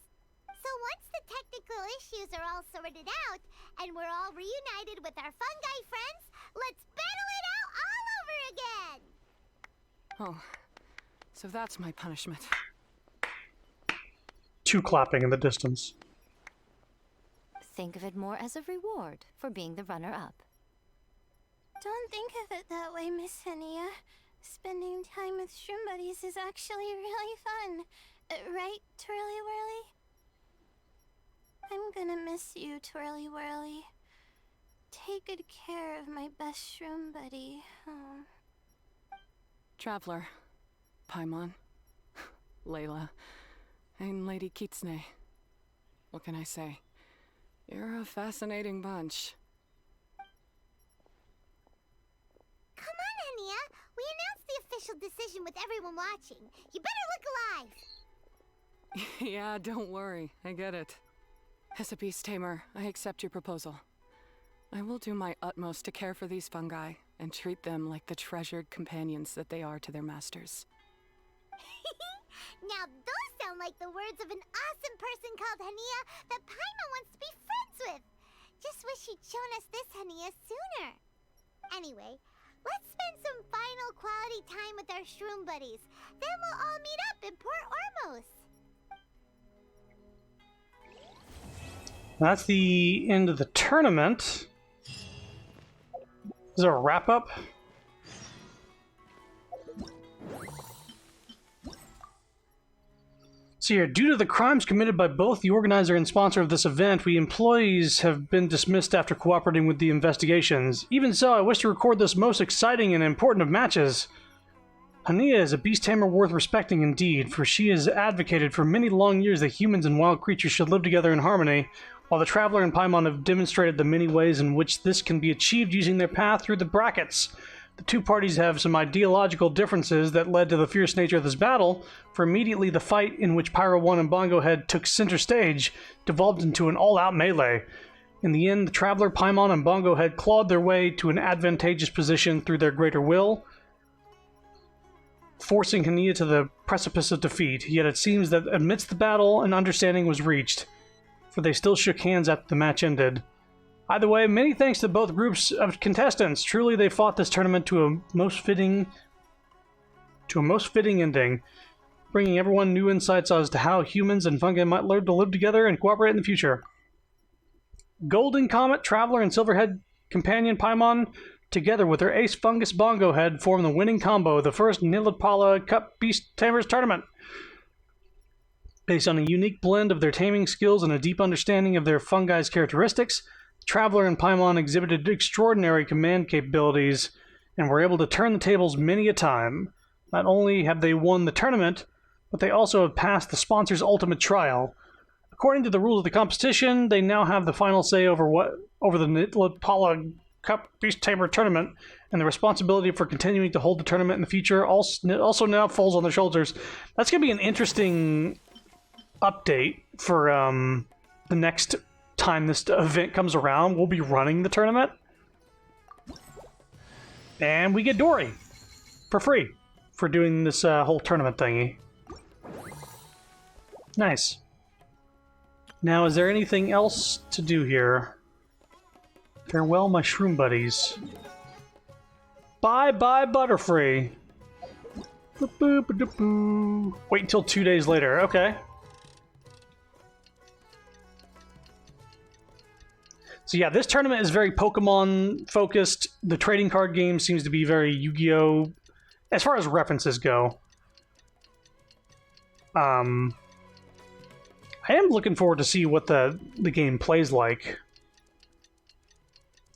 So once the technical issues are all sorted out, and we're all reunited with our fungi friends, let's battle it out all over again! Oh, so that's my punishment. two clapping in the distance. Think of it more as a reward for being the runner-up. Don't think of it that way, Miss Henia. Spending time with shroom buddies is actually really fun. Right, Twirly Whirly? I'm gonna miss you, Twirly Whirly. Take good care of my best shroom buddy. Oh. Traveler, Paimon, Layla, and Lady Kitsune. What can I say? You're a fascinating bunch. Come on, Henia. We announced the official decision with everyone watching. You better look alive. Yeah, don't worry. I get it. As a beast tamer, I accept your proposal. I will do my utmost to care for these fungi and treat them like the treasured companions that they are to their masters. Now those sound like the words of an awesome person called Henia that Paimon wants to be friends with. Just wish she'd shown us this Henia sooner. Anyway, let's spend some final quality time with our shroom buddies. Then we'll all meet up in Port Ormos. That's the end of the tournament. Is there a wrap-up? So here, due to the crimes committed by both the organizer and sponsor of this event, we employees have been dismissed after cooperating with the investigations. Even so, I wish to record this most exciting and important of matches. Henia is a beast tamer worth respecting indeed, for she has advocated for many long years that humans and wild creatures should live together in harmony, while the Traveler and Paimon have demonstrated the many ways in which this can be achieved using their path through the brackets. The two parties have some ideological differences that led to the fierce nature of this battle, for immediately the fight in which Pyro 1 and Bongo Head took center stage devolved into an all-out melee. In the end, the Traveler, Paimon, and Bongo Head clawed their way to an advantageous position through their greater will, forcing Henia to the precipice of defeat. Yet it seems that amidst the battle, an understanding was reached, for they still shook hands after the match ended. Either way, many thanks to both groups of contestants. Truly, they fought this tournament to a most fitting ending, bringing everyone new insights as to how humans and fungi might learn to live together and cooperate in the future. Golden Comet, Traveler, and Silverhead Companion Paimon, together with their ace fungus Bongo Head, form the winning combo of the first Nilipala Cup Beast Tamers Tournament. Based on a unique blend of their taming skills and a deep understanding of their fungi's characteristics, Traveler and Paimon exhibited extraordinary command capabilities and were able to turn the tables many a time. Not only have they won the tournament, but they also have passed the sponsor's ultimate trial. According to the rules of the competition, they now have the final say over the Nilipala Cup Beast Tamer Tournament, and the responsibility for continuing to hold the tournament in the future also now falls on their shoulders. That's going to be an interesting update for the next time this event comes around. We'll be running the tournament, and we get Dory for free for doing this whole tournament thingy. Nice. Now, is there anything else to do here? Farewell, my shroom buddies. Bye-bye, Butterfree. Boop-boop-a-doop-boo. Wait until 2 days later. Okay. So yeah, this tournament is very Pokemon focused. The trading card game seems to be very Yu-Gi-Oh! As far as references go. I am looking forward to see what the game plays like.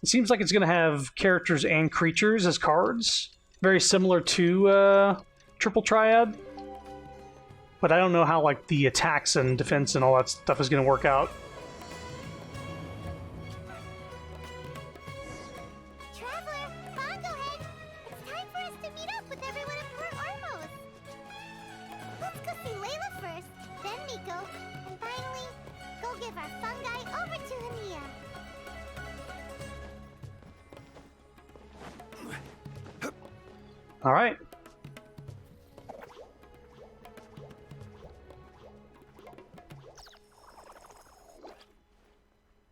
It seems like it's going to have characters and creatures as cards. Very similar to Triple Triad. But I don't know how like the attacks and defense and all that stuff is going to work out. Traveler, Bongo Head, it's time for us to meet up with everyone in Port Ormos. Let's go see Layla first, then Miko, and finally, go give our fungi over to Henia. All right.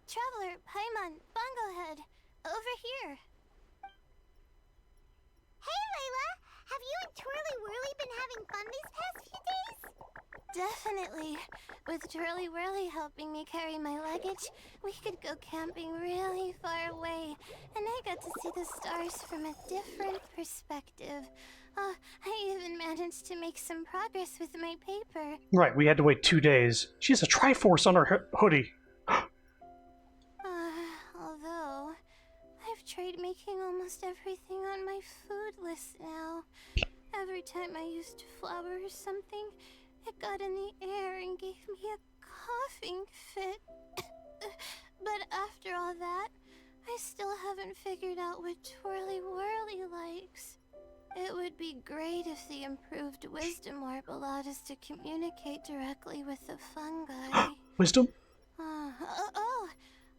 Traveler, Paimon, Bongo Head, over here. Hey, Layla! Have you and Twirly Whirly been having fun these past few days? definitely. With Twirly Whirly helping me carry my luggage, we could go camping really far away, and I got to see the stars from a different perspective. Oh, I even managed to make some progress with my paper. Right, we had to wait 2 days. She has a Triforce on her hoodie. Although, I've tried making almost everything on my food list now. Every time I used flour or something, it got in the air and gave me a coughing fit. But after all that, I still haven't figured out what Twirly Whirly likes. It would be great if the improved Wisdom Orb allowed us to communicate directly with the fungi. Wisdom?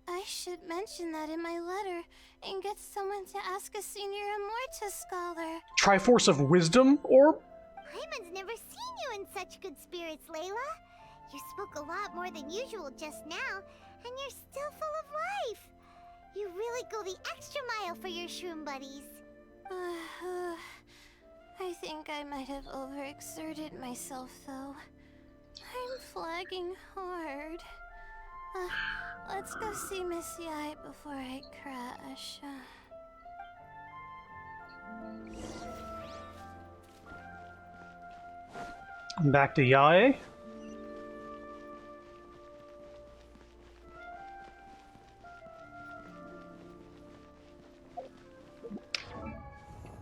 I should mention that in my letter and get someone to ask a senior Immorta scholar. Triforce of Wisdom Orb? Paimon's never seen you in such good spirits, Layla. You spoke a lot more than usual just now, and you're still full of life. You really go the extra mile for your shroom buddies. I think I might have overexerted myself, though. I'm flagging hard. Let's go see Missy Eye before I crash. I'm back to Yae.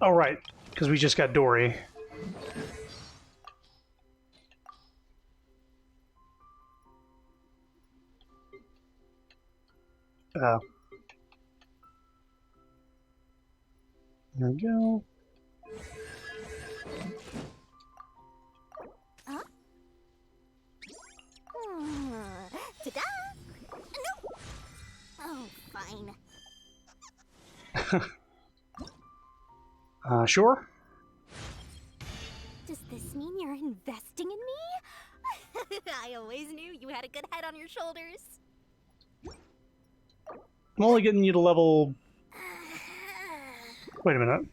Oh, right, because we just got Dory. There we go. Huh? Ta-da! No! Oh, fine. Sure? Does this mean you're investing in me? I always knew you had a good head on your shoulders. I'm only getting you to level... Wait a minute.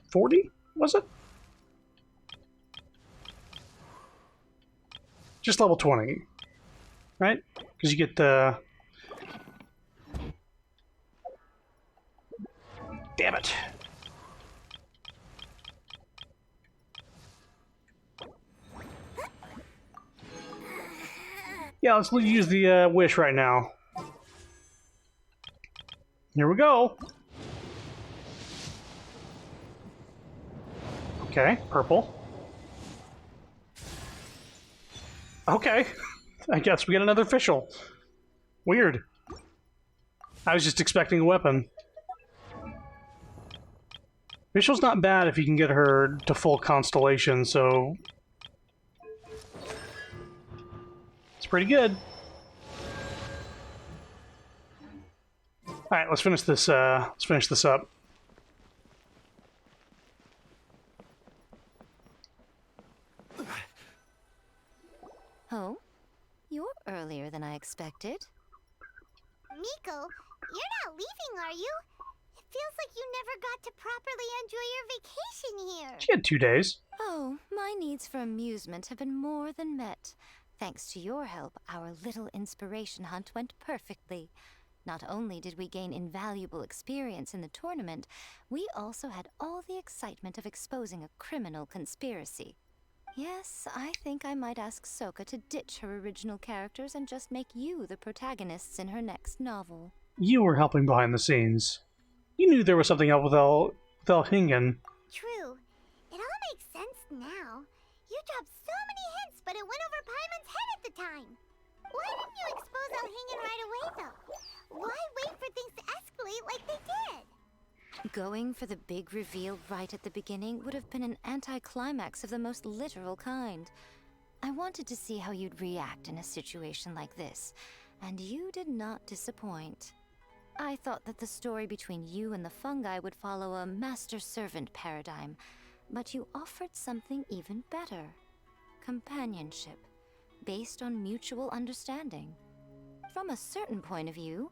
40? Was it? Just level 20. Right? Because you get the... Damn it. Yeah, let's use the wish right now. Here we go. Okay, purple. Okay. I guess we get another official. Weird. I was just expecting a weapon. Official's not bad if you can get her to full constellation, so... It's pretty good. Alright, let's finish this up. Oh? You're earlier than I expected. Miko, you're not leaving, are you? It feels like you never got to properly enjoy your vacation here. She had 2 days. Oh, my needs for amusement have been more than met. Thanks to your help, our little inspiration hunt went perfectly. Not only did we gain invaluable experience in the tournament, we also had all the excitement of exposing a criminal conspiracy. Yes, I think I might ask Soka to ditch her original characters and just make you the protagonists in her next novel. You were helping behind the scenes. You knew there was something up with Elhingen. True. It all makes sense now. You dropped so many hints, but it went over Paimon's head at the time. Why didn't you expose Elhingen right away, though? Why wait for things to escalate like they did? Going for the big reveal right at the beginning would have been an anticlimax of the most literal kind. I wanted to see how you'd react in a situation like this, and you did not disappoint. I thought that the story between you and the fungi would follow a master-servant paradigm, but you offered something even better. Companionship, based on mutual understanding. From a certain point of view,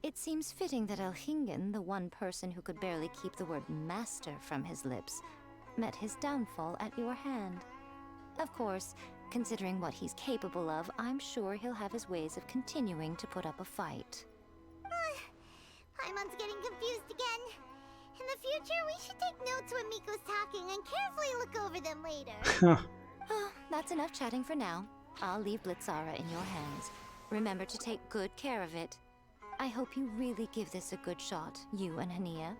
it seems fitting that Elhingen, the one person who could barely keep the word master from his lips, met his downfall at your hand. Of course, considering what he's capable of, I'm sure he'll have his ways of continuing to put up a fight. Paimon's getting confused again. In the future, we should take notes when Miko's talking and carefully look over them later. Oh, that's enough chatting for now. I'll leave Blitzara in your hands. Remember to take good care of it. I hope you really give this a good shot, you and Hania.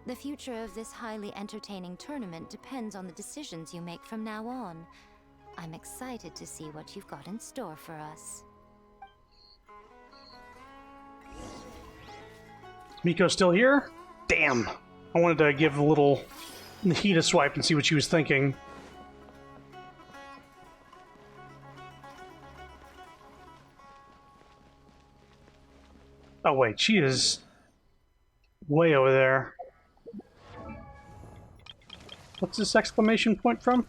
The future of this highly entertaining tournament depends on the decisions you make from now on. I'm excited to see what you've got in store for us. Miko's still here? Damn. I wanted to give a little Nahida swipe and see what she was thinking. Oh wait, she is way over there. What's this exclamation point from?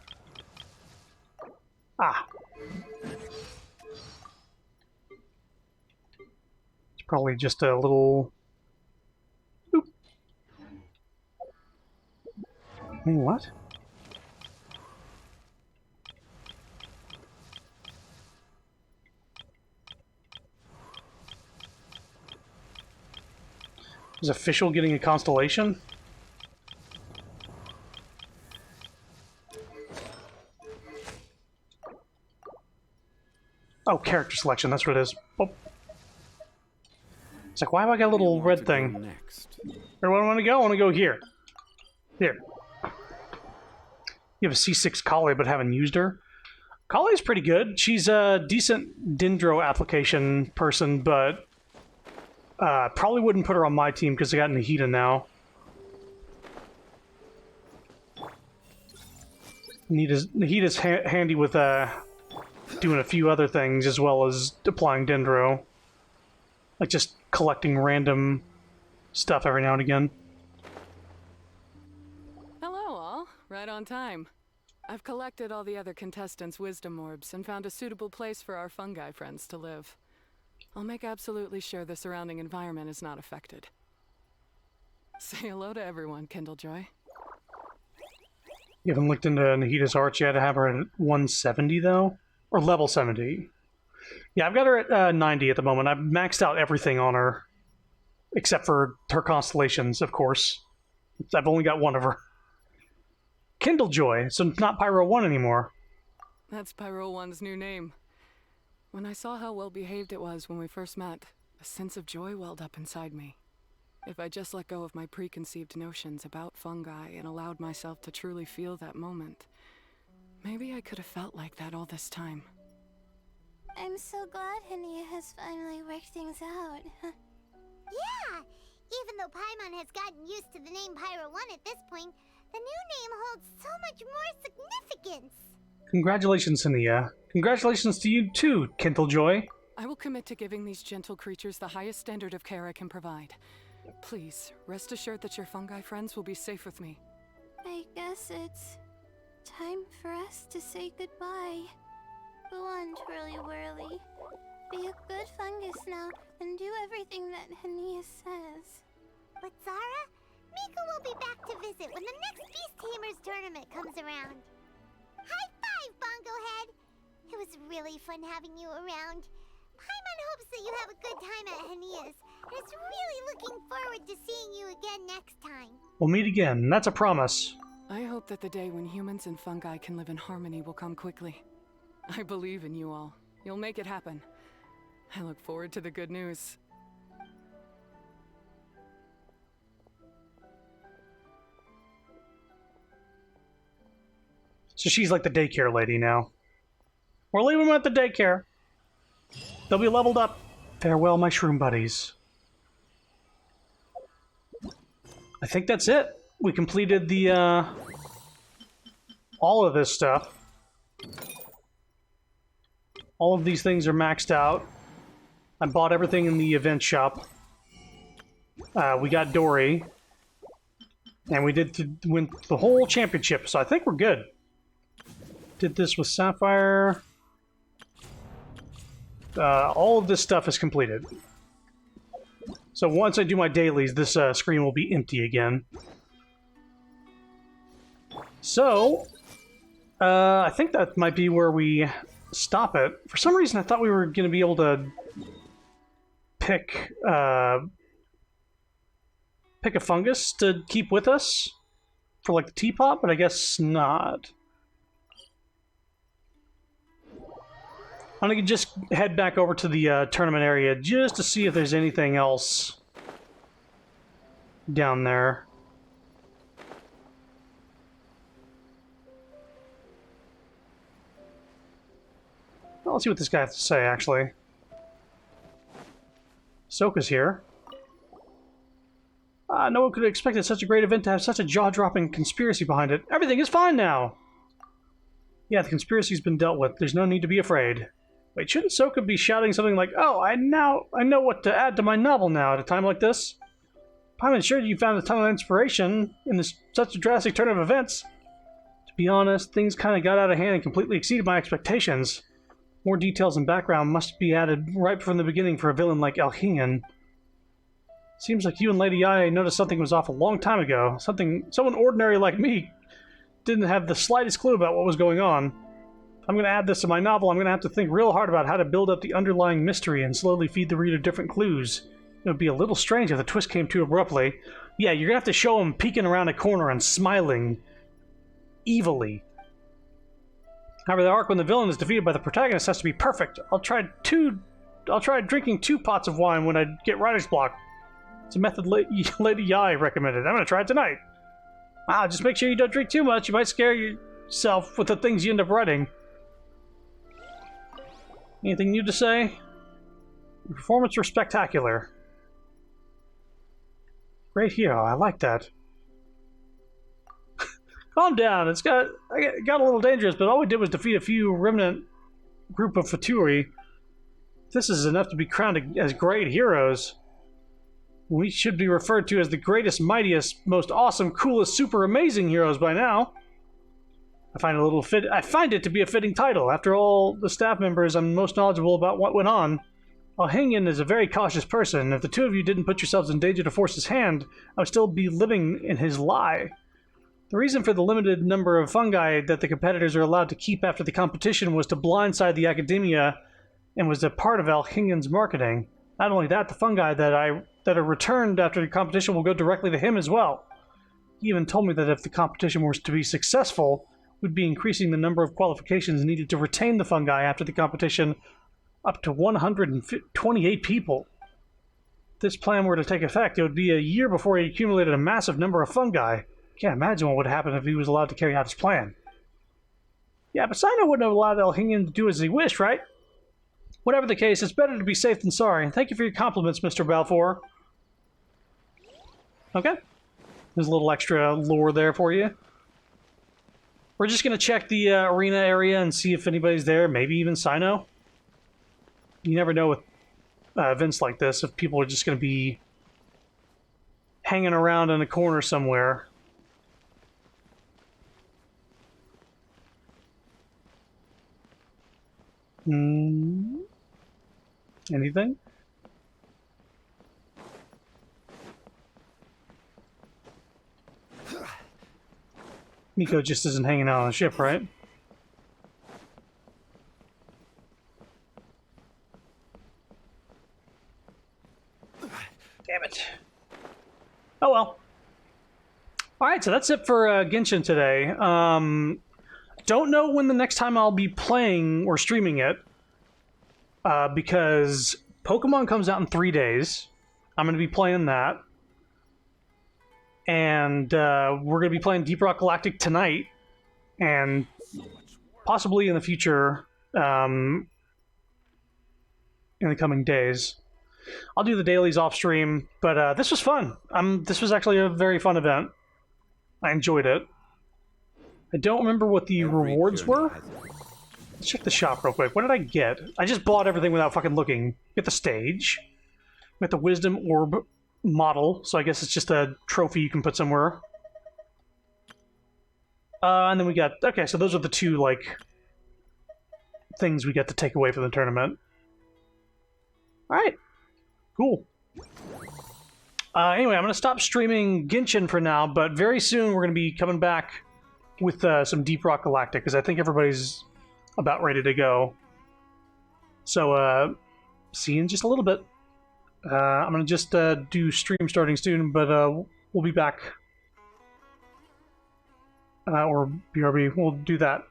Ah. It's probably just a little... Oop. Hey, what? Is official getting a constellation? Oh, character selection, that's what it is. Oh. It's like, why have I got a little red thing? Next. Where do I want to go? I want to go here. Here. You have a C6 Kali, but haven't used her. Kali's pretty good. She's a decent Dendro application person, but probably wouldn't put her on my team because I got Nahida now. Nahida's handy with doing a few other things as well as applying Dendro. Like just collecting random stuff every now and again. Hello, all. Right on time. I've collected all the other contestants' wisdom orbs and found a suitable place for our fungi friends to live. I'll make absolutely sure the surrounding environment is not affected. Say hello to everyone, Kindlejoy. You haven't looked into Nahida's arts yet. I have her at 170, though? Or level 70. Yeah, I've got her at 90 at the moment. I've maxed out everything on her. Except for her constellations, of course. I've only got one of her. Kindlejoy, so it's not Pyro 1 anymore. That's Pyro 1's new name. When I saw how well behaved it was when we first met, a sense of joy welled up inside me. If I just let go of my preconceived notions about fungi and allowed myself to truly feel that moment, maybe I could have felt like that all this time. I'm so glad Hania has finally worked things out. Yeah! Even though Paimon has gotten used to the name Pyro 1 at this point, the new name holds so much more significance! Congratulations, Hania. Congratulations to you too, Kindlejoy. I will commit to giving these gentle creatures the highest standard of care I can provide. Please, rest assured that your fungi friends will be safe with me. I guess it's time for us to say goodbye. Go on, Twirly Whirly. Be a good fungus now and do everything that Hania says. But Zara, Miko will be back to visit when the next Beast Tamers tournament comes around. High five, Bongo Head! It was really fun having you around. Paimon hopes that you have a good time at Hania's, and is really looking forward to seeing you again next time. We'll meet again, that's a promise. I hope that the day when humans and fungi can live in harmony will come quickly. I believe in you all. You'll make it happen. I look forward to the good news. So she's like the daycare lady now. We're leaving them at the daycare. They'll be leveled up. Farewell, my shroom buddies. I think that's it. We completed the, all of this stuff. All of these things are maxed out. I bought everything in the event shop. We got Dory. And we did win the whole championship, so I think we're good. Did this with Sapphire. All of this stuff is completed. So once I do my dailies, this screen will be empty again. So, I think that might be where we stop it. For some reason, I thought we were going to be able to pick pick a fungus to keep with us for like the teapot, but I guess not. I'm gonna just head back over to the tournament area just to see if there's anything else down there. Well, let's see what this guy has to say, actually. Soka's here. No one could have expected such a great event to have such a jaw-dropping conspiracy behind it. Everything is fine now! Yeah, the conspiracy's been dealt with. There's no need to be afraid. Wait, shouldn't Soka be shouting something like, "Oh, I know what to add to my novel now at a time like this"? I'm sure you found a ton of inspiration in such a drastic turn of events. To be honest, things kind of got out of hand and completely exceeded my expectations. More details and background must be added right from the beginning for a villain like Elhingen. Seems like you and Lady Yae noticed something was off a long time ago. Someone ordinary like me didn't have the slightest clue about what was going on. If I'm going to add this to my novel, I'm going to have to think real hard about how to build up the underlying mystery and slowly feed the reader different clues. It would be a little strange if the twist came too abruptly. Yeah, you're going to have to show him peeking around a corner and smiling evilly. However, the arc when the villain is defeated by the protagonist has to be perfect. I'll try drinking 2 pots of wine when I get writer's block. It's a method Lady Yae recommended. I'm going to try it tonight. Wow, just make sure you don't drink too much. You might scare yourself with the things you end up writing. Anything new to say? Your performance was spectacular. Great hero, I like that. Calm down, it got a little dangerous, but all we did was defeat a few remnant group of Fatui. This is enough to be crowned as great heroes. We should be referred to as the greatest, mightiest, most awesome, coolest, super amazing heroes by now. I find it to be a fitting title. After all the staff members, I'm most knowledgeable about what went on. Elhingen is a very cautious person. If the two of you didn't put yourselves in danger to force his hand, I would still be living in his lie. The reason for the limited number of fungi that the competitors are allowed to keep after the competition was to blindside the academia and was a part of Elhingen's marketing. Not only that, the fungi that are returned after the competition will go directly to him as well. He even told me that if the competition was to be successful, we'd be increasing the number of qualifications needed to retain the fungi after the competition up to 128 people. If this plan were to take effect, it would be a year before he accumulated a massive number of fungi. Can't imagine what would happen if he was allowed to carry out his plan. Yeah, but Sino wouldn't have allowed Elhingen to do as he wished, right? Whatever the case, it's better to be safe than sorry. Thank you for your compliments, Mr. Balfour. Okay. There's a little extra lore there for you. We're just going to check the arena area and see if anybody's there, maybe even Sino. You never know with events like this if people are just going to be hanging around in a corner somewhere. Anything? Miko just isn't hanging out on the ship, right? Damn it. Oh well. Alright, so that's it for Genshin today. Don't know when the next time I'll be playing or streaming it. Because Pokemon comes out in 3 days. I'm going to be playing that. And we're going to be playing Deep Rock Galactic tonight. And possibly in the future, in the coming days. I'll do the dailies off stream, but this was fun. This was actually a very fun event. I enjoyed it. I don't remember what the rewards were. Let's check the shop real quick. What did I get? I just bought everything without fucking looking. Get the stage. Get the Wisdom Orb model, so I guess it's just a trophy you can put somewhere. And then we got... Okay, so those are the two, like, things we get to take away from the tournament. Alright. Cool. Anyway, I'm going to stop streaming Genshin for now, but very soon we're going to be coming back with some Deep Rock Galactic, because I think everybody's about ready to go. So, see you in just a little bit. I'm going to just do stream starting soon, but we'll be back. Or BRB, we'll do that